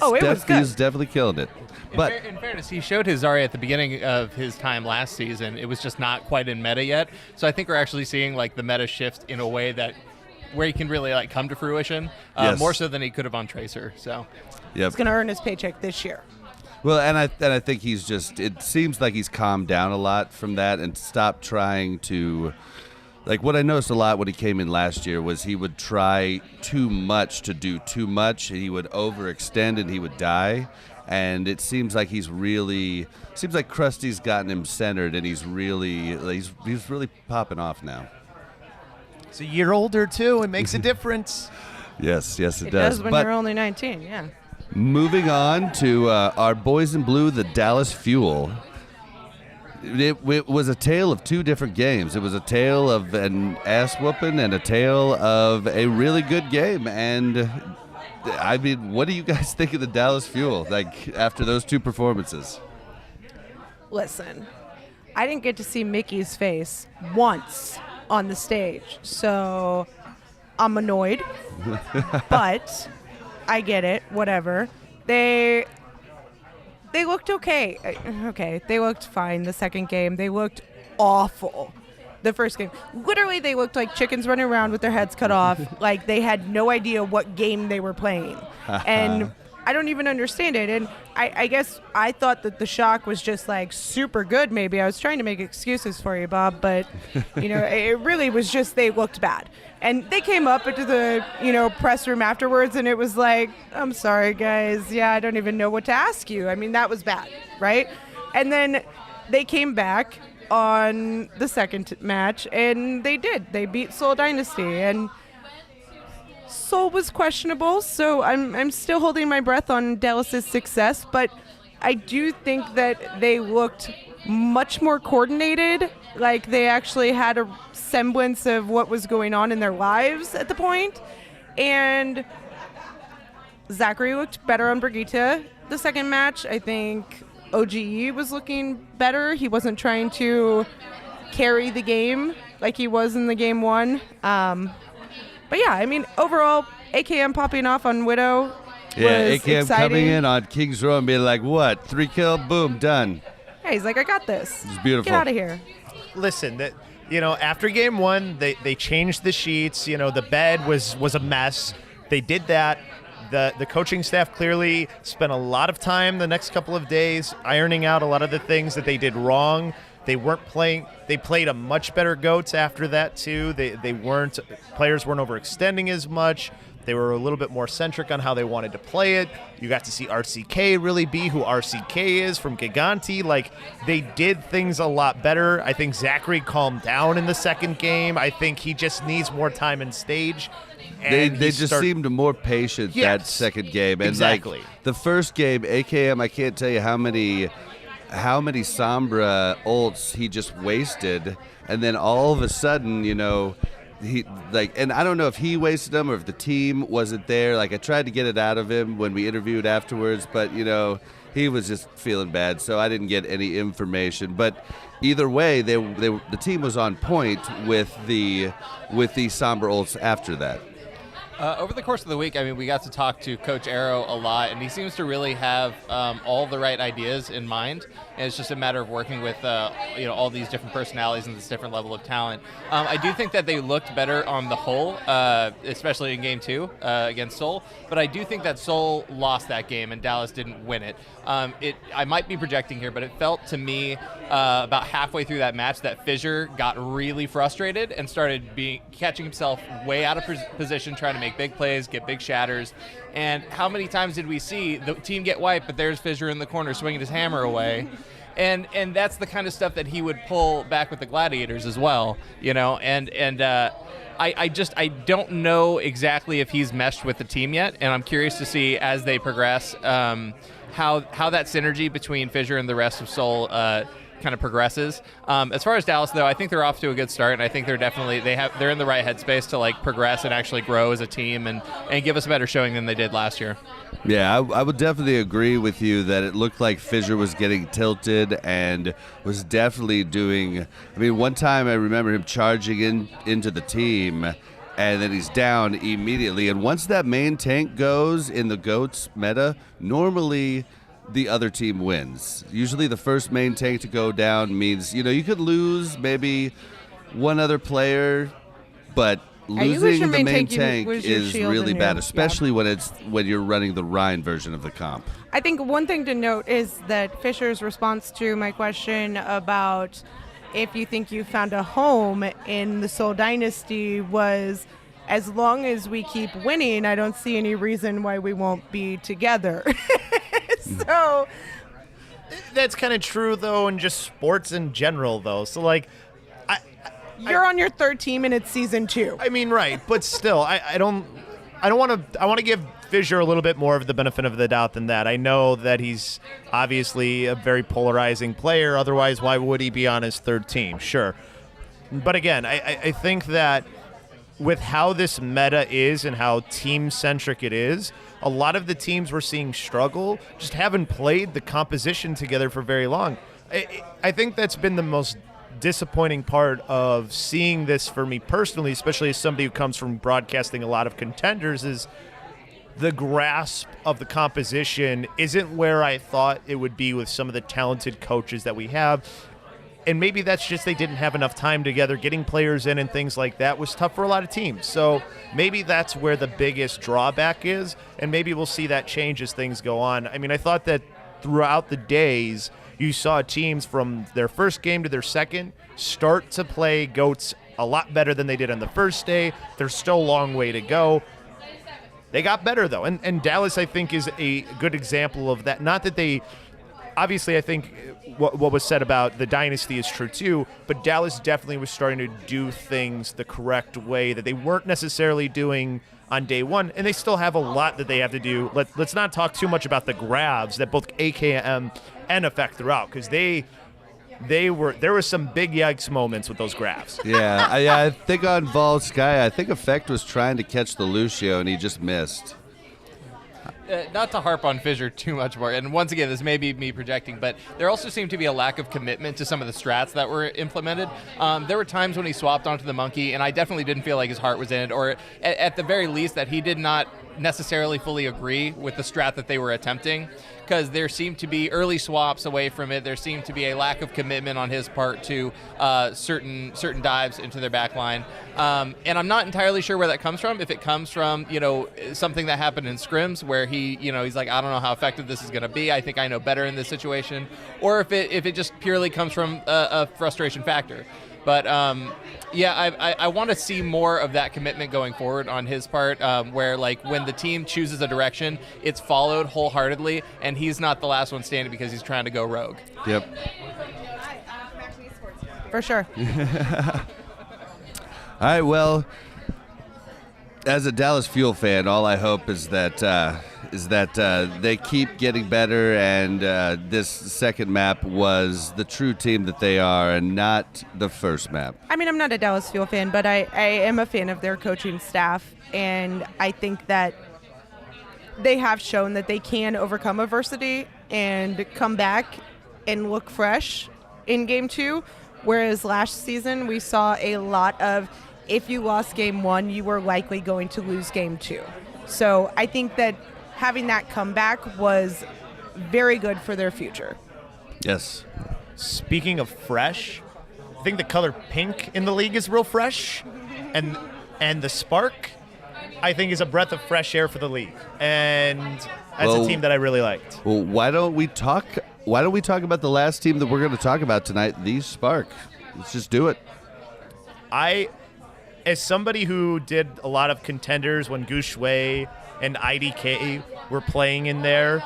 definitely killing it. But In fairness, he showed his Zarya at the beginning of his time last season. It was just not quite in meta yet. So I think we're actually seeing like the meta shift in a way that where he can really like come to fruition, Yes. more so than he could have on Tracer. So yep. He's going to earn his paycheck this year. Well, and I think he's just, it seems like he's calmed down a lot from that and stopped trying to, like what I noticed a lot when he came in last year was he would try too much to do too much, and he would overextend and he would die. And it seems like seems like Krusty's gotten him centered, and he's really popping off now. It's a year older, too. It makes a difference. Yes, it does. It does when But you're only 19, yeah. moving on to our boys in blue, the Dallas Fuel. It was a tale of two different games. It was a tale of an ass whooping and a tale of a really good game. And I mean, what do you guys think of the Dallas Fuel? Like after those two performances? Listen, I didn't get to see Mickey's face once on the stage, so I'm annoyed. But I get it. Whatever. They looked okay. Okay, they looked fine the second game. They looked awful the first game. Literally, they looked like chickens running around with their heads cut off, like they had no idea what game they were playing. And I don't even understand it. And I guess I thought that the shock was just like super good maybe. I was trying to make excuses for you, Bob, but it really was just they looked bad. And they came up into the, press room afterwards, and it was like, I'm sorry, guys. Yeah, I don't even know what to ask you. I mean, that was bad, right? And then they came back on the second match, and they did. They beat Seoul Dynasty, and Seoul was questionable, so I'm still holding my breath on Dallas's success, but I do think that they looked much more coordinated, like they actually had a semblance of what was going on in their lives at the point. And Zachary looked better on Brigitte the second match. I think OGE was looking better. He wasn't trying to carry the game like he was in the game one. But yeah, I mean, overall, AKM popping off on Widow was AKM exciting. coming in on King's Row and being like, what? 3 kill, boom, done. Yeah, he's like, I got this. It's beautiful. Get out of here. Listen, after game one, they changed the sheets. The bed was a mess. They did that. The coaching staff clearly spent a lot of time the next couple of days ironing out a lot of the things that they did wrong. They weren't playing. They played a much better GOATS after that too. Players weren't overextending as much. They were a little bit more centric on how they wanted to play it. You got to see RCK really be who RCK is from Giganti. Like, they did things a lot better. I think Zachary calmed down in the second game. I think he just needs more time in stage. They just seemed more patient that second game. And exactly. Like, the first game, AKM, I can't tell you how many Sombra ults he just wasted. And then all of a sudden, and I don't know if he wasted them or if the team wasn't there. Like, I tried to get it out of him when we interviewed afterwards, but he was just feeling bad, so I didn't get any information. But either way, the team was on point with the Sombra ults after that. Over the course of the week, I mean, we got to talk to Coach Arrow a lot, and he seems to really have all the right ideas in mind. And it's just a matter of working with all these different personalities and this different level of talent. I do think that they looked better on the whole, especially in Game 2 against Seoul. But I do think that Seoul lost that game and Dallas didn't win it. I might be projecting here, but it felt to me about halfway through that match that Fissure got really frustrated and started catching himself way out of position, trying to make big plays, get big shatters. And how many times did we see the team get wiped, but there's Fissure in the corner swinging his hammer away? And that's the kind of stuff that he would pull back with the Gladiators as well, I don't know exactly if he's meshed with the team yet, and I'm curious to see as they progress how that synergy between Fissure and the rest of Seoul kind of progresses. As far as Dallas, though, I think they're off to a good start, and I think they're in the right headspace to like progress and actually grow as a team and give us a better showing than they did last year. Yeah, I would definitely agree with you that it looked like Fissure was getting tilted and was definitely doing. I mean, one time I remember him charging into the team, and then he's down immediately. And once that main tank goes in the GOATS meta, normally the other team wins. Usually the first main tank to go down means, you could lose maybe one other player, but losing the main tank is really bad, especially when you're running the Rhine version of the comp. I think one thing to note is that Fisher's response to my question about if you think you found a home in the Seoul Dynasty was, as long as we keep winning, I don't see any reason why we won't be together. So that's kind of true, though, in just sports in general, though. So, like, you're on your third team and it's season 2. I mean, right, but still, I don't want to. I want to give Fissure a little bit more of the benefit of the doubt than that. I know that he's obviously a very polarizing player. Otherwise, why would he be on his third team? Sure, but again, I think that with how this meta is and how team-centric it is, a lot of the teams we're seeing struggle just haven't played the composition together for very long. I think that's been the most disappointing part of seeing this for me personally, especially as somebody who comes from broadcasting a lot of contenders, is the grasp of the composition isn't where I thought it would be with some of the talented coaches that we have. And maybe that's just they didn't have enough time together. Getting players in and things like that was tough for a lot of teams. So maybe that's where the biggest drawback is, and maybe we'll see that change as things go on. I mean, I thought that throughout the days, you saw teams from their first game to their second start to play GOATS a lot better than they did on the first day. There's still a long way to go. They got better, though. And Dallas, I think, is a good example of that. Not that they... Obviously, I think what was said about the dynasty is true, too, but Dallas definitely was starting to do things the correct way that they weren't necessarily doing on day one, and they still have a lot that they have to do. Let's not talk too much about the grabs that both AKM and Effect throughout, because there were some big yikes moments with those grabs. Yeah, I think on Vol Sky, I think Effect was trying to catch the Lucio, and he just missed. Not to harp on Fissure too much more, and once again, this may be me projecting, but there also seemed to be a lack of commitment to some of the strats that were implemented. There were times when he swapped onto the monkey, and I definitely didn't feel like his heart was in it, or at the very least that he did not necessarily fully agree with the strat that they were attempting, because there seemed to be early swaps away from it. There seemed to be a lack of commitment on his part to certain dives into their back line. And I'm not entirely sure where that comes from. If it comes from, something that happened in scrims where he's like, I don't know how effective this is going to be. I think I know better in this situation. Or if it just purely comes from a frustration factor. But I want to see more of that commitment going forward on his part, where like when the team chooses a direction, it's followed wholeheartedly, and he's not the last one standing because he's trying to go rogue. Yep. For sure. All right, well, as a Dallas Fuel fan, all I hope is that they keep getting better, and this second map was the true team that they are, and not the first map. I mean, I'm not a Dallas Fuel fan, but I am a fan of their coaching staff, and I think that they have shown that they can overcome adversity and come back and look fresh in Game 2, whereas last season we saw a lot of, if you lost Game 1, you were likely going to lose Game 2. So I think that having that comeback was very good for their future. Yes. Speaking of fresh, I think the color pink in the league is real fresh, and the Spark, I think, is a breath of fresh air for the league, and that's a team that I really liked. Well, why don't we talk about the last team that we're going to talk about tonight, the Spark? Let's just do it. As somebody who did a lot of contenders when Gu Shui and IDK were playing in there,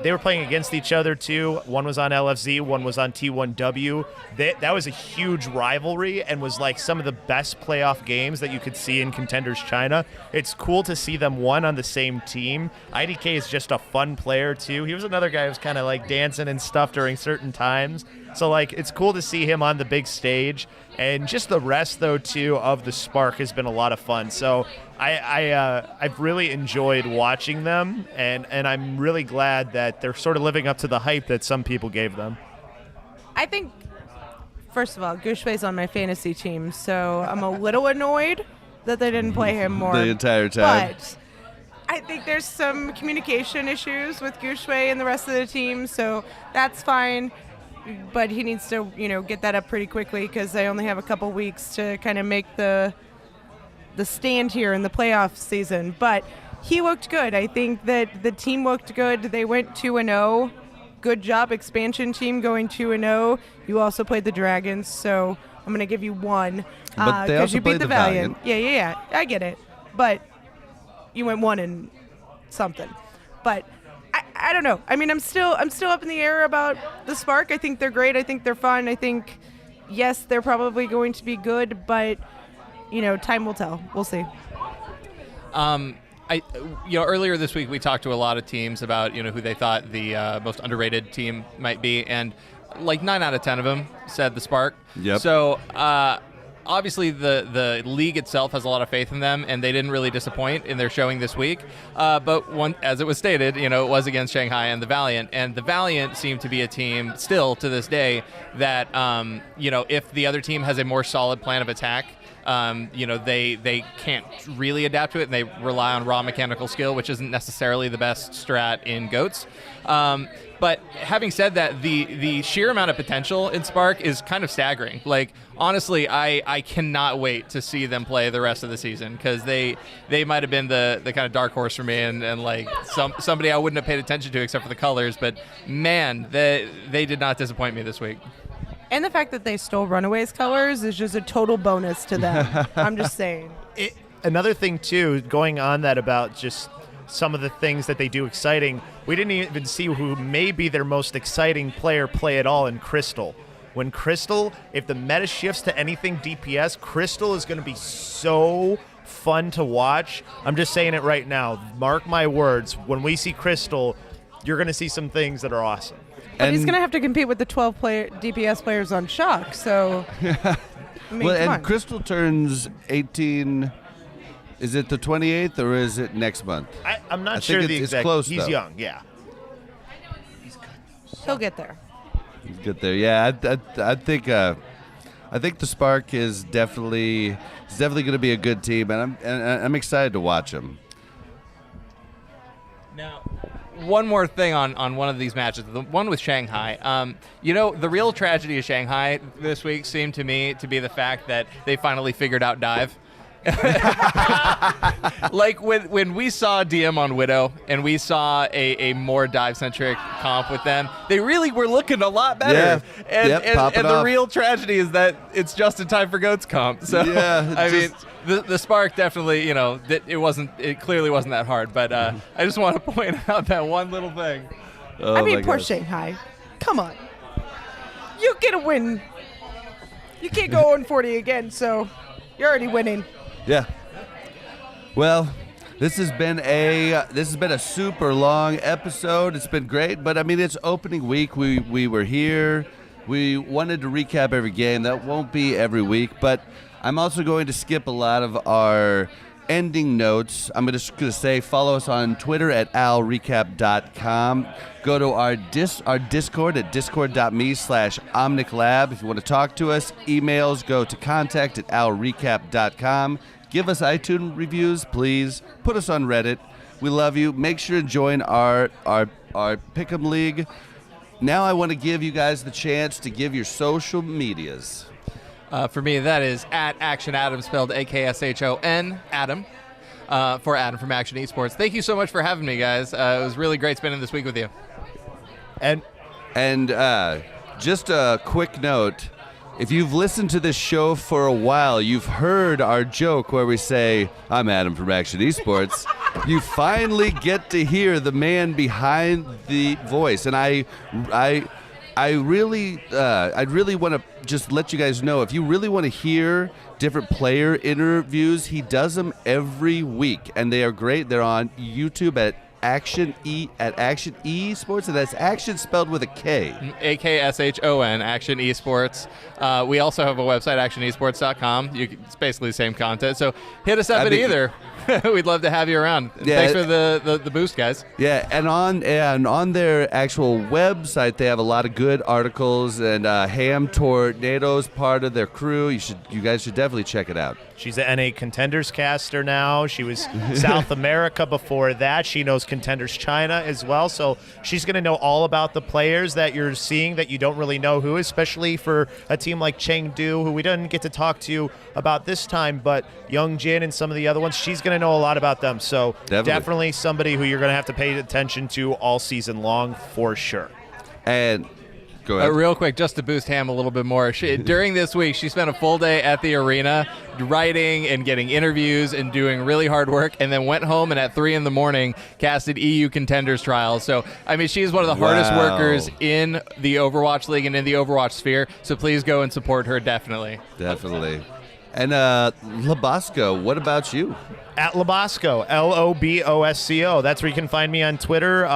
they were playing against each other too. One was on LFZ, one was on T1W. That was a huge rivalry and was like some of the best playoff games that you could see in Contenders China. It's cool to see them on the same team. IDK is just a fun player too. He was another guy who was kind of like dancing and stuff during certain times. So, like, it's cool to see him on the big stage. And just the rest, though, too, of the Spark has been a lot of fun. So I've really enjoyed watching them, and I'm really glad that they're sort of living up to the hype that some people gave them. I think, first of all, Gooshway's on my fantasy team, so I'm a little annoyed that they didn't play him more. The entire time. But I think there's some communication issues with Gooshway and the rest of the team, so that's fine. But he needs to, get that up pretty quickly because they only have a couple weeks to kind of make the stand here in the playoff season. But he looked good. I think that the team looked good. They went 2-0. Good job, expansion team, going 2-0. You also played the Dragons, so I'm going to give you 1. But they also you beat played the Valiant. Yeah. I get it. But you went 1 and something. But I don't know. I mean, I'm still up in the air about the Spark. I think they're great. I think they're fun. I think, yes, they're probably going to be good, but time will tell. We'll see. Earlier this week we talked to a lot of teams about who they thought the most underrated team might be, and like 9 out of 10 of them said the Spark. Yep. So obviously the league itself has a lot of faith in them, and they didn't really disappoint in their showing this week. But as it was stated, it was against Shanghai and the Valiant, and the Valiant seemed to be a team still to this day that if the other team has a more solid plan of attack, they can't really adapt to it, and they rely on raw mechanical skill, which isn't necessarily the best strat in GOATs. But having said that, the sheer amount of potential in Spark is kind of staggering. Like, honestly, I cannot wait to see them play the rest of the season, because they might have been the kind of dark horse for me, and like somebody I wouldn't have paid attention to except for the colors. But man, they did not disappoint me this week. And the fact that they stole Runaways colors is just a total bonus to them. I'm just saying. Another thing, too, going on that about just some of the things that they do exciting, we didn't even see who may be their most exciting player play at all in Crystal. When Crystal, if the meta shifts to anything DPS, Crystal is going to be so fun to watch. I'm just saying it right now. Mark my words. When we see Crystal, you're going to see some things that are awesome. But he's going to have to compete with the 12 DPS players on Shock, so... and Crystal turns 18... Is it the 28th or is it next month? I'm not sure the exact. It's close, He's though. young, yeah. He's good. He'll get there. He's good there. Yeah, I think the Spark is definitely going to be a good team, and I'm excited to watch them. Now, one more thing on one of these matches, the one with Shanghai. The real tragedy of Shanghai this week seemed to me to be the fact that they finally figured out dive. Like when we saw DM on Widow and we saw a more dive-centric comp with them, they really were looking a lot better. Yeah. And the real tragedy is that it's just in time for GOATS comp. So yeah, I mean, the Spark definitely, it clearly wasn't that hard. But I just want to point out that one little thing. Oh, I mean, poor Shanghai. Come on, you get a win. You can't go 0-40 again, so you're already winning. Yeah. Well, this has been a super long episode. It's been great, but I mean, it's opening week. We were here. We wanted to recap every game. That won't be every week, but I'm also going to skip a lot of our ending notes. I'm just going to say follow us on Twitter at owlrecap.com. Go to our Discord at discord.me/OmnicLab. If you want to talk to us, emails go to contact@owlrecap.com. Give us iTunes reviews, please. Put us on Reddit. We love you. Make sure to join our Pick'em League. Now I want to give you guys the chance to give your social medias. For me, that is at Action Adam, spelled AKSHON, Adam, for Adam from Action Esports. Thank you so much for having me, guys. It was really great spending this week with you. And just a quick note, if you've listened to this show for a while, you've heard our joke where we say, I'm Adam from Action Esports. You finally get to hear the man behind the voice. And I'd really want to just let you guys know, if you really want to hear different player interviews, he does them every week, and they are great. They're on YouTube at Action Esports, and that's Action spelled with a K. AKSHON, Action Esports. We also have a website, actionesports.com. It's basically the same content. So hit us up at either. We'd love to have you around. Yeah, thanks for the boost, guys. Yeah, and on their actual website, they have a lot of good articles, and Ham Tornado's part of their crew. You guys should definitely check it out. She's an NA Contenders caster now. She was South America before that. She knows Contenders China as well. So she's going to know all about the players that you're seeing that you don't really know who, especially for a team like Chengdu, who we didn't get to talk to about this time, but Young Jin and some of the other ones, she's going to know a lot about them. So definitely somebody who you're going to have to pay attention to all season long for sure. And go ahead. Real quick, just to boost Ham a little bit more. During this week, she spent a full day at the arena writing and getting interviews and doing really hard work, and then went home and at 3 in the morning casted EU Contenders Trials. So, I mean, she's one of the hardest workers in the Overwatch League and in the Overwatch sphere, so please go and support her, definitely. Definitely. And Labosco, what about you? At Labosco, Lobosco. That's where you can find me on Twitter.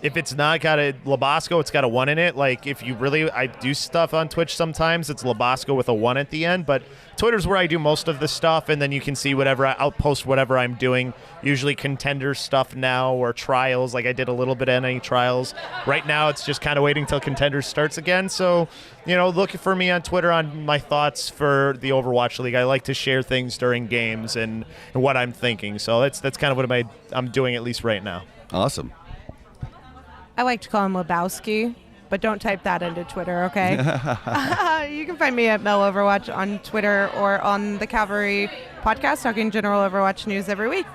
If it's not got a Labosco, it's got a 1 in it. Like, if you really, I do stuff on Twitch sometimes, it's Labosco with a 1 at the end. But Twitter's where I do most of the stuff, and then you can see whatever, I'll post whatever I'm doing. Usually contender stuff now, or trials, like I did a little bit of NA trials. Right now, it's just kind of waiting till contenders starts again. So, look for me on Twitter on my thoughts for the Overwatch League. I like to share things during games and what I'm thinking. So that's kind of what I'm doing, at least right now. Awesome. I like to call him Lebowski, but don't type that into Twitter, okay? You can find me at Mel Overwatch on Twitter or on the Cavalry podcast, talking general Overwatch news every week.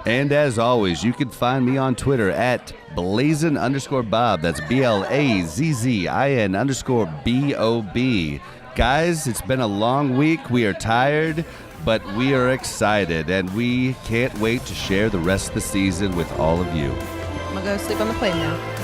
And as always, you can find me on Twitter at Blazin_Bob. That's BLAZZIN_BOB. Guys, it's been a long week. We are tired, but we are excited, and we can't wait to share the rest of the season with all of you. I'm going to go sleep on the plane now.